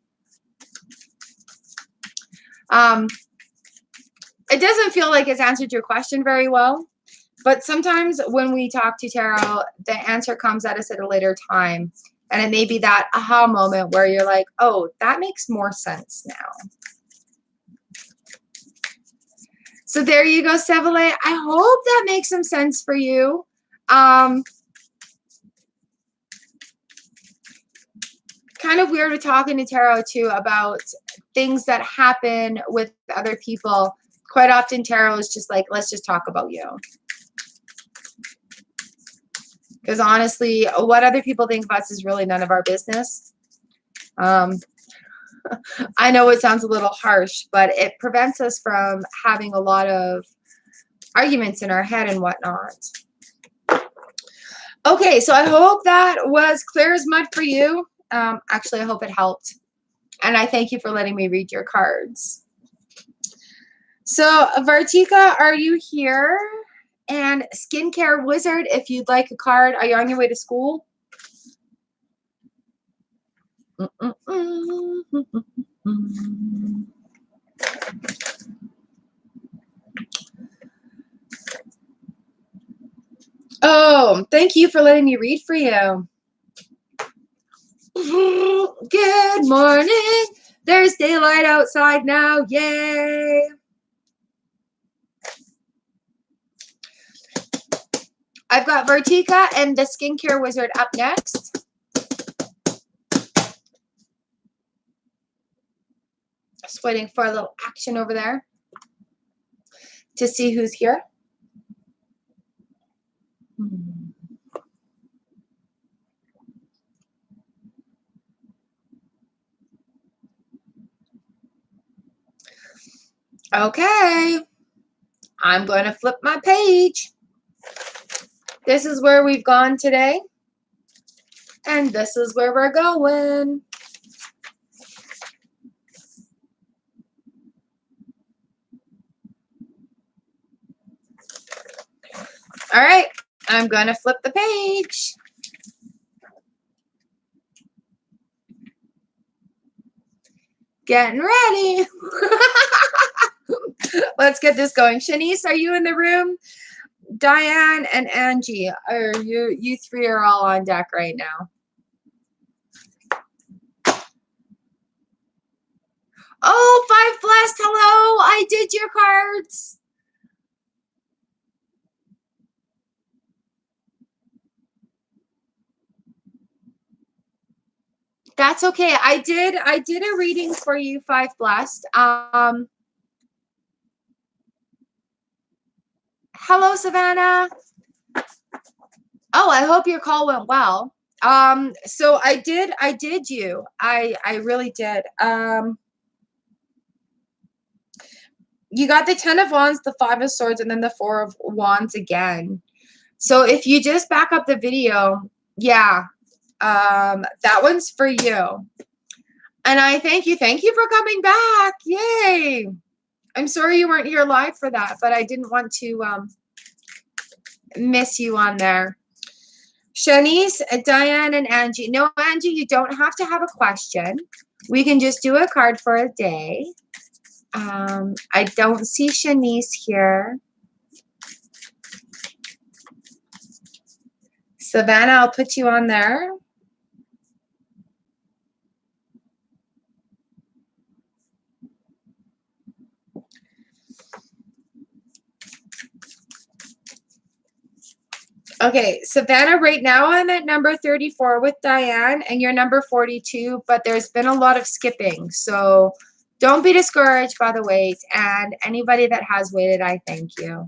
It doesn't feel like it's answered your question very well, but sometimes when we talk to tarot, the answer comes at us at a later time. And it may be that aha moment where you're like, oh, that makes more sense now. So there you go, Seville. I hope that makes some sense for you. Kind of weird with talking to tarot too about things that happen with other people. Quite often tarot is just like, let's just talk about you. Because honestly, what other people think of us is really none of our business. I know it sounds a little harsh, but it prevents us from having a lot of arguments in our head and whatnot. Okay, so I hope that was clear as mud for you. Actually, I hope it helped. And I thank you for letting me read your cards. So, Vartika, are you here? And Skincare Wizard, if you'd like a card, are you on your way to school? Oh, thank you for letting me read for you. Good morning. There's daylight outside now. Yay. I've got Vartika and the Skincare Wizard up next. Just waiting for a little action over there to see who's here. Okay. I'm going to flip my page. This is where we've gone today. And this is where we're going. All right. I'm going to flip the page. Getting ready. Let's get this going. Shanice, are you in the room? Diane and Angie, are you three are all on deck right now. Oh, Five Blessed, hello. I did your cards. That's okay. I did a reading for you, Five Blessed. Hello, Savannah. Oh, I hope your call went well. So I did you. I really did. You got the 10 of Wands, the 5 of Swords, and then the 4 of Wands again. So if you just back up the video, yeah, that one's for you. And I thank you. Thank you for coming back. Yay. I'm sorry you weren't here live for that, but I didn't want to miss you on there. Shanice, Diane, and Angie. No, Angie, you don't have to have a question. We can just do a card for a day. I don't see Shanice here. Savannah, I'll put you on there. Okay, Savannah, right now I'm at number 34 with Diane, and you're number 42, but there's been a lot of skipping. So don't be discouraged by the wait, and anybody that has waited, I thank you.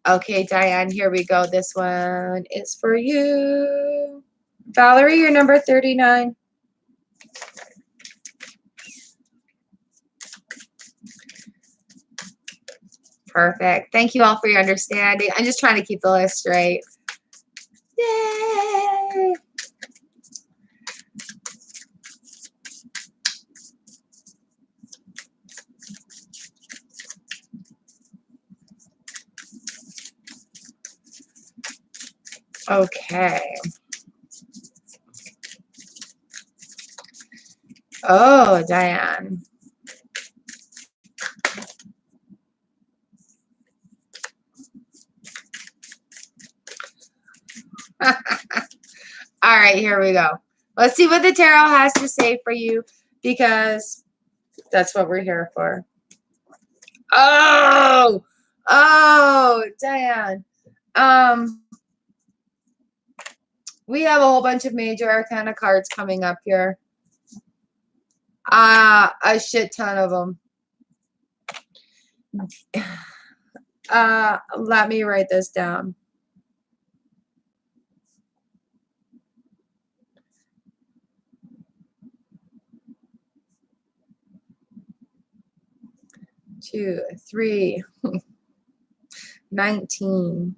Okay, Diane, here we go. This one is for you. Valerie, you're number 39. Perfect. Thank you all for your understanding. I'm just trying to keep the list straight. Yay! Okay. Oh, Diane. All right, here we go. Let's see what the tarot has to say for you, because that's what we're here for. Oh, Diane. We have a whole bunch of major arcana cards coming up here. A shit ton of them. Let me write this down. Two, 3, 19,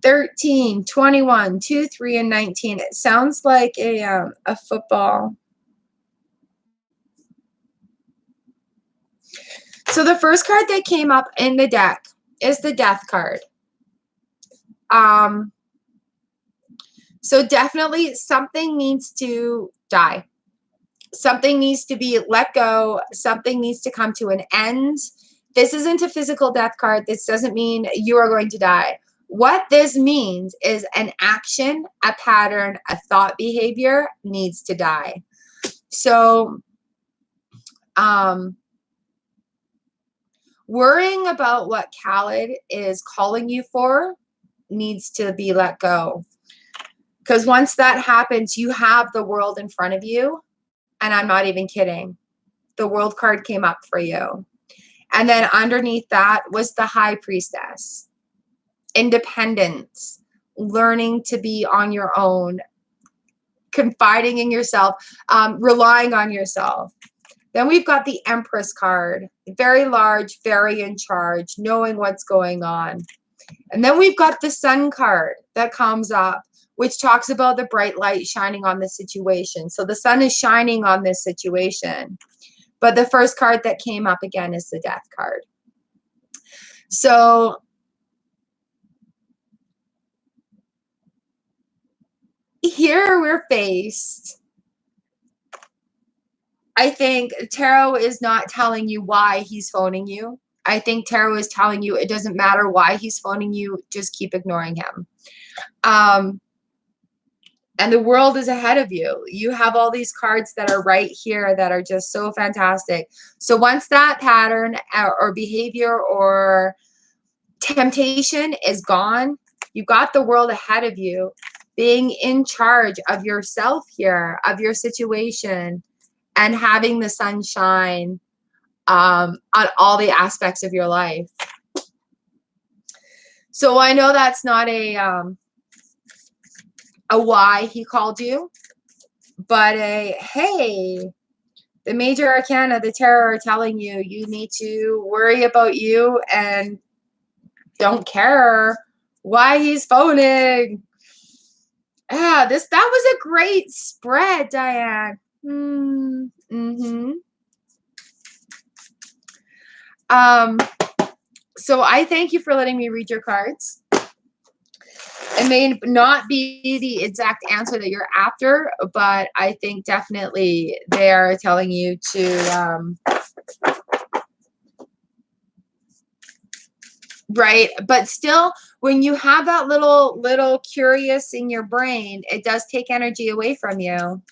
13, 21, 2, 3, and 19. It sounds like a football. So the first card that came up in the deck is the Death card. So definitely something needs to die. Something needs to be let go. Something needs to come to an end. This isn't a physical death card. This doesn't mean you are going to die. What this means is an action, a pattern, a thought behavior needs to die. So, worrying about what Khaled is calling you for needs to be let go. Because once that happens, you have the world in front of you. And I'm not even kidding. The world card came up for you. And then underneath that was the High Priestess. Independence. Learning to be on your own. Confiding in yourself. Relying on yourself. Then we've got the Empress card. Very large, very in charge. Knowing what's going on. And then we've got the Sun card that comes up, which talks about the bright light shining on the situation. So the sun is shining on this situation. But the first card that came up again is the Death card. So here we're faced. I think tarot is not telling you why he's phoning you. I think tarot is telling you it doesn't matter why he's phoning you. Just keep ignoring him. And the world is ahead of you. You have all these cards that are right here that are just so fantastic. So once that pattern or behavior or temptation is gone, you got the world ahead of you, being in charge of yourself here, of your situation, and having the sunshine on all the aspects of your life. So I know that's not a why he called you, but a hey, the major arcana, the tarot, are telling you you need to worry about you and don't care why he's phoning. Yeah, that was a great spread, Diane. So I thank you for letting me read your cards. It may not be the exact answer that you're after, but I think definitely they're telling you to, right? But still, when you have that little curious in your brain, it does take energy away from you.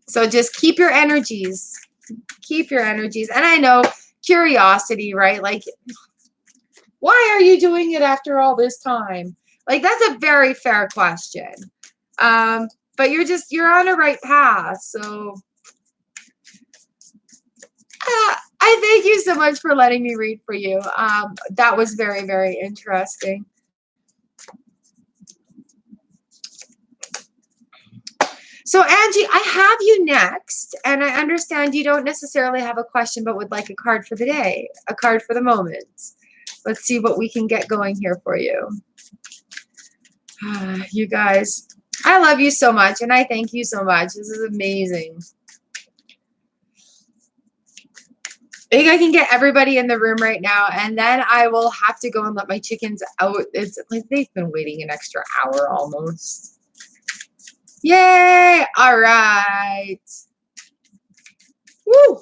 So just keep your energies. Keep your energies. And I know curiosity, right? Like, why are you doing it after all this time? Like, that's a very fair question. But you're on a right path. So I thank you so much for letting me read for you. That was very, very interesting. So Angie, I have you next, and I understand you don't necessarily have a question, but would like a card for the day, a card for the moment. Let's see what we can get going here for you. You guys, I love you so much, and I thank you so much. This is amazing. I think I can get everybody in the room right now, and then I will have to go and let my chickens out. It's like they've been waiting an extra hour almost. Yay! All right. Woo!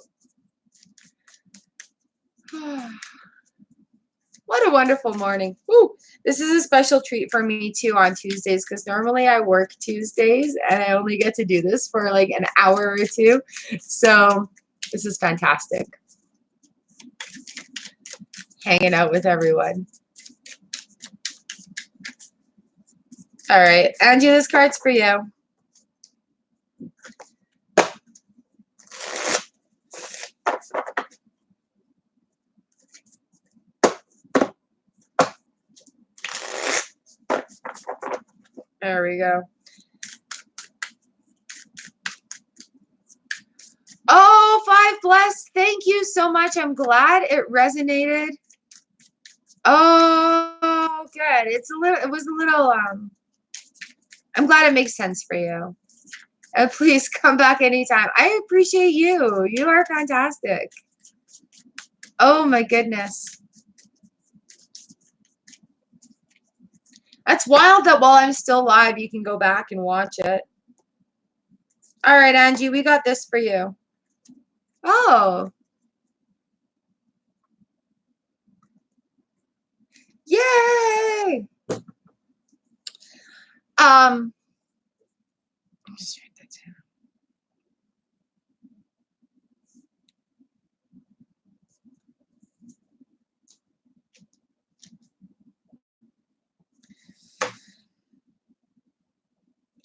What a wonderful morning. Woo! This is a special treat for me too on Tuesdays, because normally I work Tuesdays and I only get to do this for like an hour or two. So this is fantastic. Hanging out with everyone. All right, Angie, this card's for you. There we go. Oh, 5 blessed. Thank you so much. I'm glad it resonated. Oh, good. It was a little, I'm glad it makes sense for you. And please come back anytime. I appreciate you. You are fantastic. Oh my goodness. That's wild that while I'm still live, you can go back and watch it. All right, Angie, we got this for you. Oh. Yay. Just write that down.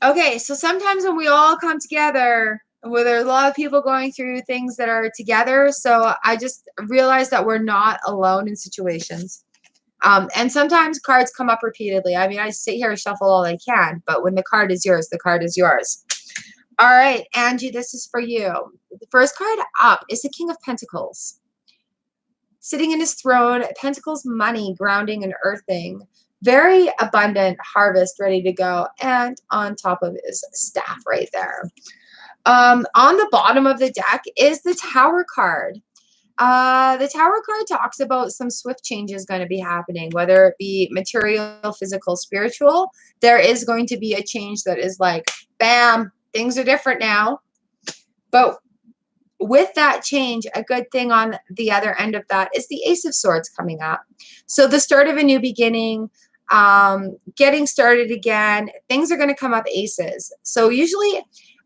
Okay, so sometimes when we all come together, where there's a lot of people going through things that are together, so I just realized that we're not alone in situations. And sometimes cards come up repeatedly. I mean, I sit here and shuffle all I can, but when the card is yours, the card is yours. All right, Angie, this is for you. The first card up is the King of Pentacles. Sitting in his throne, Pentacles, money, grounding and earthing. Very abundant harvest ready to go. And on top of his staff right there. On the bottom of the deck is the Tower card. The Tower card talks about some swift changes going to be happening, whether it be material, physical, spiritual. There is going to be a change that is like, bam, things are different now. But with that change, a good thing on the other end of that is the Ace of Swords coming up. So the start of a new beginning, getting started again, things are going to come up aces. So usually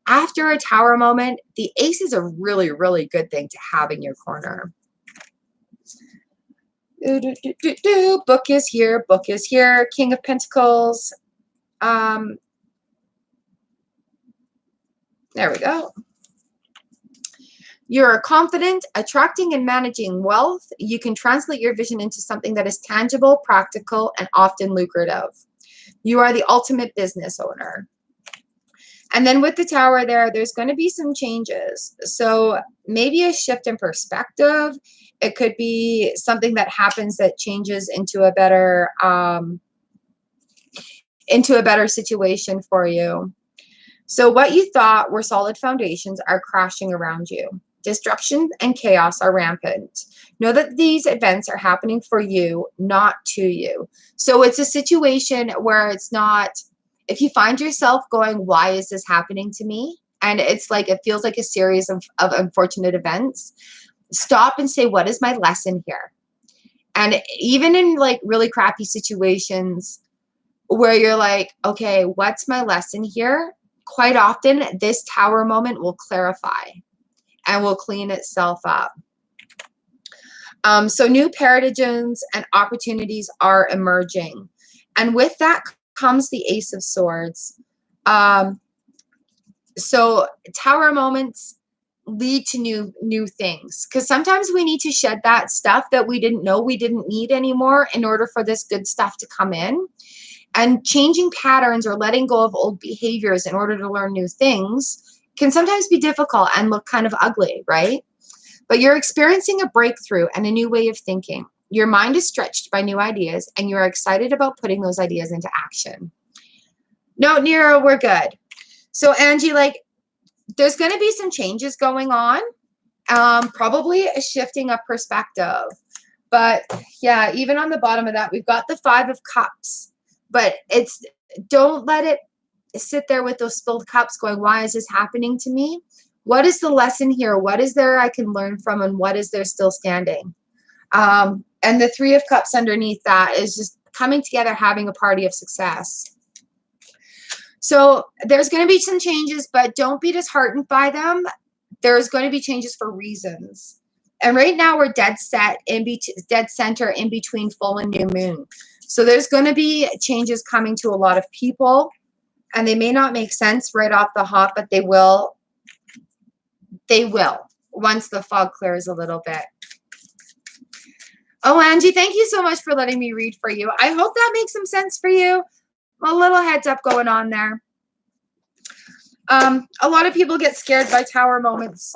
after a Tower moment, the ace is a really, really good thing to have in your corner. Book is here. Book is here. King of Pentacles. There we go. You're confident, attracting and managing wealth. You can translate your vision into something that is tangible, practical, and often lucrative. You are the ultimate business owner. And then with the Tower there's going to be some changes. So maybe a shift in perspective. It could be something that happens that changes into a better situation for you. So what you thought were solid foundations are crashing around you. Destruction and chaos are rampant. Know that these events are happening for you, not to you. So it's a situation where it's not, if you find yourself going, why is this happening to me? And it's like, it feels like a series of unfortunate events. Stop and say, what is my lesson here? And even in like really crappy situations where you're like, okay, what's my lesson here? Quite often, this Tower moment will clarify and will clean itself up. So new paradigms and opportunities are emerging. And with that comes the Ace of Swords. So Tower moments lead to new things. Because sometimes we need to shed that stuff that we didn't know we didn't need anymore in order for this good stuff to come in. And changing patterns or letting go of old behaviors in order to learn new things can sometimes be difficult and look kind of ugly, right? But you're experiencing a breakthrough and a new way of thinking. Your mind is stretched by new ideas, and you're excited about putting those ideas into action. No, Nero, we're good. So, Angie, like, there's going to be some changes going on, probably a shifting of perspective. But yeah, even on the bottom of that, we've got the 5 of Cups. But don't let it sit there with those spilled cups going, why is this happening to me? What is the lesson here? What is there I can learn from, and what is there still standing? And the 3 of Cups underneath that is just coming together, having a party of success. So there's going to be some changes, but don't be disheartened by them. There's going to be changes for reasons. And right now we're dead center in between full and new moon. So there's going to be changes coming to a lot of people, and they may not make sense right off the hop, but they will. They will once the fog clears a little bit. Oh, Angie, thank you so much for letting me read for you. I hope that makes some sense for you. A little heads up going on there. A lot of people get scared by tower moments,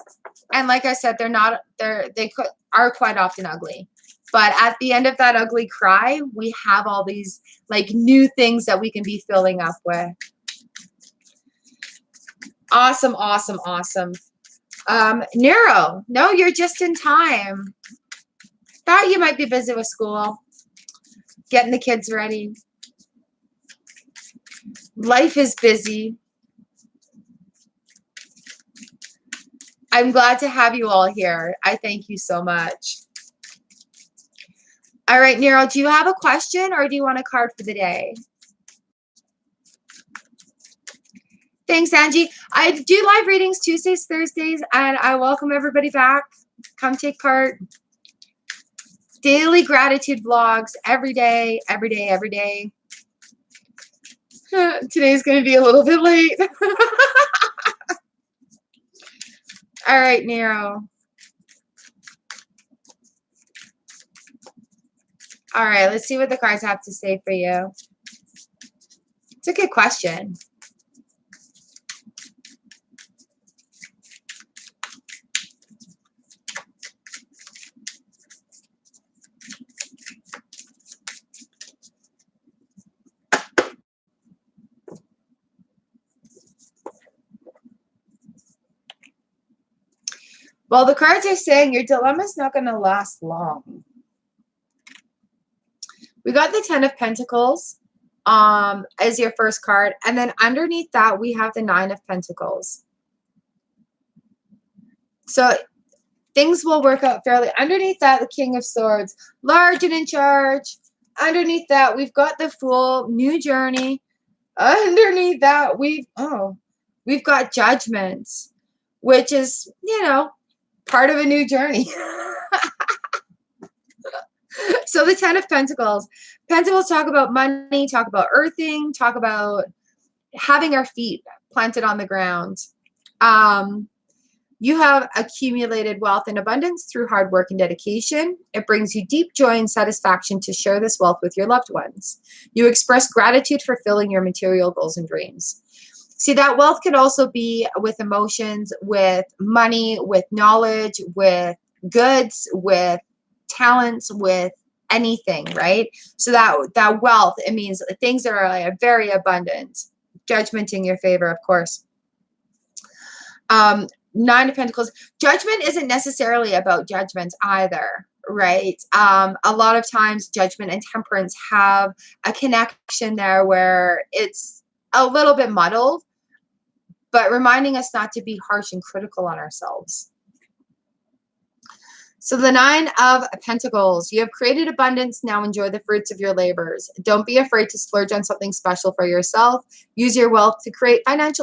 and like I said, they are quite often ugly. But at the end of that ugly cry, we have all these like new things that we can be filling up with. Awesome, awesome, awesome. Nero, no, you're just in time. Thought you might be busy with school, getting the kids ready. Life is busy. I'm glad to have you all here. I thank you so much. All right, Nero, do you have a question, or do you want a card for the day? Thanks, Angie. I do live readings Tuesdays, Thursdays, and I welcome everybody back. Come take part. Daily gratitude vlogs every day, every day, every day. Today's going to be a little bit late. All right, Nero. All right, let's see what the cards have to say for you. It's a good question. Well, the cards are saying your dilemma is not going to last long. We got the 10 of Pentacles as your first card. And then underneath that, we have the 9 of Pentacles. So things will work out fairly. Underneath that, the King of Swords, large and in charge. Underneath that, we've got the Fool, new journey. Underneath that, we've got Judgment, which is, part of a new journey. So the 10 of Pentacles. Pentacles talk about money, talk about earthing, talk about having our feet planted on the ground. You have accumulated wealth and abundance through hard work and dedication. It brings you deep joy and satisfaction to share this wealth with your loved ones. You express gratitude for filling your material goals and dreams. See, that wealth could also be with emotions, with money, with knowledge, with goods, with talents, with anything, right? So that wealth, it means things that are like very abundant. Judgment in your favor, of course. 9 of Pentacles. Judgment isn't necessarily about judgment either, right? A lot of times Judgment and Temperance have a connection there where it's a little bit muddled, but reminding us not to be harsh and critical on ourselves. So the 9 of Pentacles, you have created abundance. Now enjoy the fruits of your labors. Don't be afraid to splurge on something special for yourself. Use your wealth to create financial